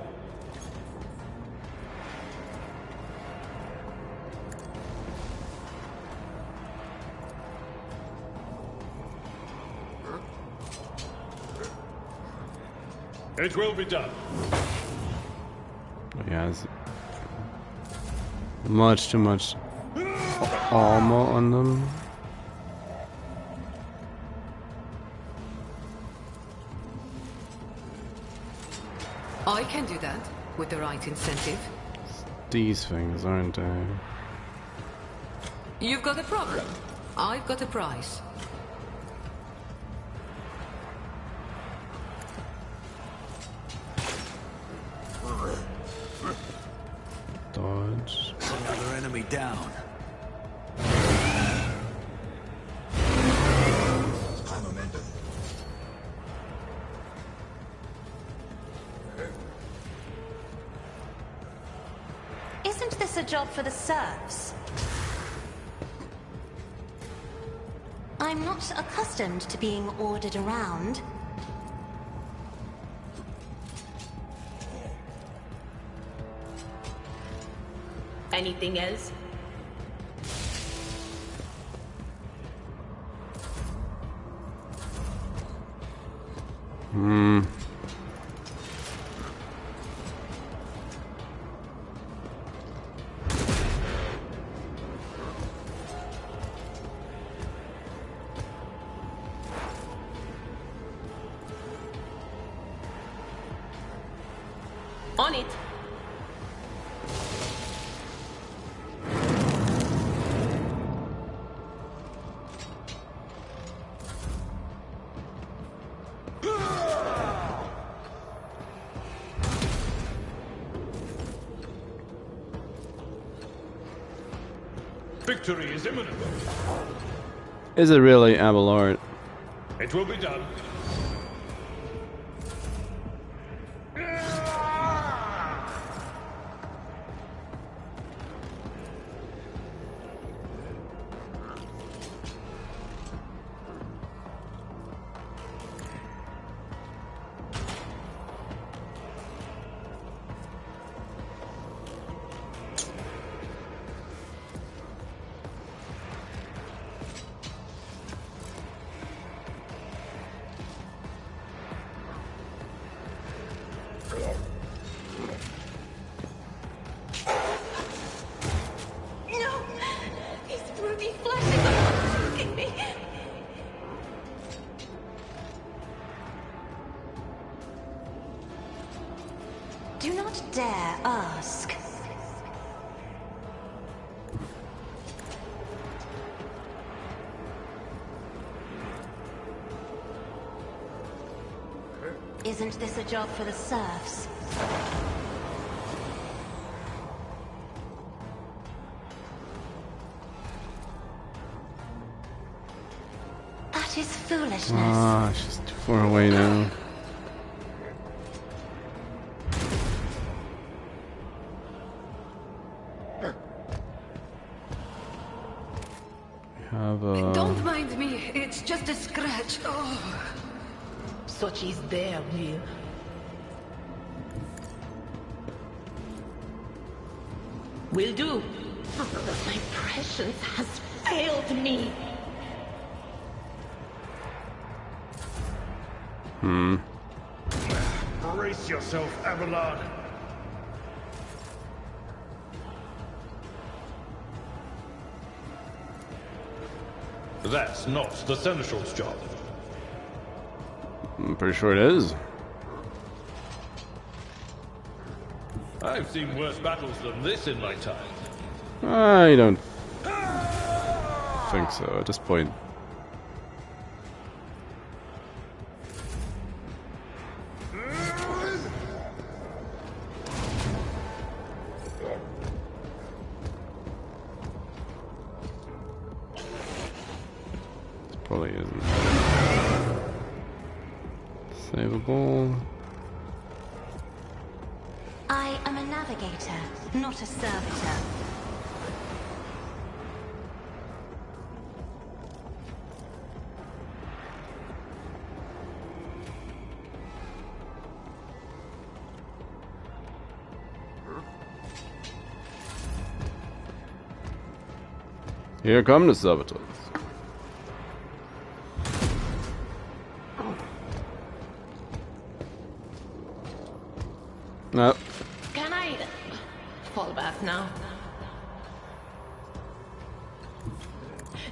It will be done.
Yeah, it's much too much armor on them.
I can do that with the right incentive.
These things, aren't they?
You've got a problem. I've got a prize.
Dodge.
Another enemy down.
High momentum.
Isn't this a job for the serfs? I'm not accustomed to being ordered around.
Anything else?
Hmm.
On it.
Victory is imminent.
Is it really Abelard?
It will be done.
ask. Isn't this a job for the serfs? That is foolishness.
Ah, she's too far away now.
Don't mind me, it's just a scratch. Oh.
So she's there, Will. Will do. My prescience has failed me.
Brace yourself, Abelard.
That's not the Seneschal's job.
I'm pretty sure it is.
I've seen worse battles than this in my time.
I don't think so at this point. Probably isn't. Savable.
I am a navigator, not a servitor.
Here come the servitors. No.
Can I fall back now?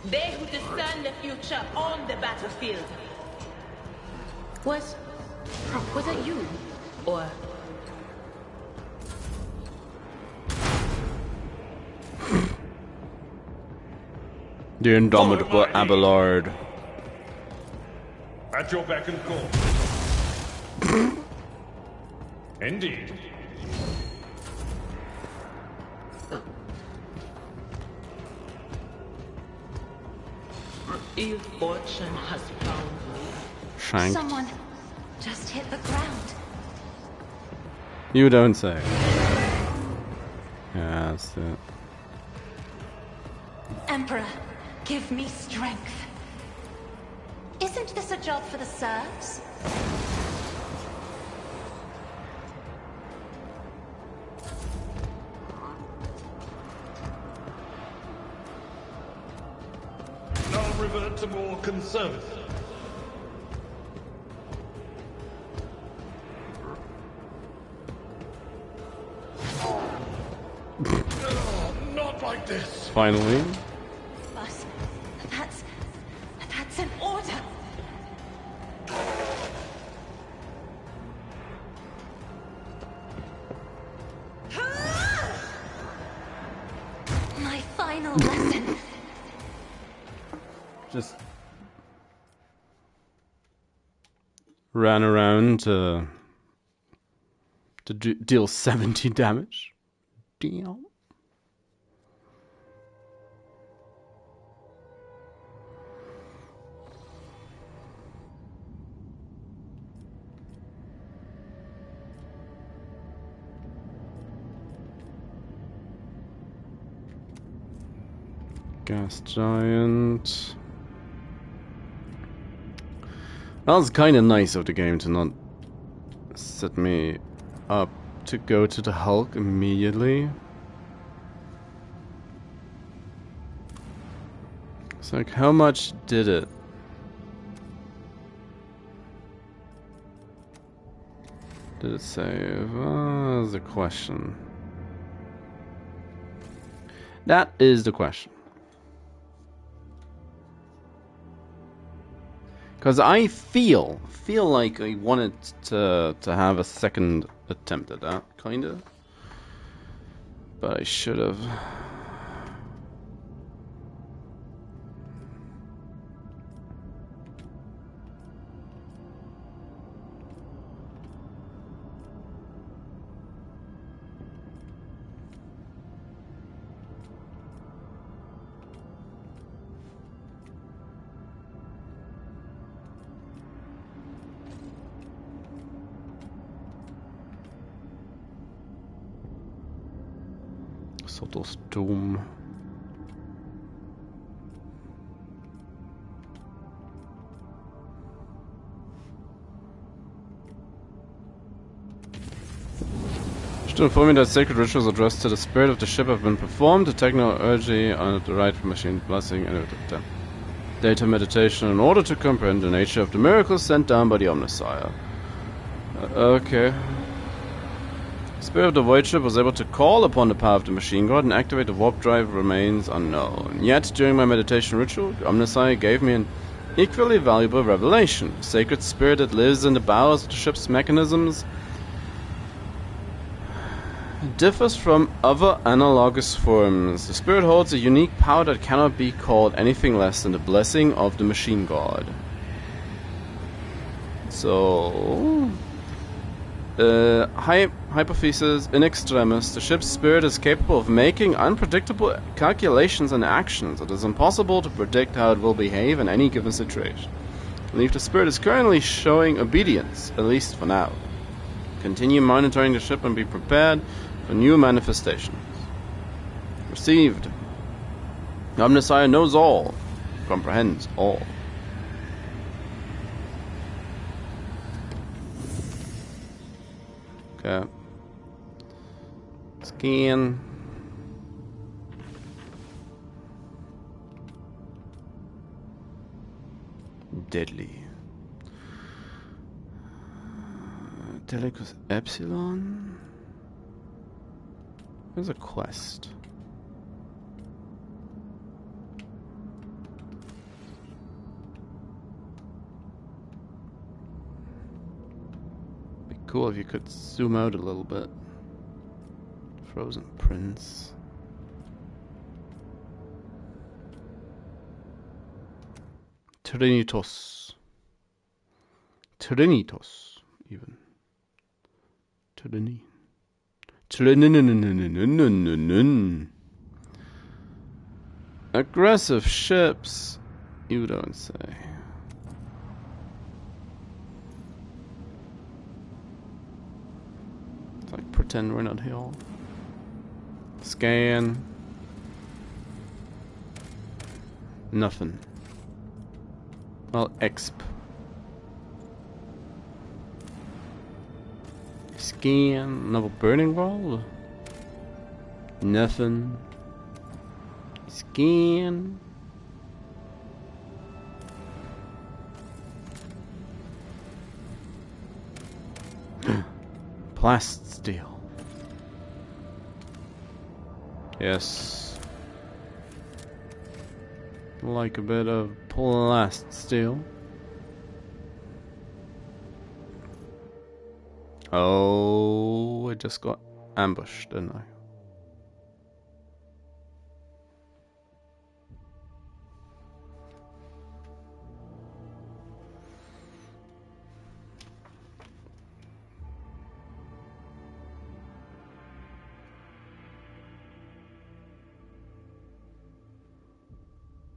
They who discern the future on the battlefield. Was that you? Or
The indomitable Abelard.
At your beck and call. Indeed.
ill fortune has found me.
Shanked.
Someone just hit the ground.
You don't say. Yeah, that's it.
Emperor, give me strength. Isn't this a job for the serfs?
I'll revert to more conservative. Not like this.
Finally.
But that's an order. My final lesson.
Just ran around to deal 70 damage. Damn. Gas giant. That was kind of nice of the game to not set me up to go to the Hulk immediately. It's like, how much did it? Did it save? That's the question. That is the question. Because I feel like I wanted to have a second attempt at that, kinda. But I should have. Soto's Dome. To inform me that sacred rituals addressed to the spirit of the ship have been performed, the technology on the right machine blessing and data meditation in order to comprehend the nature of the miracles sent down by the Omnissiah. Okay. The spirit of the void ship was able to call upon the power of the machine god and activate the warp drive remains unknown. Yet, during my meditation ritual, the Omnissiah gave me an equally valuable revelation. The sacred spirit that lives in the bowels of the ship's mechanisms differs from other analogous forms. The spirit holds a unique power that cannot be called anything less than the blessing of the machine god. So, hypothesis in extremis, the ship's spirit is capable of making unpredictable calculations and actions. It is impossible to predict how it will behave in any given situation. I believe the spirit is currently showing obedience, at least for now. Continue monitoring the ship and be prepared for new manifestations. Received. The Omnissiah knows all, comprehends all. Okay. Scan. Deadly. Delicus Epsilon? There's a quest. Be cool if you could zoom out a little bit. Frozen Prince. Trinitos. Trinitos, even. Trini. Aggressive ships, you don't say. It's like pretend we're not here. Scan. Nothing. Well, exp. Scan. Another burning wall. Nothing. Scan. Plast steel. Yes. Like a bit of plast steel. Oh, I just got ambushed, didn't I?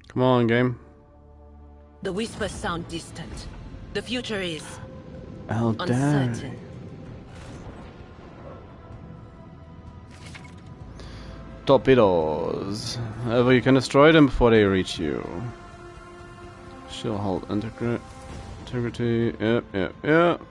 Come on, game.
The whispers sound distant. The future is
uncertain. Torpedoes. However, you can destroy them before they reach you. She'll hold integrity. Yep.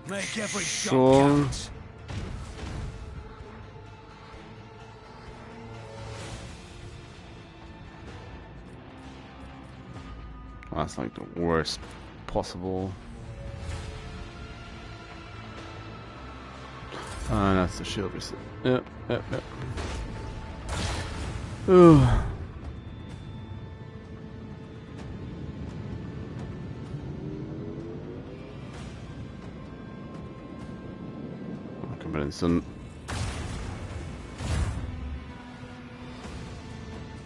Make every shot
Sure.
count.
That's like the worst possible. That's the shield reset. Yep. Ooh. Okay, but instant.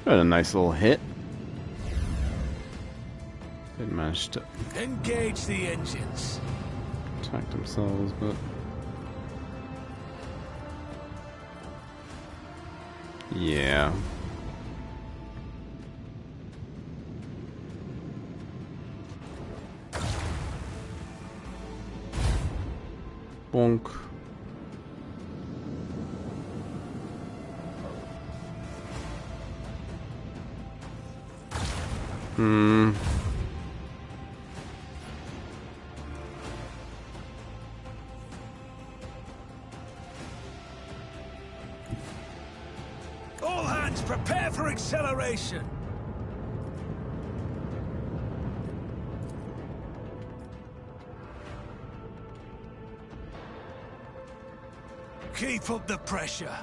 Got a nice little hit. Didn't manage to
Engage the engines.
attack themselves, but yeah. Bonk.
All hands prepare for acceleration. Keep up the pressure.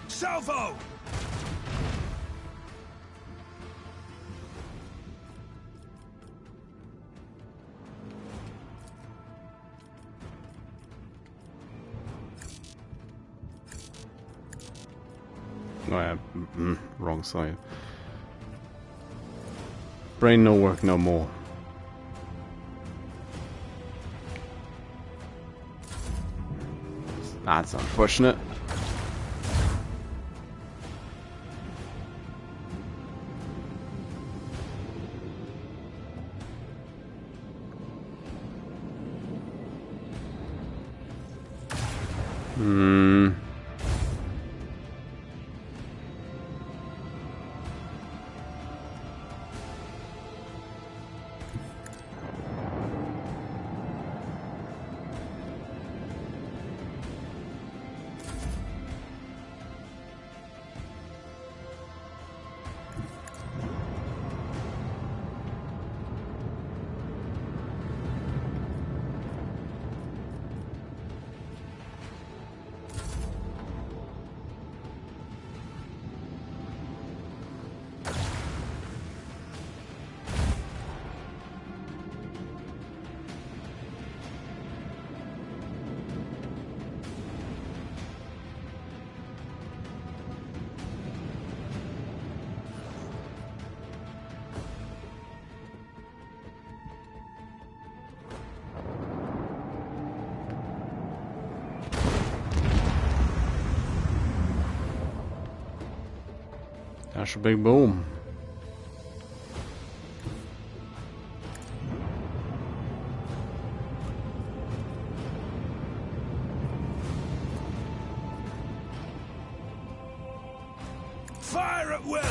Salvo!
Oh yeah, wrong side. Brain no work no more. That's unfortunate. That's a big boom.
Fire at will!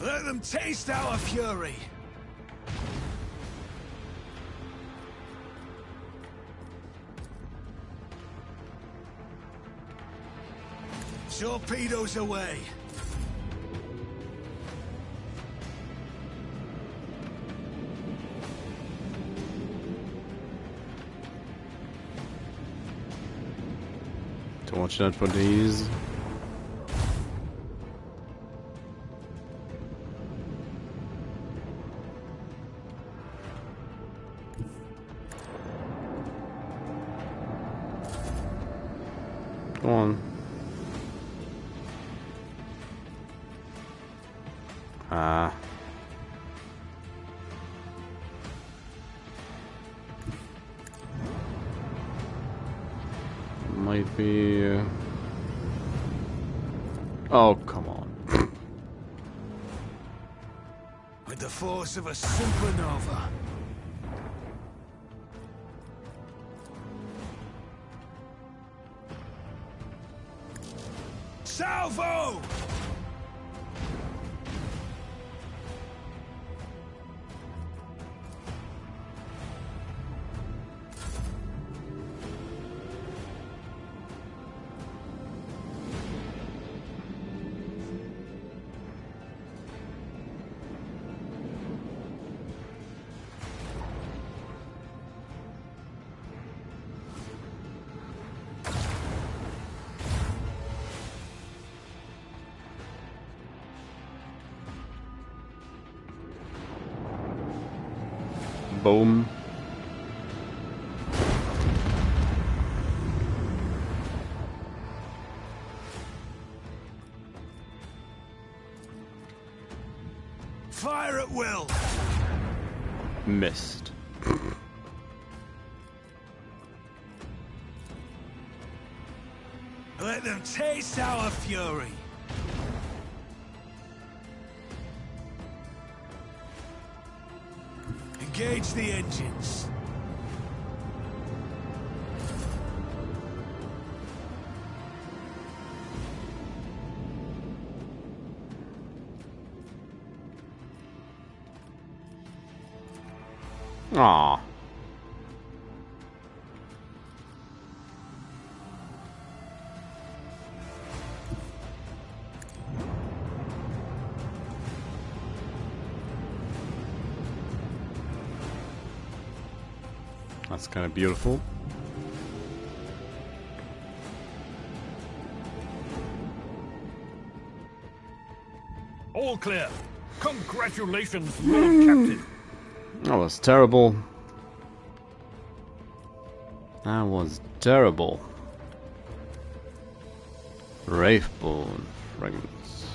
Let them taste our fury! Torpedoes away!
To watch out for these. Go on. Ah. Might be... Oh, come on.
With the force of a supernova. Salvo!
Boom.
Fire at will.
Missed.
Let them taste our fury. Engage the engines.
Aww. That's kind of beautiful.
All clear. Congratulations, Lord Captain.
That was terrible. That was terrible. Wraithbone fragments.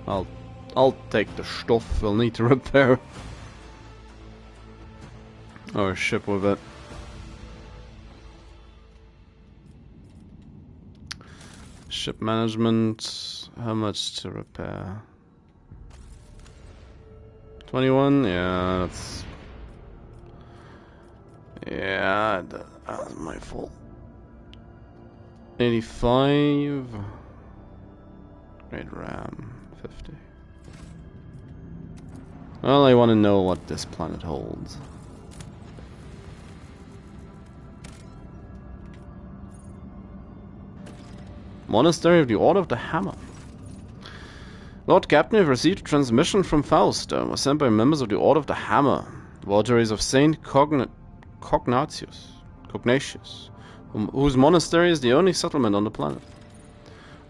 I'll take the stuff we'll need to repair our ship with it. Ship management. How much to repair? 21? Yeah, that's... Yeah, that was my fault. 85. Great RAM. 50. Well, I want to know what this planet holds. Monastery of the Order of the Hammer. Lord Captain, we've received a transmission from Fausto. Was sent by members of the Order of the Hammer, votaries of Saint Cognatius, whose monastery is the only settlement on the planet.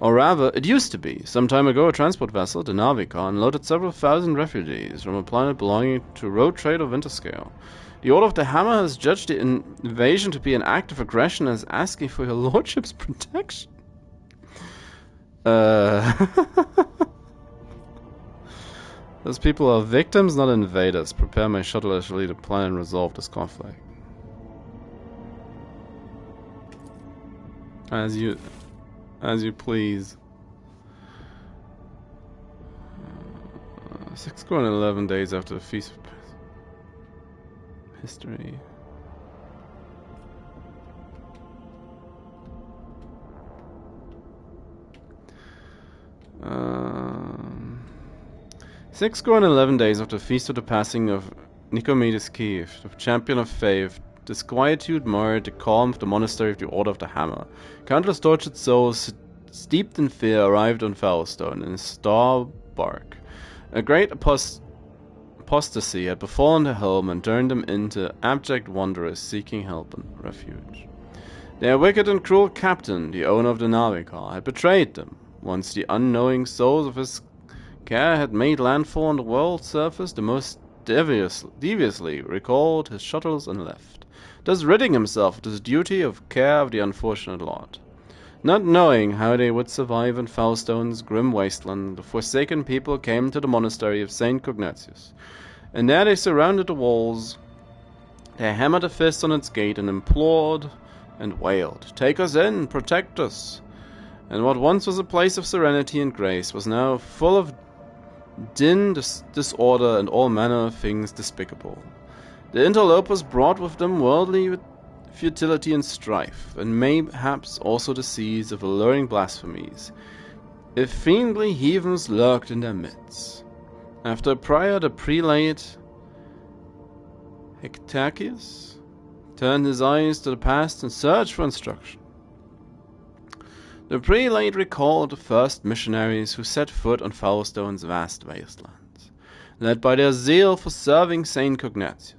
Or rather, it used to be. Some time ago, a transport vessel, the Navica, unloaded several thousand refugees from a planet belonging to Rogue Trader Winterscale. The Order of the Hammer has judged the invasion to be an act of aggression and is asking for your lordship's protection. Those people are victims, not invaders. Prepare my shuttle as lead a plan and resolve this conflict. As you please. 6 going 11 days after the feast of history. Six score and 11 days after the feast of the passing of Nicomedes Kiev, the champion of faith, disquietude marred the calm of the monastery of the Order of the Hammer. Countless tortured souls, steeped in fear, arrived on Fellstone in a star bark. A great apostasy had befallen the helm and turned them into abject wanderers seeking help and refuge. Their wicked and cruel captain, the owner of the Navica, had betrayed them. Once the unknowing souls of his care had made landfall on the world's surface, the most deviously recalled his shuttles and left, thus ridding himself of his duty of care of the unfortunate lot. Not knowing how they would survive in Fellstone's grim wasteland, the forsaken people came to the monastery of Saint Cognatius, and there they surrounded the walls. They hammered a fist on its gate and implored and wailed, "Take us in, protect us!" And what once was a place of serenity and grace was now full of din, disorder, and all manner of things despicable. The interlopers brought with them worldly futility and strife, and mayhaps also the seeds of alluring blasphemies, if fiendly heathens lurked in their midst. After a prayer, the prelate Hectacius turned his eyes to the past and searched for instruction. The prelate recalled the first missionaries who set foot on Foulstone's vast wastelands, led by their zeal for serving Saint Cognatius.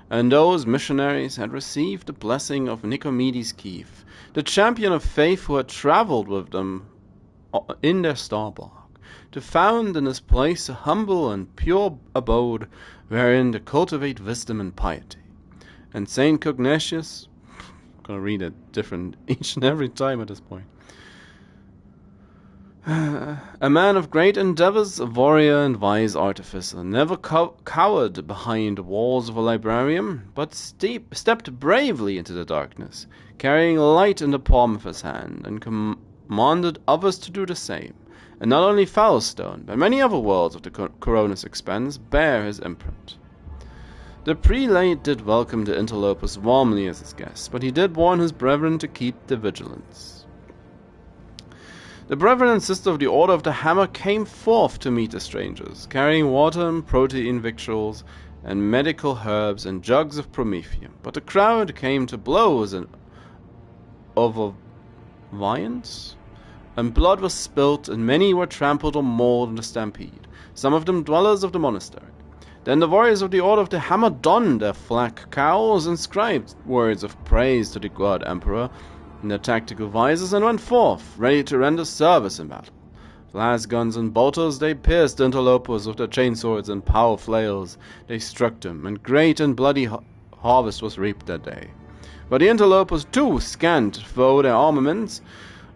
And those missionaries had received the blessing of Nicomedes Keith, the champion of faith who had travelled with them in their starbark, to found in this place a humble and pure abode wherein to cultivate wisdom and piety. And Saint Cognatius, I'm going to read it different each and every time at this point. A man of great endeavours, a warrior and wise artificer, never cowered behind the walls of a librarium, but stepped bravely into the darkness, carrying light in the palm of his hand, and commanded others to do the same. And not only Foulstone, but many other worlds of the Coronis expanse bear his imprint. The prelate did welcome the interlopers warmly as his guests, but he did warn his brethren to keep the vigilance. The brethren and sisters of the Order of the Hammer came forth to meet the strangers, carrying water and protein victuals, and medical herbs and jugs of promethium. But the crowd came to blows and over violence, and blood was spilt, and many were trampled or mauled in the stampede, some of them dwellers of the monastery. Then the warriors of the Order of the Hammer donned their flak cowls and scribed words of praise to the god emperor in their tactical visors, and went forth, ready to render service in battle. With las guns and bolters they pierced the interlopers with their chainswords and power flails. They struck them, and great and bloody harvest was reaped that day. But the interlopers too, scant though their armaments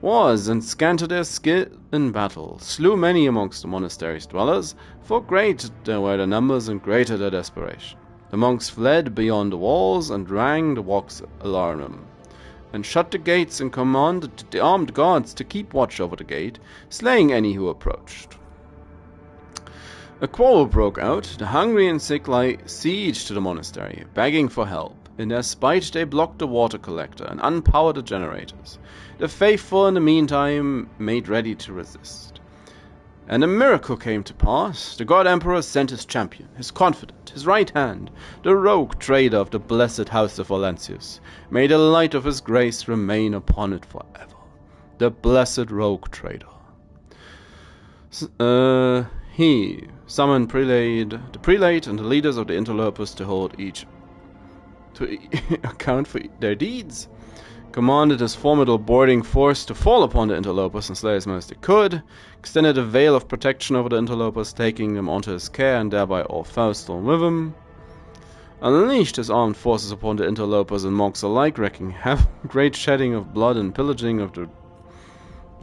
was, and scant their skill in battle, slew many amongst the monastery's dwellers, for great were their numbers and greater their desperation. The monks fled beyond the walls, and rang the walks alarum, and shut the gates, and commanded the armed guards to keep watch over the gate, slaying any who approached. A quarrel broke out. The hungry and sick lay siege to the monastery, begging for help. In their spite they blocked the water collector and unpowered the generators. The faithful in the meantime made ready to resist. And a miracle came to pass. The god emperor sent his champion, his confidant, his right hand, the rogue trader of the blessed house of Valancius. May the light of his grace remain upon it forever. The blessed rogue trader. He summoned the prelate and the leaders of the interlopers to hold each to account for their deeds, commanded his formidable boarding force to fall upon the interlopers and slay as most they could, extended a veil of protection over the interlopers, taking them onto his care and thereby all Foulstone with him, unleashed his armed forces upon the interlopers and monks alike, wreaking great shedding of blood and pillaging of the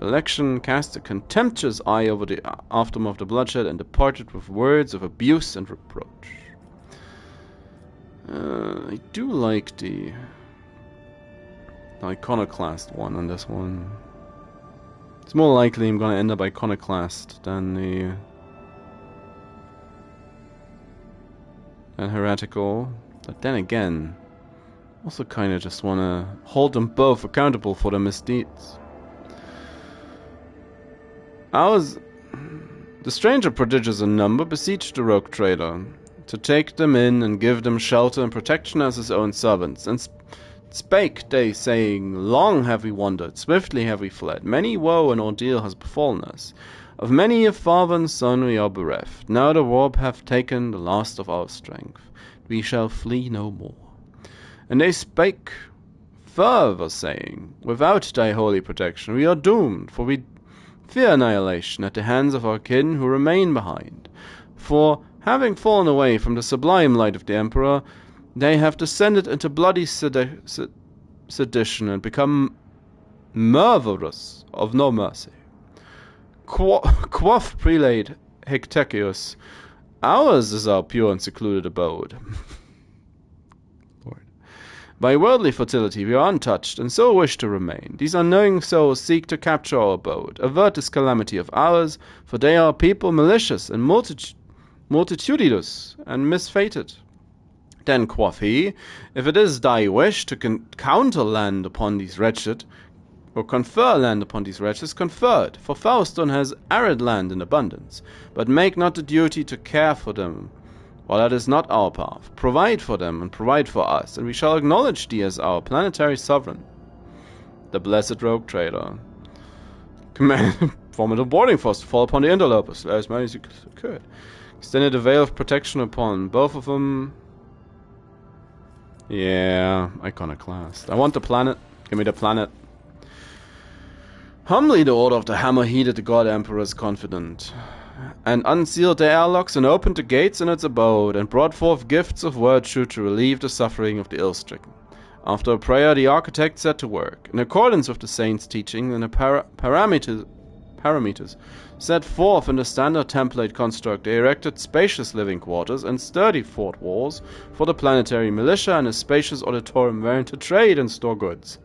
election, cast a contemptuous eye over the aftermath of the bloodshed, and departed with words of abuse and reproach. I do like the iconoclast one on this one. It's more likely I'm going to end up iconoclast than heretical. But then again, also kind of just want to hold them both accountable for their misdeeds. The stranger, prodigious in number, beseeched the rogue trader to take them in and give them shelter and protection as his own servants, and spake they, saying, long have we wandered, swiftly have we fled, many woe and ordeal has befallen us. Of many a father and son we are bereft. Now the warp hath taken the last of our strength. We shall flee no more. And they spake further, saying, without thy holy protection we are doomed, for we fear annihilation at the hands of our kin who remain behind. For, having fallen away from the sublime light of the Emperor, they have descended into bloody sedition and become murderers of no mercy. Quoth prelate Hectacius, ours is our pure and secluded abode. Lord. By worldly fertility we are untouched, and so wish to remain. These unknowing souls seek to capture our abode, avert this calamity of ours, for they are people malicious and multitudinous and misfated. Then quoth he, if it is thy wish to counter land upon these wretched, or confer land upon these wretches, confer it, for Faustone has arid land in abundance, but make not the duty to care for them, while that is not our path. Provide for them, and provide for us, and we shall acknowledge thee as our planetary sovereign. The blessed Rogue Trader. Command formidable boarding force to fall upon the interlopers, as many as you could. Extended a veil of protection upon both of them. Yeah, iconoclast. I want the planet. Give me the planet. Humbly the order of the hammer heeded the god emperor's confident, and unsealed the airlocks and opened the gates in its abode, and brought forth gifts of virtue to relieve the suffering of the ill-stricken. After a prayer, the architect set to work. In accordance with the saint's teaching and the parameters set forth in the standard template construct, they erected spacious living quarters and sturdy fort walls for the planetary militia and a spacious auditorium wherein to trade and store goods.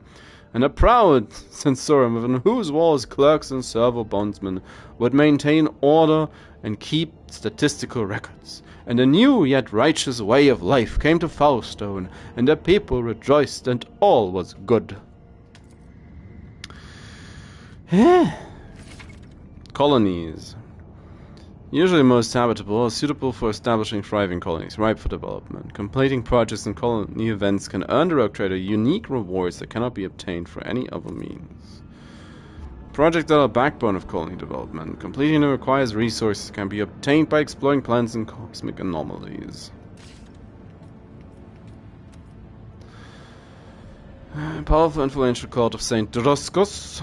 And a proud sensorium within whose walls clerks and servo bondsmen would maintain order and keep statistical records. And a new yet righteous way of life came to Faustone, and the people rejoiced, and all was good. Colonies. Usually most habitable, are suitable for establishing thriving colonies, ripe for development. Completing projects and colony events can earn the Rogue Trader unique rewards that cannot be obtained through any other means. Projects that are the backbone of colony development. Completing them requires resources that can be obtained by exploring planets and cosmic anomalies. Powerful influential court of Saint Droskos.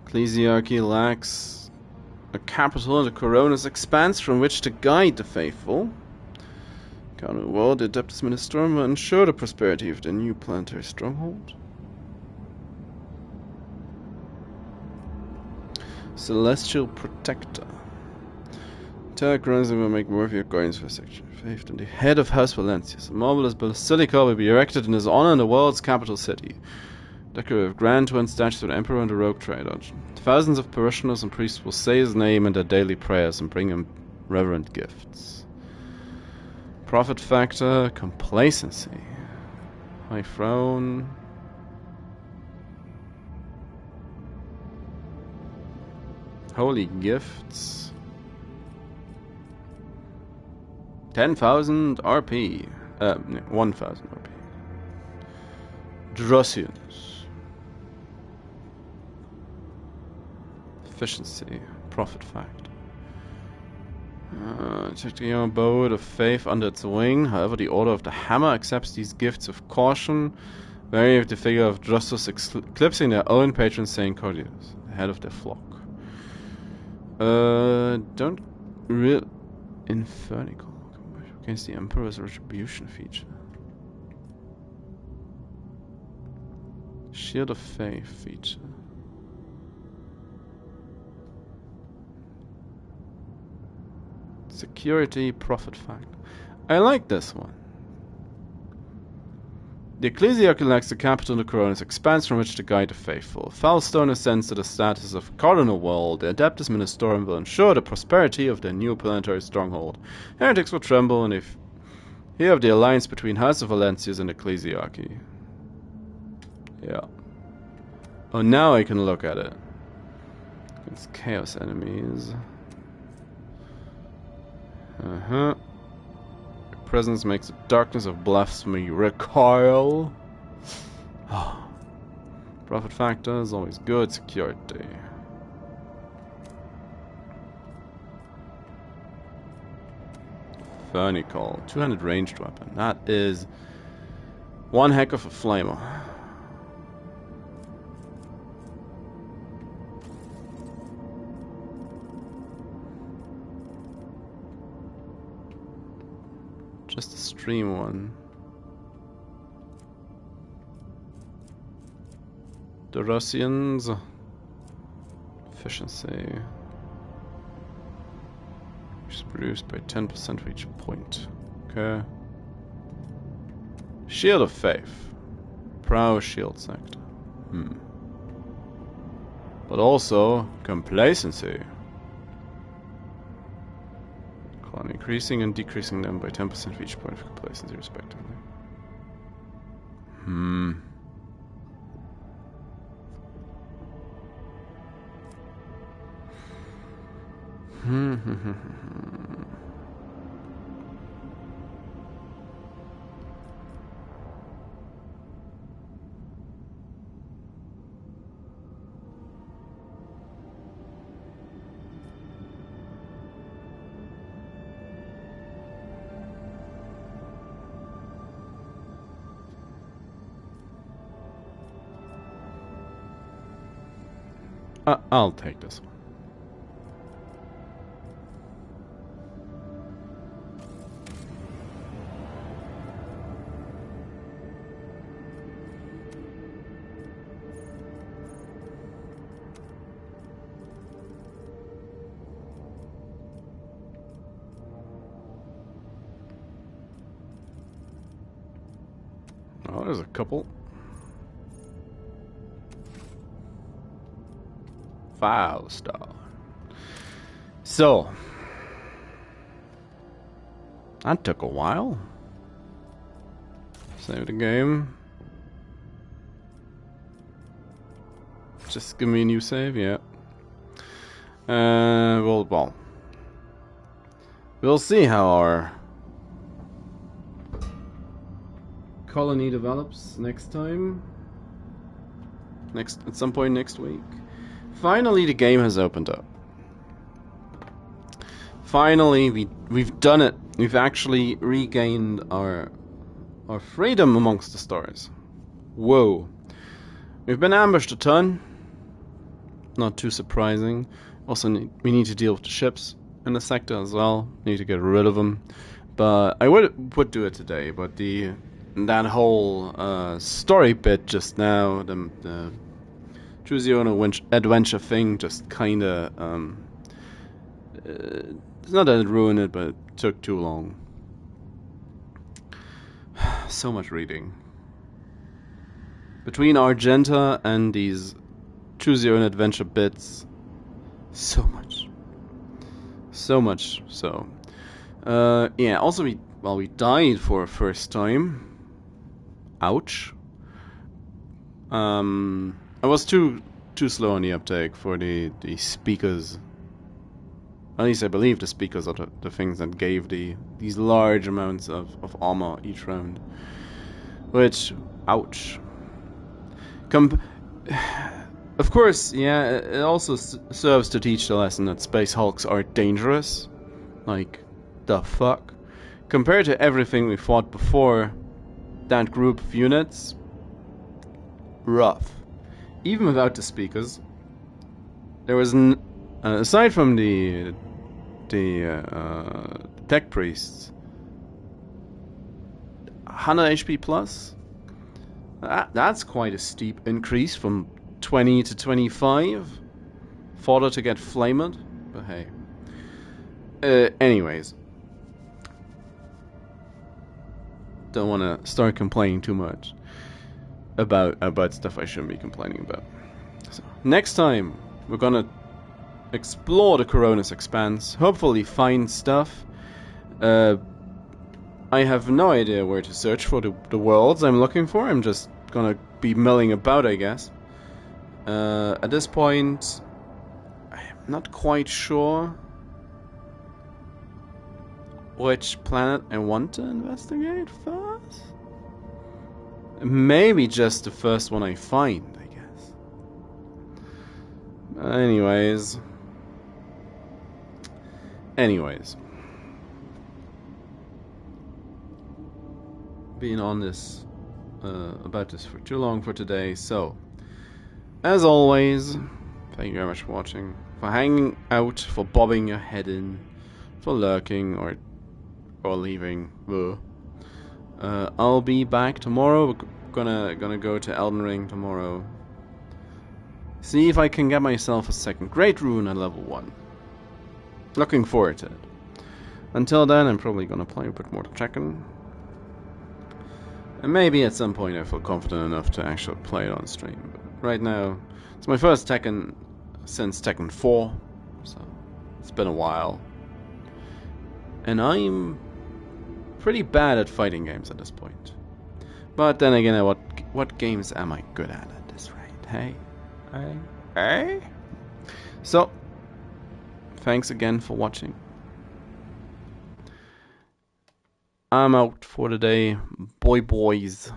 Ecclesiarchy lacks a capital and a Corona's expanse from which to guide the faithful. Counter the world, the Adeptus Ministorum will ensure the prosperity of the new planetary stronghold. Celestial Protector. Terra Coronas will make worthy of guardians for section faith, and the head of House Valancius. A marvelous basilica will be erected in his honor in the world's capital city. Decorated with grand twin statues of the Emperor and the Rogue Trader. Thousands of parishioners and priests will say his name in their daily prayers and bring him reverent gifts. Profit factor, complacency. High throne. Holy gifts. 10,000 RP. 1,000 RP. Drossians. Efficiency, profit factor. Check the abode of faith under its wing. However, the Order of the Hammer accepts these gifts with caution, vary with the figure of Drossos eclipsing their own patron Saint Cordius, the head of their flock. Don't real Infernical against the Emperor's retribution feature. Shield of Faith feature. Security profit factor. I like this one. The Ecclesiarchy lacks the capital in the Corona's expanse from which to guide the faithful. Faustone ascends to the status of cardinal world. The Adeptus Ministorum will ensure the prosperity of their new planetary stronghold. Heretics will tremble and if hear of the alliance between House of Valancius and Ecclesiarchy. Yeah. Oh, now I can look at it. It's chaos enemies. Presence makes the darkness of blasphemy recoil. Profit factor is always good. Security. Vernical. 200 ranged weapon. That is one heck of a flamer. Just a stream one. The Russians. Efficiency. Which is reduced by 10% for each point. Okay. Shield of Faith. Prow shield sector. But also complacency. respawn, increasing and decreasing them by 10% for each point of complacency, respectively. I'll take this one. Oh, there's a couple. 5-star. So, that took a while. Save the game. Just give me a new save, yeah. Well, we'll see how our colony develops next time. At some point next week. Finally, the game has opened up. Finally, we've done it. We've actually regained our freedom amongst the stars. Whoa. We've been ambushed a ton. Not too surprising. Also, we need to deal with the ships in the sector as well. Need to get rid of them. But I would do it today. But that whole story bit just now, the Choose Your Own Adventure thing, just kinda it's not that it ruined it, but it took too long. So much reading. Between Argenta and these Choose Your Own Adventure bits, so much. So much so. Yeah, also we died for a first time. Ouch. I was too slow on the uptake for the speakers. At least I believe the speakers are the things that gave these large amounts of armor each round. Which, ouch. Of course, yeah, it also serves to teach the lesson that Space Hulks are dangerous. Like, the fuck? Compared to everything we fought before, that group of units, rough. Even without the speakers, there was aside from the tech priests, 100 HP plus. That's quite a steep increase from 20 to 25. Fodder to get flamed, but hey. Anyways, don't want to start complaining too much about stuff I shouldn't be complaining about. So, next time, we're gonna explore the Coronis Expanse, hopefully find stuff. I have no idea where to search for the worlds I'm looking for. I'm just gonna be milling about, I guess. At this point, I'm not quite sure which planet I want to investigate first. Maybe just the first one I find, I guess. Anyways. Been on this, about this for too long for today, so, as always, thank you very much for watching, for hanging out, for bobbing your head in, for lurking, or leaving. I'll be back tomorrow. We're gonna go to Elden Ring tomorrow. See if I can get myself a second great rune at level 1. Looking forward to it. Until then, I'm probably gonna play a bit more Tekken. And maybe at some point I feel confident enough to actually play it on stream. But right now, it's my first Tekken since Tekken 4, so it's been a while. And I'm pretty bad at fighting games at this point. But then again, what games am I good at this rate? Hey? So, thanks again for watching. I'm out for the day. Boys.